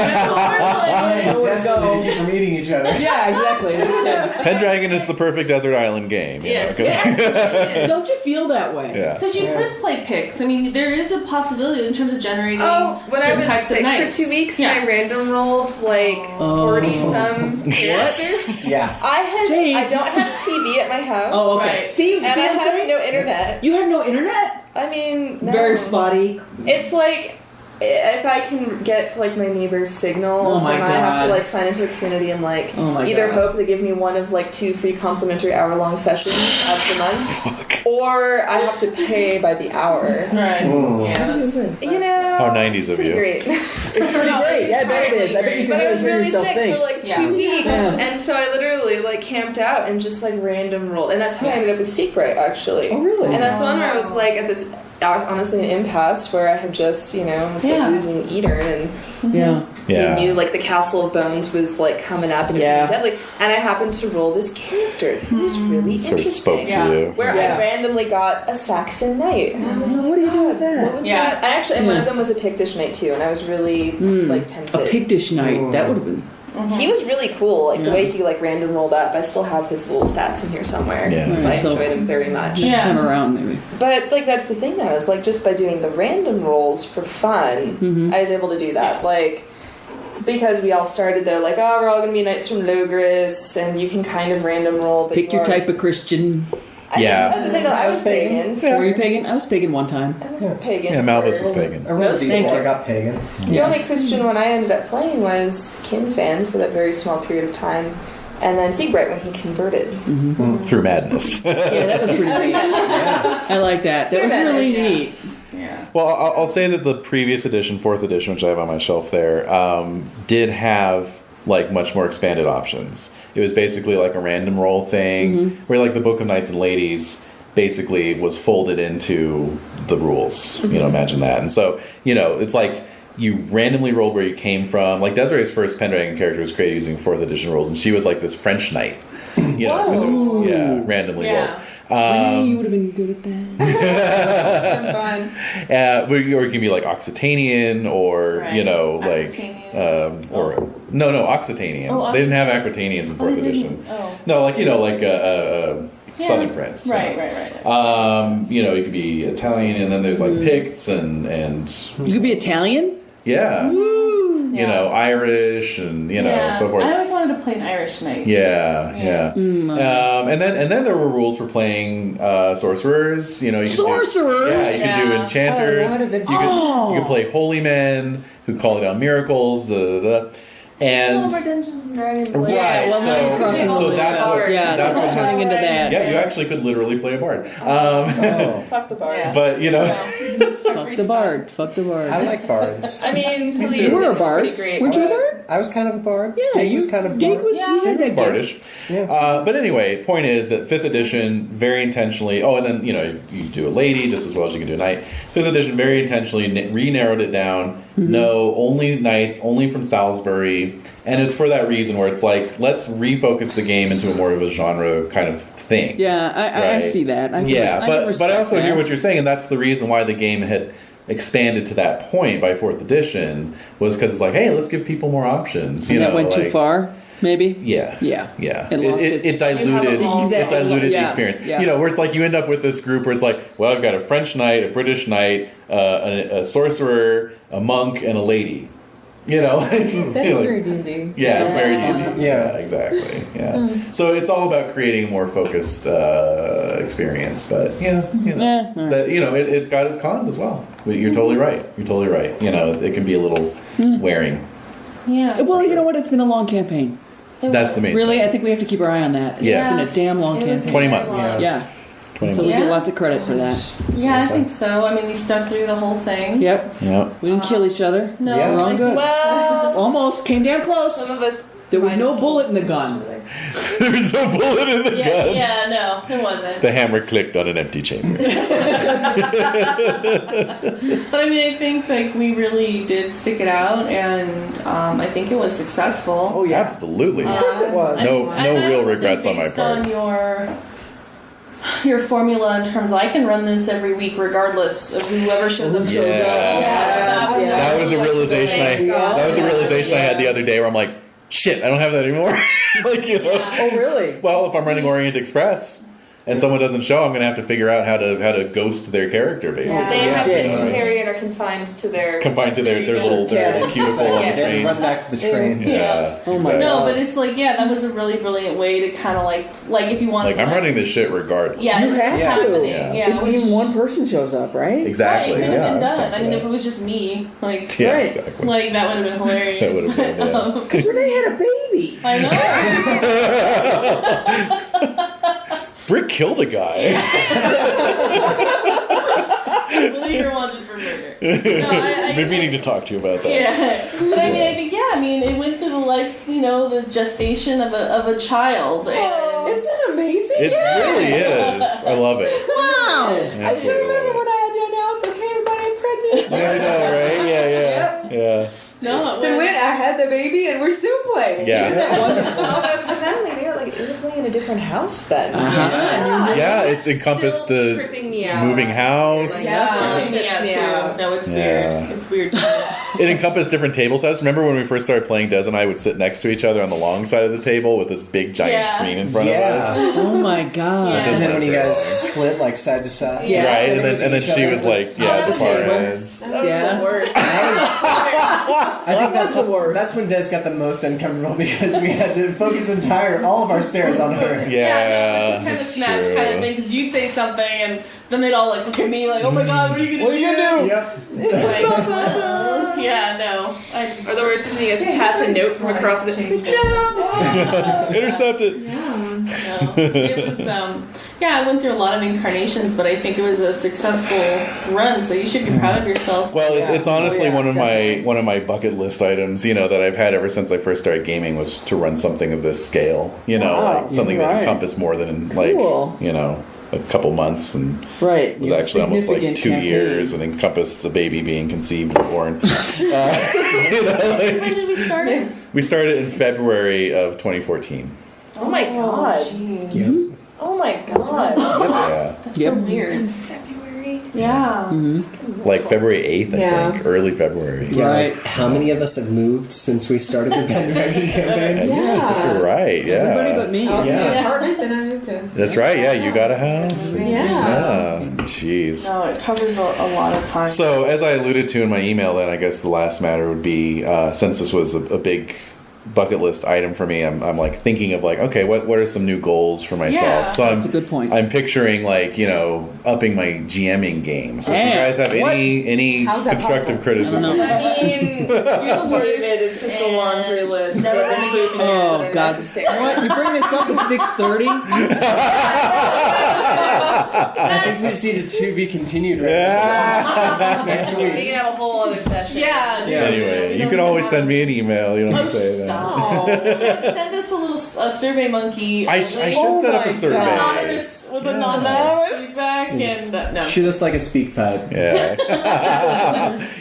go. Desperately to keep from eating each other. Yeah, exactly. It just had- Pendragon is the perfect desert island game. You Yes. know, 'cause- Yes. Don't you feel that way? yeah. Because you could play picks. I mean, there is a possibility in terms of generating Oh, when I certain was types sick of for knights. 2 weeks, Yeah. I random rolled like 40 some characters. Yeah. Jade. I don't have TV at my house. Oh, okay. Right. See And what I I'm have saying? no internet. You have no internet? I mean, no. Very spotty. It's like if I can get to like my neighbor's signal, Oh my then I have God. to like sign into Xfinity and like Oh my either God. hope they give me one of like 2 free complimentary hour-long sessions out the month, or I have to pay by the hour. Right. Ooh. Yeah, that's, You know, How 90s of pretty you. great. It's pretty great. Yeah, I bet it is. I bet you can But I really was hear really yourself sick think. for like 2 weeks, and so I literally like camped out and just like random rolled, and that's how I ended up with Secret actually. Oh, really? And that's the one where I was like at this honestly an impasse where I had just was like losing Eater, and Yeah. Yeah. we knew like the Castle of Bones was like coming up and it was Yeah. deadly, and I happened to roll this character that was really Sort of interesting. spoke to you. Where Yeah. I randomly got a Saxon knight. And I was like, What do you do with what that? would Yeah. that- I actually, and one Yeah. of them was a Pictish knight too, and I was really like tempted. A Pictish knight. That would have been. He was really cool. Like the Yeah. way he like random rolled up. I still have his little stats in here somewhere. Yeah. Because I Right, so- enjoyed him very much. Next time around, maybe. But like that's the thing though, is like just by doing the random rolls for fun, I was able to do that. Like because we all started there, like, oh, we're all gonna be knights from Logris, and you can kind of random roll. But Pick your type of Christian. Yeah. I was pagan. Were you pagan? I was pagan one time. I was pagan. Yeah, Malthus for- was pagan. I rolled Most these people I got pagan. The only Christian one I ended up playing was Kinfan for that very small period of time. and then Siegbright when he converted. Through madness. Yeah, that was pretty neat. I like that. That was really neat. Yeah. Well, I'll say that the previous edition, 4th edition, which I have on my shelf there, did have like much more expanded options. It was basically like a random roll thing, where like the Book of Knights and Ladies basically was folded into the rules. You know, imagine that. And so, you know, it's like you randomly rolled where you came from. Like Desiree's first Pendragon character was created using 4th edition rules, and she was like this French knight. You know, 'cause it was, randomly rolled. You would have been good at that. Fun. Or you can be like Occitanian, or you know, like no, Occitanian. Oh, They didn't have Aquitanians in 4th edition. Oh. No, like you know, like Southern France. Right. You know, you could be Italian, and then there's like Picts and You could be Italian? yeah, you know, Irish, and you know, so forth. I always wanted to play an Irish knight. Yeah. And then there were rules for playing sorcerers. You know, you Sorcerers? you could do enchanters. Oh, that would've been You could play holy men who call down miracles. And More Dungeons and Dragons. right, well, now you're crossing so over that's that. what Yeah, that's what turning into that. Yeah, you actually could literally play a bard. Fuck the bard. Yeah. But you know, Fuck the bard. Fuck the bard. I like bards. I mean, You were a bard. Weren't you a bard? I was kind of a bard. Yeah, Jade was kind of a Jade bard. was, he had that gift. bardish. Yeah. But anyway, point is that 5th edition very intentionally. Oh, and then you know you do a lady just as well as you can do a knight. 5th edition very intentionally re-narrowed it down. No, only knights, only from Salisbury, and it's for that reason where it's like let's refocus the game into a more of a genre kind of thing. Yeah, I Right. see that. I can But respect I also that. hear what you're saying, and that's the reason why the game had expanded to that point by 4th edition was because it's like, hey, let's give people more options. You And know, that went too like- far, maybe? Yeah. Yeah. Yeah. It lost it its- diluted. Exactly. It diluted Yeah. the experience. Yeah. You know, where it's like you end up with this group where it's like, well, I've got a French knight, a British knight, a sorcerer, a monk, and a lady. You know, That is like- very D&D. yeah, it's very fun. D&D. Yeah, exactly. Yeah. So it's all about creating a more focused experience. But yeah, you know, Yeah, all right. but you know, it's got its cons as well. You're totally right. You're totally right. You know, it can be a little wearing. Yeah. Well, you know what? It's been a long campaign. That's the main. Really, thing. I think we have to keep our eye on that. It's Yes. been a damn long It was campaign. 20 months. Yeah. 20 So we months. get lots of credit for that. Yeah, I think so. I mean, we stuck through the whole thing. Yep. Yeah. We didn't kill each other. No, Yeah. We're all good. well, Almost. Came damn close. some of us. There was might no have bullet in the gun. There's no bullet in the gun. Yeah, no, it wasn't. The hammer clicked on an empty chamber. But I mean, I think like we really did stick it out, and I think it was successful. Oh yeah, absolutely. Of course it was. No I real also regrets think on my based part. on your formula in terms of I can run this every week regardless of whoever shows up. Yeah. That was a realization I had the other day where I'm like, shit, I don't have that anymore. Like, you know. Oh, really? Well, if I'm running Orient Express and someone doesn't show, I'm going to have to figure out how to ghost their character, basically. They have Shit. this Esoteric are confined to their. Confined to their little cuticle on the Yes. Then run train. back to the train. Yeah. Oh my exactly. No, but it's like that was a really brilliant way to kind of like if you want. Like, I'm running this shit regardless. Yeah, You it's have to. happening. Yeah. Yeah, If which- even one person shows up, right? Right, Exactly. it could have been Yeah, done. I mean, if if it was just me, like, yeah, Right. exactly. like that would have been hilarious. That would have been, yeah. Because Renae had a baby. I know. Brick killed a guy. Believe you're wanted for murder. No, I've been meaning to talk to you about that. Yeah, but I mean, I think it went through the life, the gestation of a child, and Isn't it amazing? It really is. I love it. Wow. I still remember when I had to announce, okay, everybody, I'm pregnant. Yeah, I know, right? Yeah. no, it Then was, when I had the baby and we're still playing. Yeah. Isn't that wonderful? Oh, that was apparently they were like physically in a different house then. Yeah, it's encompassed Still a tripping me out. moving house. tripping me out too. No, it's Yeah. weird. It's weird. It encompassed different table sets. Remember when we first started playing, Des and I would sit next to each other on the long side of the table with this big giant Yeah. screen in front Yeah. of us. Oh my god. Yeah. And then when you That's guys right. split like side to side. Yeah. Right, and Everybody's then each she other was like, was- yeah, that the was far the end. worst. That was Yeah. the worst. I think That's the worst. That's when Des got the most uncomfortable because we had to focus all of our stares on her. Yeah, it's kind of that's snatch true. kind of thing because you'd say something and then they'd all like look at me like, oh my god, what are you gonna do? Yep. Like, Yeah, no. Or the worst is when you guys pass a note from across the Intercept it. No. It was, I went through a lot of incarnations, but I think it was a successful run, so you should be proud of yourself. Well, it's honestly one of my bucket list items, that I've had ever since I first started gaming was to run something of this scale. Like something that encompassed more than a couple months, and right. was actually almost like 2 campaign. years, and encompassed a baby being conceived and born. When did we start it? We started in February of 2014. Oh my god. Yep. Oh my god. Yeah. That's so weird. February. Yeah. Like February 8th, I think. Early February. Yeah, Right. like, how many of us have moved since we started the Pendragon campaign? I think you're right, yeah. Everybody but me. I was in Yeah. an apartment, then I moved to. That's right, yeah, you got a house. Yeah. Jeez. No, it covers a lot of time. So, as I alluded to in my email, then I guess the last matter would be, since this was a big bucket list item for me, I'm like thinking of like, okay, what are some new goals for myself? Yeah. So That's a good point. I'm picturing like, upping my GMing game. So if you guys have any How's that constructive possible? criticism. I mean, you're the worst. It is just a laundry list. Oh God! What? You bring this up at 6:30? I think we just need it to be continued right now. Next We week. can have a whole other session. Yeah. Anyway, you can always send me an email. You don't have to say that. Send us a survey monkey. I should set up a survey. With anonymous feedback and no. Shoot us like a speak pad. Yeah.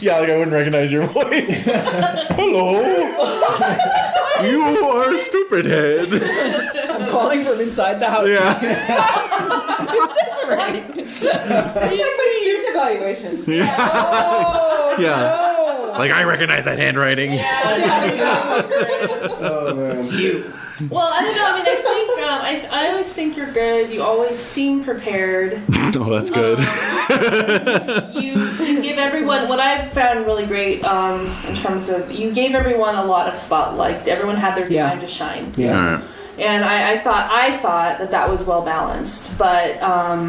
Yeah, like I wouldn't recognize your voice. Hello. You are a stupid head. I'm calling from inside the house. Yeah. It's like my student evaluation. Yeah. Like I recognize that handwriting. Oh, man. It's you. Well, I don't know. I mean, I think I always think you're good. You always seem prepared. Oh, that's good. You give everyone what I've found really great in terms of you gave everyone a lot of spotlight. Everyone had their time to shine. Yeah. All right. And I thought that was well balanced, but I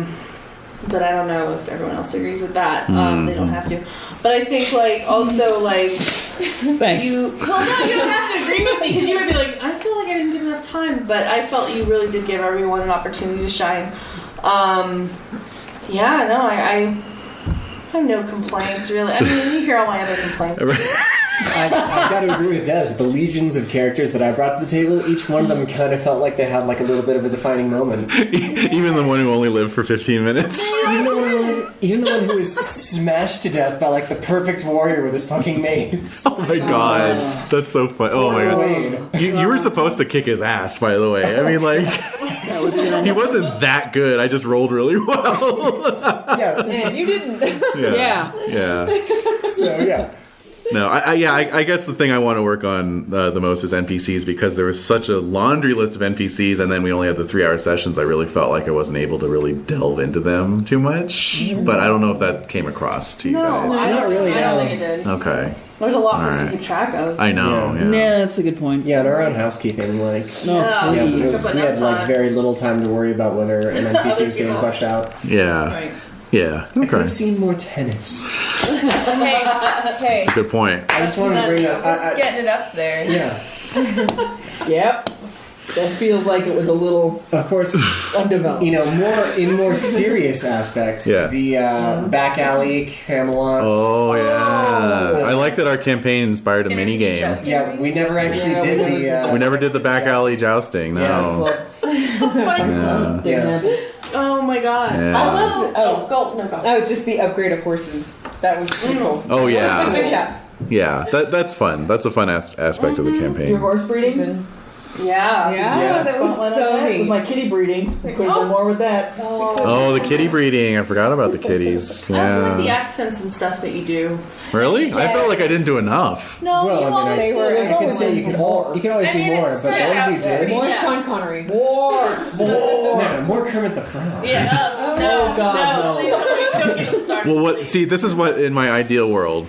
don't know if everyone else agrees with that. They don't have to. But I think also Thanks. you don't have to agree with me because you would be like, I feel like I didn't give enough time, but I felt you really did give everyone an opportunity to shine. I have no complaints really. I mean, you hear all my other complaints. I've got to agree with Des. With the legions of characters that I brought to the table, each one of them kind of felt like they had like a little bit of a defining moment. Even the one who only lived for 15 minutes. Even the one who was smashed to death by like the perfect warrior with his fucking mace. Oh my god. That's so funny. Oh my god. You were supposed to kick his ass, by the way. I mean, he wasn't that good. I just rolled really well. Yeah. And you didn't. Yeah. So, yeah. No, I guess the thing I want to work on the most is NPCs because there was such a laundry list of NPCs and then we only had the 3-hour sessions. I really felt like I wasn't able to really delve into them too much. But I don't know if that came across to you guys. Not really, I don't no. think it did. Okay. There's a lot for us to Alright. keep track of. I know. Yeah. Yeah, that's a good point. Yeah, and our own housekeeping, No, Yeah. please. But we had that's like very little time to worry about whether an NPC was getting fleshed out. Yeah. Right. Yeah. I could Okay. have seen more tennis. Okay. Good point. I just wanted to bring that. Just getting it up there. Yeah. Yep. That feels like it was a little Of course, undeveloped. more serious aspects. Yeah. The back alley Camelots. Oh, yeah. I like that our campaign inspired a mini game. Yeah, we never actually did the. We never did the back alley jousting, no. Yeah. Yeah. Oh my god. Yeah. I love go. Oh, just the upgrade of horses. That was pretty cool. Oh, yeah. Yeah. Yeah, that's fun. That's a fun aspect of the campaign. Your horse breeding? Yeah. Yeah, that was Spotlight on so that. With neat. my kitty breeding. Could have done more with that. Oh, the kitty breeding. I forgot about the kitties. I also like the Yeah. accents and stuff that you do. Really? I felt like I didn't do enough. No, Well, you I mean, always they do. were- I can say you can always do more, but those he did. More Sean Connery. More! No, more Kermit the Frog. Yeah. No, God, no. Please don't get him started. Well, what? See, this is what in my ideal world.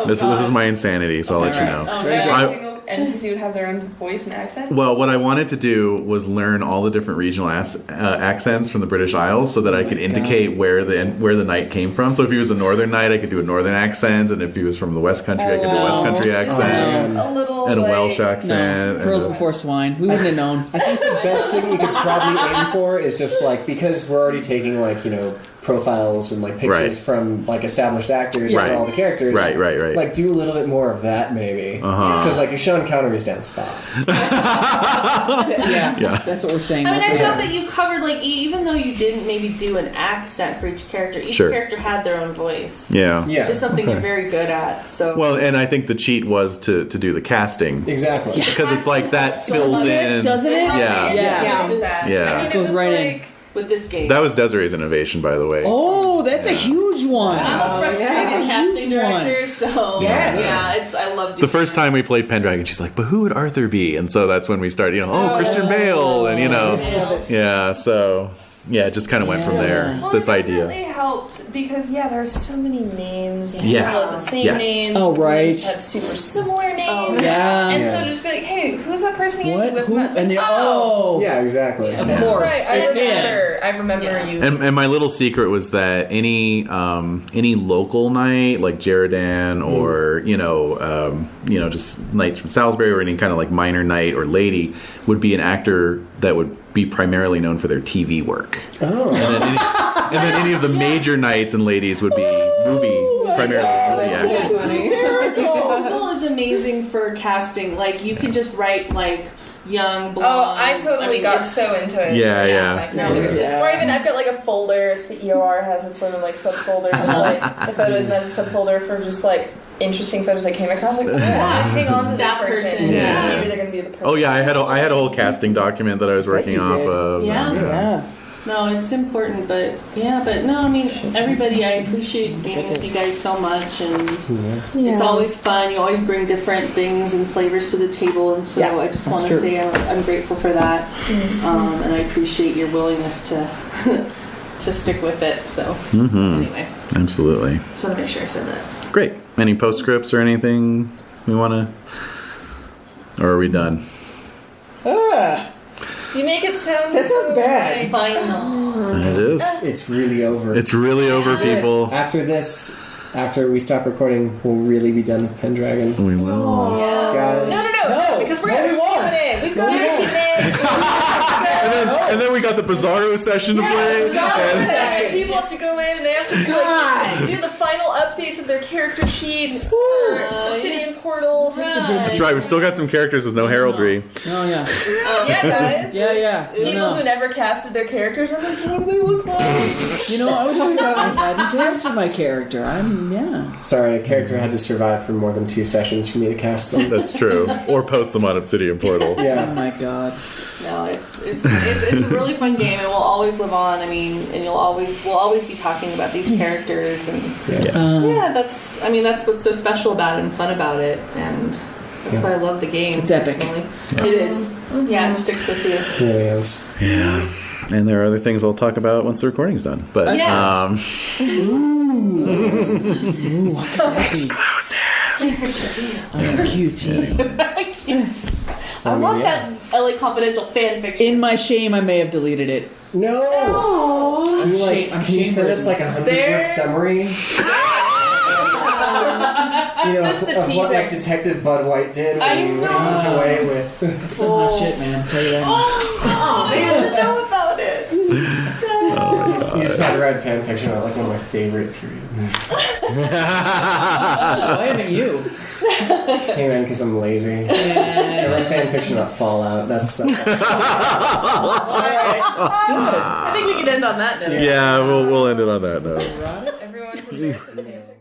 This is my insanity. So I'll let you know. Okay. NPC would have their own voice and accent? Well, what I wanted to do was learn all the different regional accents from the British Isles, so that I could indicate where the knight came from. So if he was a northern knight, I could do a northern accent, and if he was from the West Country, I could do a West Country accent, A little and a like, Welsh accent. Pearls and before swine. We wouldn't have known. I think the best thing you could probably aim for is just like, because we're already taking like, you know, profiles and like pictures Right. from like established actors Right. and all the characters. Right. Like do a little bit more of that maybe. Because like you're showing Connery's down spot. Yeah, that's what we're saying. I mean, right I there. thought that you covered, like, even though you didn't maybe do an accent for each character, each Sure. character had their own voice. Yeah. Yeah. Which is something you're very good at. So Well, and I think the cheat was to do the casting. Exactly. Because it's like that fills in. Doesn't it? Yeah. Yeah. With that. Yeah. I mean, It goes was right like, in. with this game. That was Desiree's innovation, by the way. Oh, that's a huge one. I'm a frustrated That's a casting huge one. director, so Yes. yeah, I love doing The first time we played Pendragon, she's like, "But who would Arthur be?" And so that's when we started, Christian Bale, and yeah. So yeah, it just kind of went from there. Well, this it idea. definitely helped because there are so many names. Yeah. People have the same Yeah. names. Oh, but right. they had super similar names. yeah. And Yeah. so just be like, hey, who's that person again? What? You with Who? Matt? And they're oh. Yeah, exactly. Of Yeah. course. Right, I It's him. remember you. And my little secret was that any local knight like Jeridan or just knights from Salisbury or any kind of like minor knight or lady would be an actor that would be primarily known for their TV work. Oh. And then any of the major knights and ladies would be primarily movie actors. Google is amazing for casting. Like you can just write like young blonde. Oh, I totally got it's- so into it. Yeah. Like, no, or even I've got like a folder. It's the EOR has its little like subfolder for like the photos, and has a subfolder for just like interesting photos I came across. Like, hang on to this That person, yeah. Maybe they're gonna be the person. Oh yeah, I had a whole casting document that I was working you off did. of. Yeah. Yeah. No, it's important, but no, I mean everybody. I appreciate being with you guys so much, and it's always fun. You always bring different things and flavors to the table, and so I just want to true. say I'm grateful for that, and I appreciate your willingness to to stick with it. So anyway, Absolutely. just want to make sure I said that. Great. Any postscripts or anything we want to? Or are we done? You make it sound That sounds bad. Final. It is. It's really over. It's really over, people. After we stop recording, we'll really be done with Pendragon. We will. Guys. No, because we're gonna keep it. We've got to keep it. And then we got the Bizarro session to play. and- People have to go in. They have to do the final updates of their character sheets for Obsidian Portal. That's right. We've still got some characters with no heraldry. Oh yeah. Yeah, guys. Yeah. People who never casted their characters are like, what do they look like? I was talking about I hadn't casted my character. Sorry, a character had to survive for more than 2 sessions for me to cast them. That's true. Or post them on Obsidian Portal. Oh Yeah. my god. No, it's a really fun game. It will always live on. I mean, and we'll always be talking about these characters, and that's what's so special about it and fun about it, and that's why I love the game. It's epic. Personally. It is. Yeah, it sticks with you. It really is. Yeah. And there are other things I'll talk about once the recording's done. But Yeah. exclusive. I'm a cutie. I want that LA Confidential fan fiction. In my shame, I may have deleted it. No! I'm Can you send us like a 100-word summary? Of what like Detective Bud White did when he moved away with. That's some hot shit, man. I'll tell you that. Oh, they have to know about it. You just had to write fan fiction about like one of my favorite period movies. Why haven't you? Hey man, because I'm lazy. I write fan fiction about Fallout. That's I think we can end on that note. Yeah, we'll end it on that note. Everyone's embarrassed.